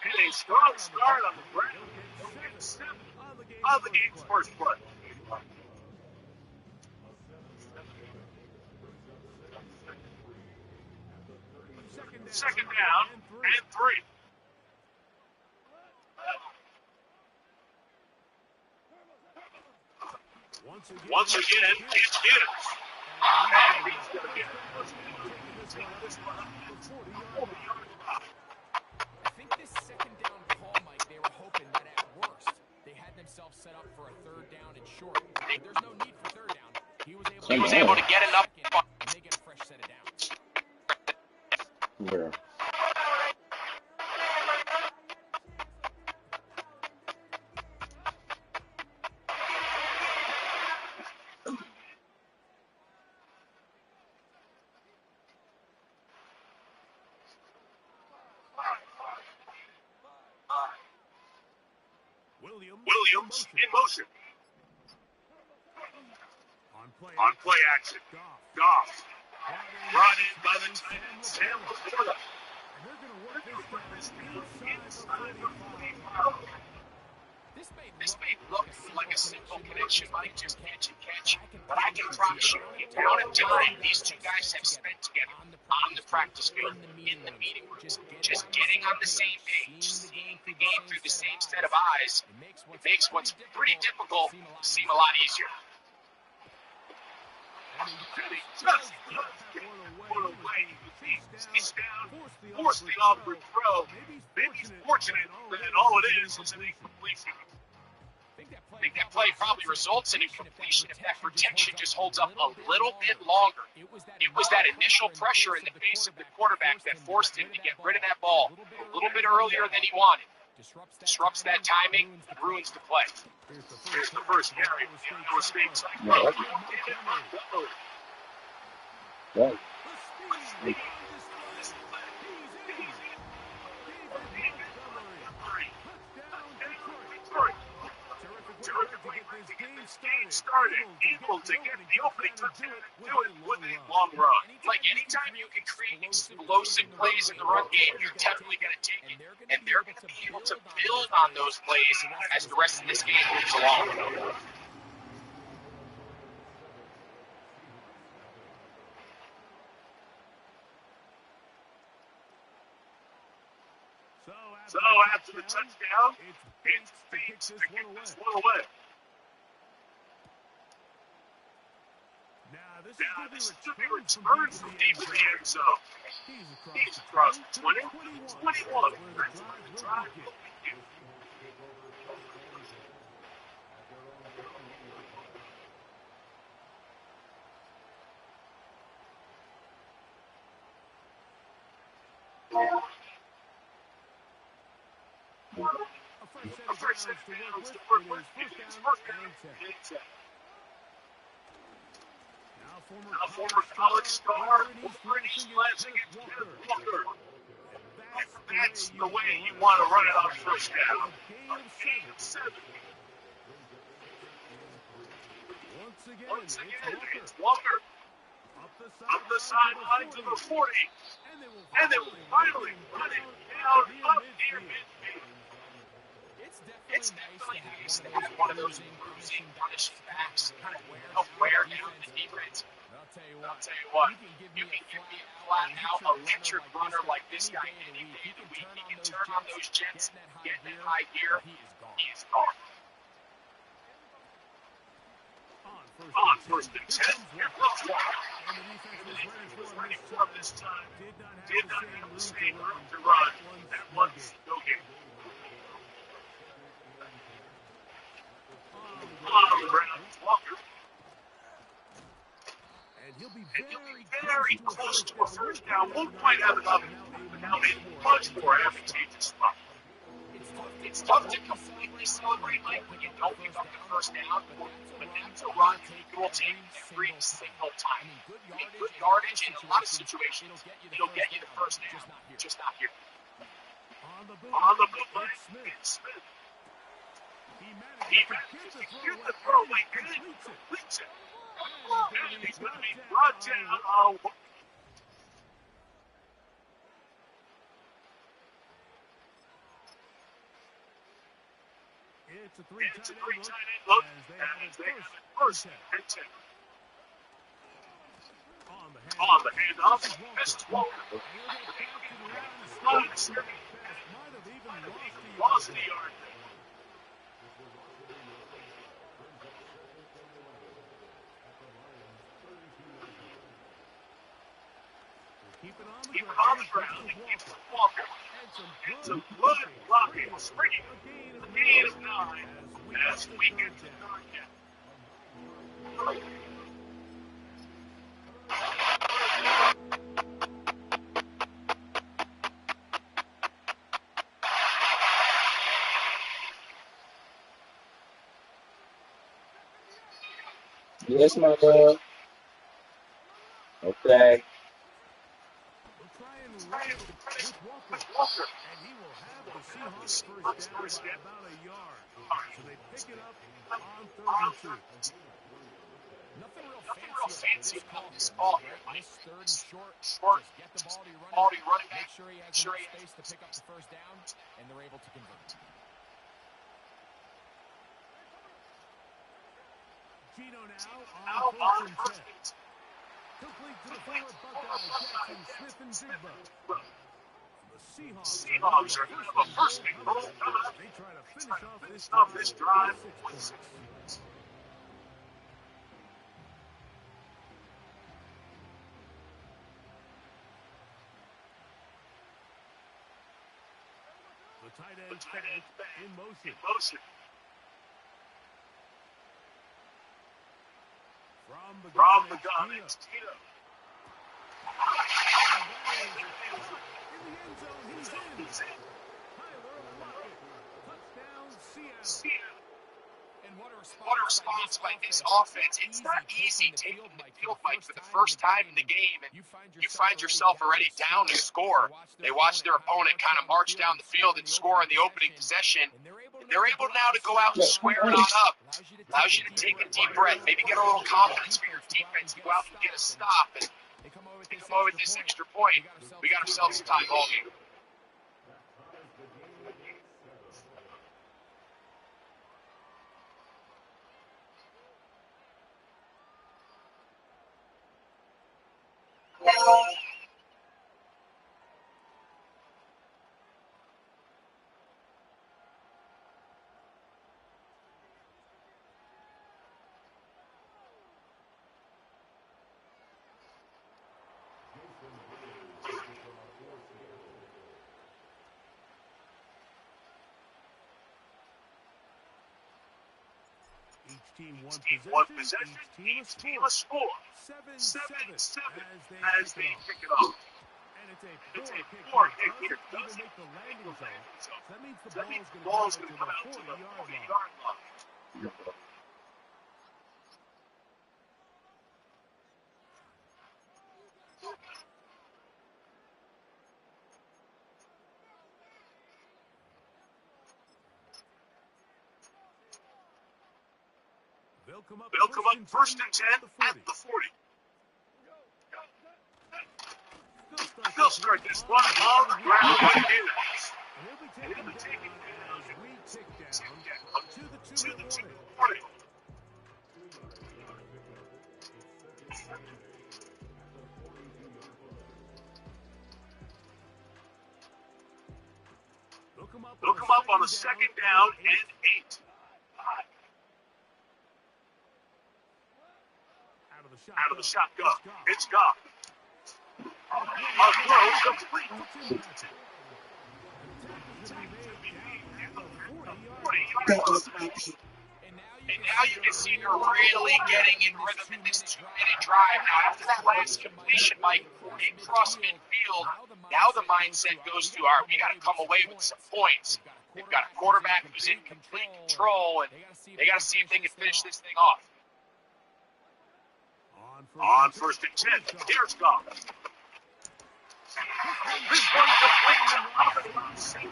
And a strong start on the ground. He'll get 7 of the game's first play. Second down and 3. Once again, it's Gibbs. And he's going to get this one up to the 40-yard line. I think this second down call, Mike, they were hoping that at worst they had themselves set up for a third down and short. There's no need for third down. He was able to get enough, and they get a fresh set of downs. Yeah. Williams in motion. On play action. Goff. Brought in by the tight end, Sam Laporta. They're going to work this down inside the 45. This may look like a simple connection, Mike, just catch and catch. But I can promise you, the amount of time these two guys have spent together on the practice field, in the meeting rooms, just getting on the same page, seeing the game through the same set of eyes, it makes what's pretty difficult seem a lot easier. And he just get one away. He's down, forced the awkward throw. Maybe he's fortunate that all it is an incompletion. I think that play probably results in incompletion if that protection just holds up a little bit longer. It was that initial pressure in the face of the quarterback that forced him to get rid of that ball a little bit earlier than he wanted. Disrupts that timing and ruins the play. Here's the first carry. Iowa State's Right. Started, able to get the opening touchdown and do it with a long run. Like anytime you can create explosive plays in the run game, you're definitely going to take it. And they're going to be able to build on those plays as the rest of this game moves along. So after the touchdown, it's Bates to kick this one away. Now, this is to be returned from deep in the end zone. He's across 20, 21. That's where the drive will begin. first set of downs to work with. It is first down and 10. Now former college star over in East Lansing and Kenneth Walker. If that's the way you want to run it on first down, a gain of 7. Once again, it's Walker. Up the sideline to the 40. And they will finally run it down up near midfield. It's definitely nice to have one of those bruising, punishing backs help wear down the defense. I'll tell you what, you can give me a flat out electric runner like this guy any day of the week. He can turn on those jets, get in that high gear, he is gone. On first and 10, here comes Walker. And the defense was ready for him this time. Did not have the same room to run. That one's no gain. On the ground, Walker. And he'll be very close to a first down. Won't quite have enough, but now made much more advantageous spot. It's tough to completely celebrate like when you don't pick up the first down, but that's a run you will take every single time. I mean, good yardage in a lot of situations, it'll get you the first down, just not here. On the bootleg, it's Smith. He manages to get the throw away and then completes it. And he's going to be brought down. It's a three tight end look, as they have it first and 10. On the handoff, this is Walker. Lost the yard. Keep it on the ground and keep it Walker. And some good blocking, springing a gain of 9 as we get to 9 yet. Yes, my love. Okay. With Walker. And he will have the Seahawks first down by about a yard. So they pick it up on 32. Nothing real fancy about this call here. Nice third and short. Just get the ball to your running back. Make sure he has enough space to pick up the first down, and they're able to convert. Gino now on first and 10. Complete to the former Buckeye, Jackson Smith and Jigba. The Seahawks are going to have a first and goal coming up. They try to finish off this drive with 6. The tight end in motion. From the gun, it's Tito. In the end zone, he's in. Tyler Lockett. Touchdown, Seattle. And what a response by this offense. It's not easy taking the field fight for the first time in the game, and you find yourself already down to score. They watch their opponent kind of march down the field and score in the opening possession. They're able now to go out and square it on up. Allows you to take a deep breath, maybe get a little confidence for your defense, go out and get a stop, and they come over with this extra point. We got ourselves a tie ball game. Each team one possession, each team a score. 7-7 as they pick it up. It's a poor kick here. Doesn't even make the landing zone. So that means the ball's going to come out to the 40-yard line. They'll come up first and 10 at the 40. They'll start this one on the ground like this. And he'll be taken down as we tick down to the 2-minute warning. They'll come up on a second down and 8. Out of the shotgun. It's gone. Throw complete. And now you can see they're really getting in rhythm in this 2-minute drive. Now, after that last completion, Mike, across midfield, now the mindset goes to, all right, we got to come away with some points. They've got a quarterback who's in complete control, and they got to see if they can finish this thing off. On first and 10, here's Goff. This one complete to Robinson.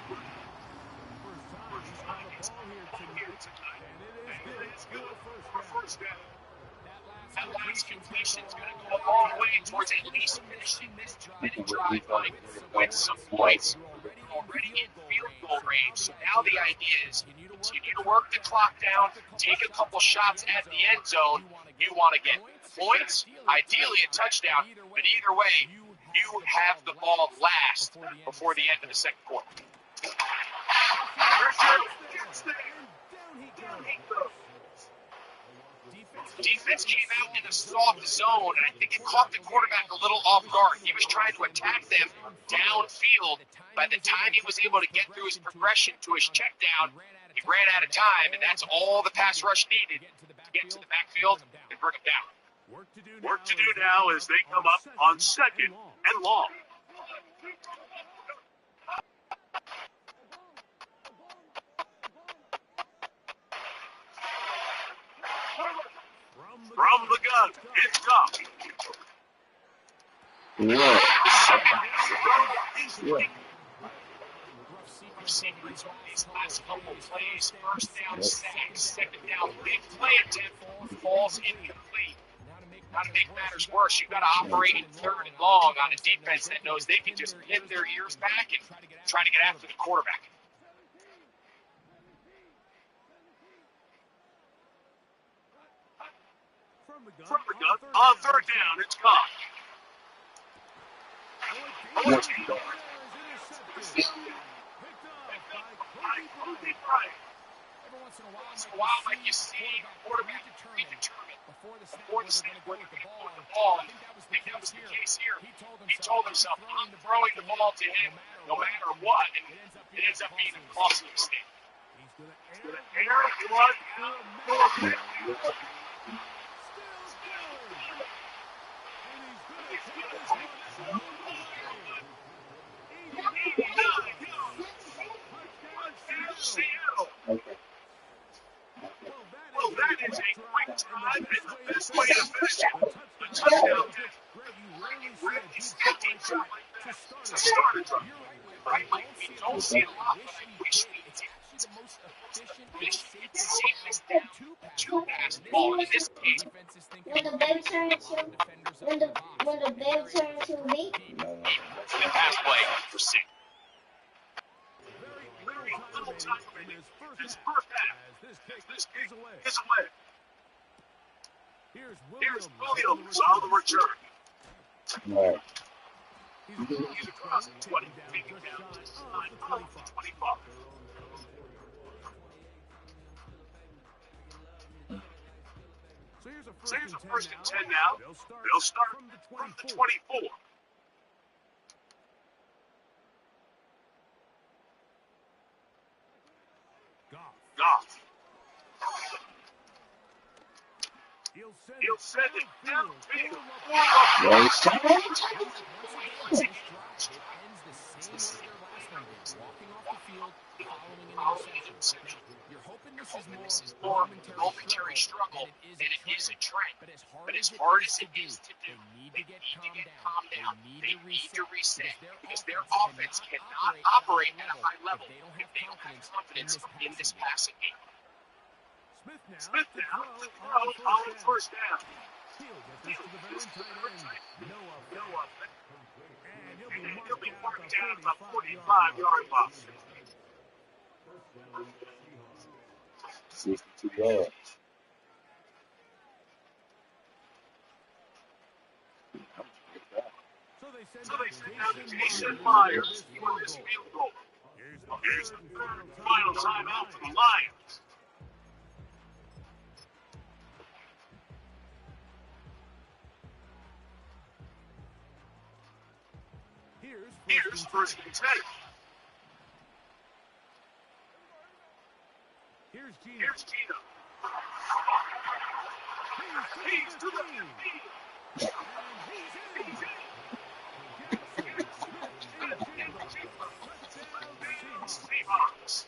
That last completion is going to go a long way towards at least finishing this 2-minute drive, Mike, with some points. Already in field goal range, so now the idea is continue to work the clock down, take a couple shots at the end zone. You want to get points, ideally a touchdown, but either way, you have the ball last before the end of the second quarter. Defense came out in a soft zone, and I think it caught the quarterback a little off guard. He was trying to attack them downfield. By the time he was able to get through his progression to his check down, he ran out of time, and that's all the pass rush needed to get to the backfield and bring him down. Work to do now as they come up on second and long. From the gun, it's Goff. Sequence on these last couple plays, first down sacks, second down big play attempt, falls incomplete. Now to make matters worse, you've got to operate in third and long on a defense that knows they can just pin their ears back and try to get after the quarterback. From the gun, on third down, it's Goff. Every once in a while, Mike, you see a quarterback predetermined before the snap where they're going to put the ball. I think that was the case here. He told himself, I'm throwing the ball to him no matter what, and it ends up being a costly mistake. He's going to air one. Well, that is a quick time and the best way to finish it. A touchdown. Greg, he's 15 to start a drive. Right, Mike, we don't see it a lot, but I wish we did. It's the most efficient, safest down to pass ball in this case. When the bell turns to when the bell turns to me. The pass play for 6. Very little time remaining in this first half. This kick is away. Here's Williams on the return. Right. He's across the 20, taking down on the 25. So here's a first and 10 now. They'll start from the 24. Goff. He'll He'll send it downfield downfield. for Waste LaPorta. time. Once again, this drive, it ends the same way their last one did, walking off the field, following an interception. Now, you're hoping this is more momentary struggle than it is a trend. But as hard as it is to do, they need to get calmed down. They need to reset because their offense cannot operate at a high level if they don't have confidence in this passing game. Smith now to throw on first down. He'll He'll get this to the veteran tight end, Noah. And he'll be marked down at the 45-yard line. 62 yards. So they send out Jason Myers for this field goal. Here's the third and final timeout for the Lions. Here's first and 10. Here's Gino. Here's Gino. He's to the 15. And he's in. Seahawks.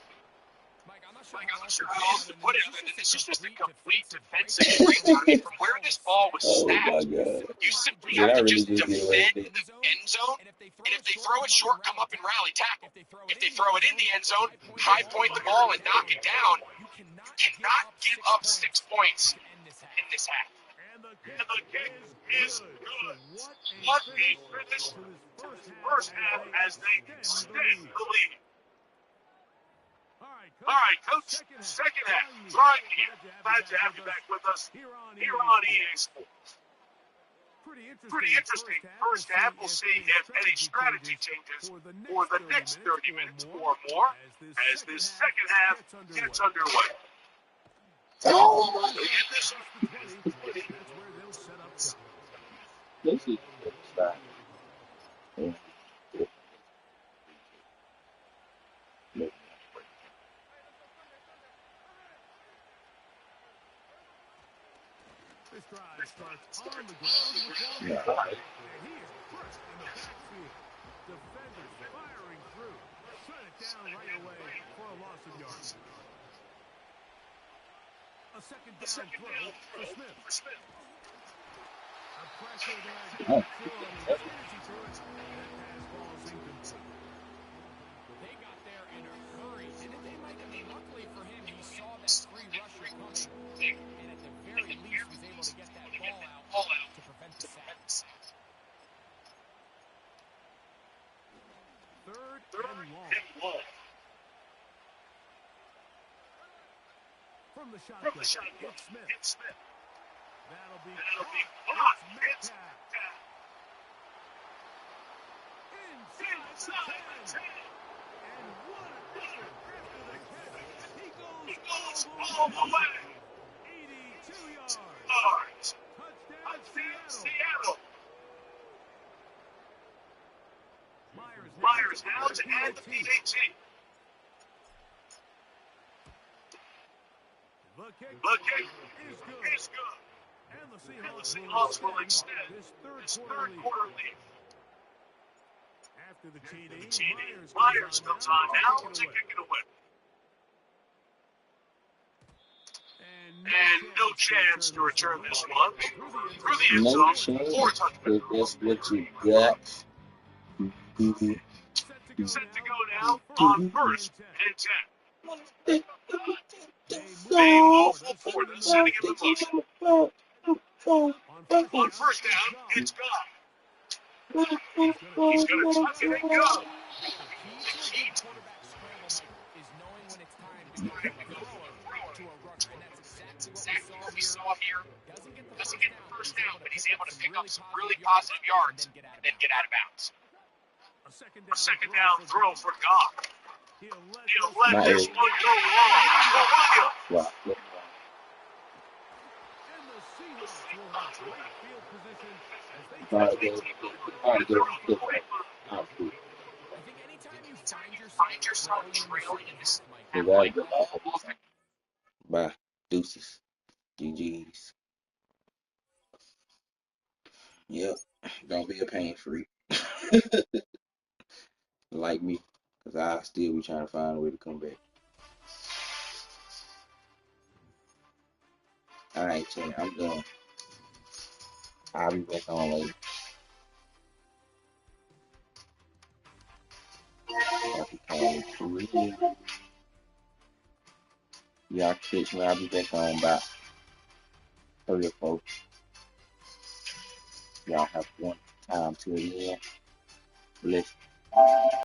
Mike, I'm Like, not I'm not sure sure how how else else to to put put it it other other than than this this is is just a just a complete complete defensive defensive breakdown. breakdown. I I mean, mean, from where this ball was Oh snapped, my god. you simply Did have I to really just just get away defend with it? the end zone. And And if they throw it short, come up and rally tackle. If they throw it in the end zone, high high point the ball and knock it down. You You cannot give up 6 points to end this half. in this half. And the And the kick is good. So What a finish to his to his first half as they extend the lead. All right, Coach. Second half. Brian here. Glad to have you back with us here here on EA Sports. Pretty interesting. First half, we'll see if any strategy changes for the next 30 minutes or more as this second half gets underway. Oh my In this That's where they'll set up shop. This is stop. This drive starts on the ground with one Yeah. and he is first in the backfield. Defenders firing through. Shut it down right away for a loss of yards. A second down throw for Smith. A pressure there. Oh. Through him. He threw it. That pass falls incomplete. They got there in a hurry, didn't they, Mike? I mean, luckily for him, he saw that free rusher coming, and at the very least was able to get that ball out to prevent the sack. Third and long. From the shotgun, it's Smith. That'll be caught. It's Metcalf. Inside the 10. And what a effort after the catch. He goes all the way. 82 yards. Touchdown, Seattle. Myers now to add the PAT. The kick is good. And the Seahawks will extend this third quarter lead. After the TD, Myers comes on now to kick it away. And no chance to return this one through the end No zone chance. for a touchdown. That's what you got. Set to go now on first and 10. They move Laporta sitting in the mud. On first down, it's gone. He's going to tuck it and go. Key to a good quarterback scramble, Mike, is knowing when it's time to go from a thrower to a runner, and that's exactly what we saw here. Doesn't get the first down, but he's able to pick up some really positive yards and then get out of bounds. A second down throw for Goff. He'll let this one go long for Williams. Wow. And the Seahawks will have great field position as they All right, good. I think anytime you find yourself trailing in this half, Bye. Deuces. GG's. Yep. Don't be a pain freak like me, cause I still be trying to find a way to come back. All right, Chan, I'm done. I'll be back on later. Happy Halloween for real. Y'all catch me. I'll be back on about 3 or 4. Y'all have one time till the end. Bless.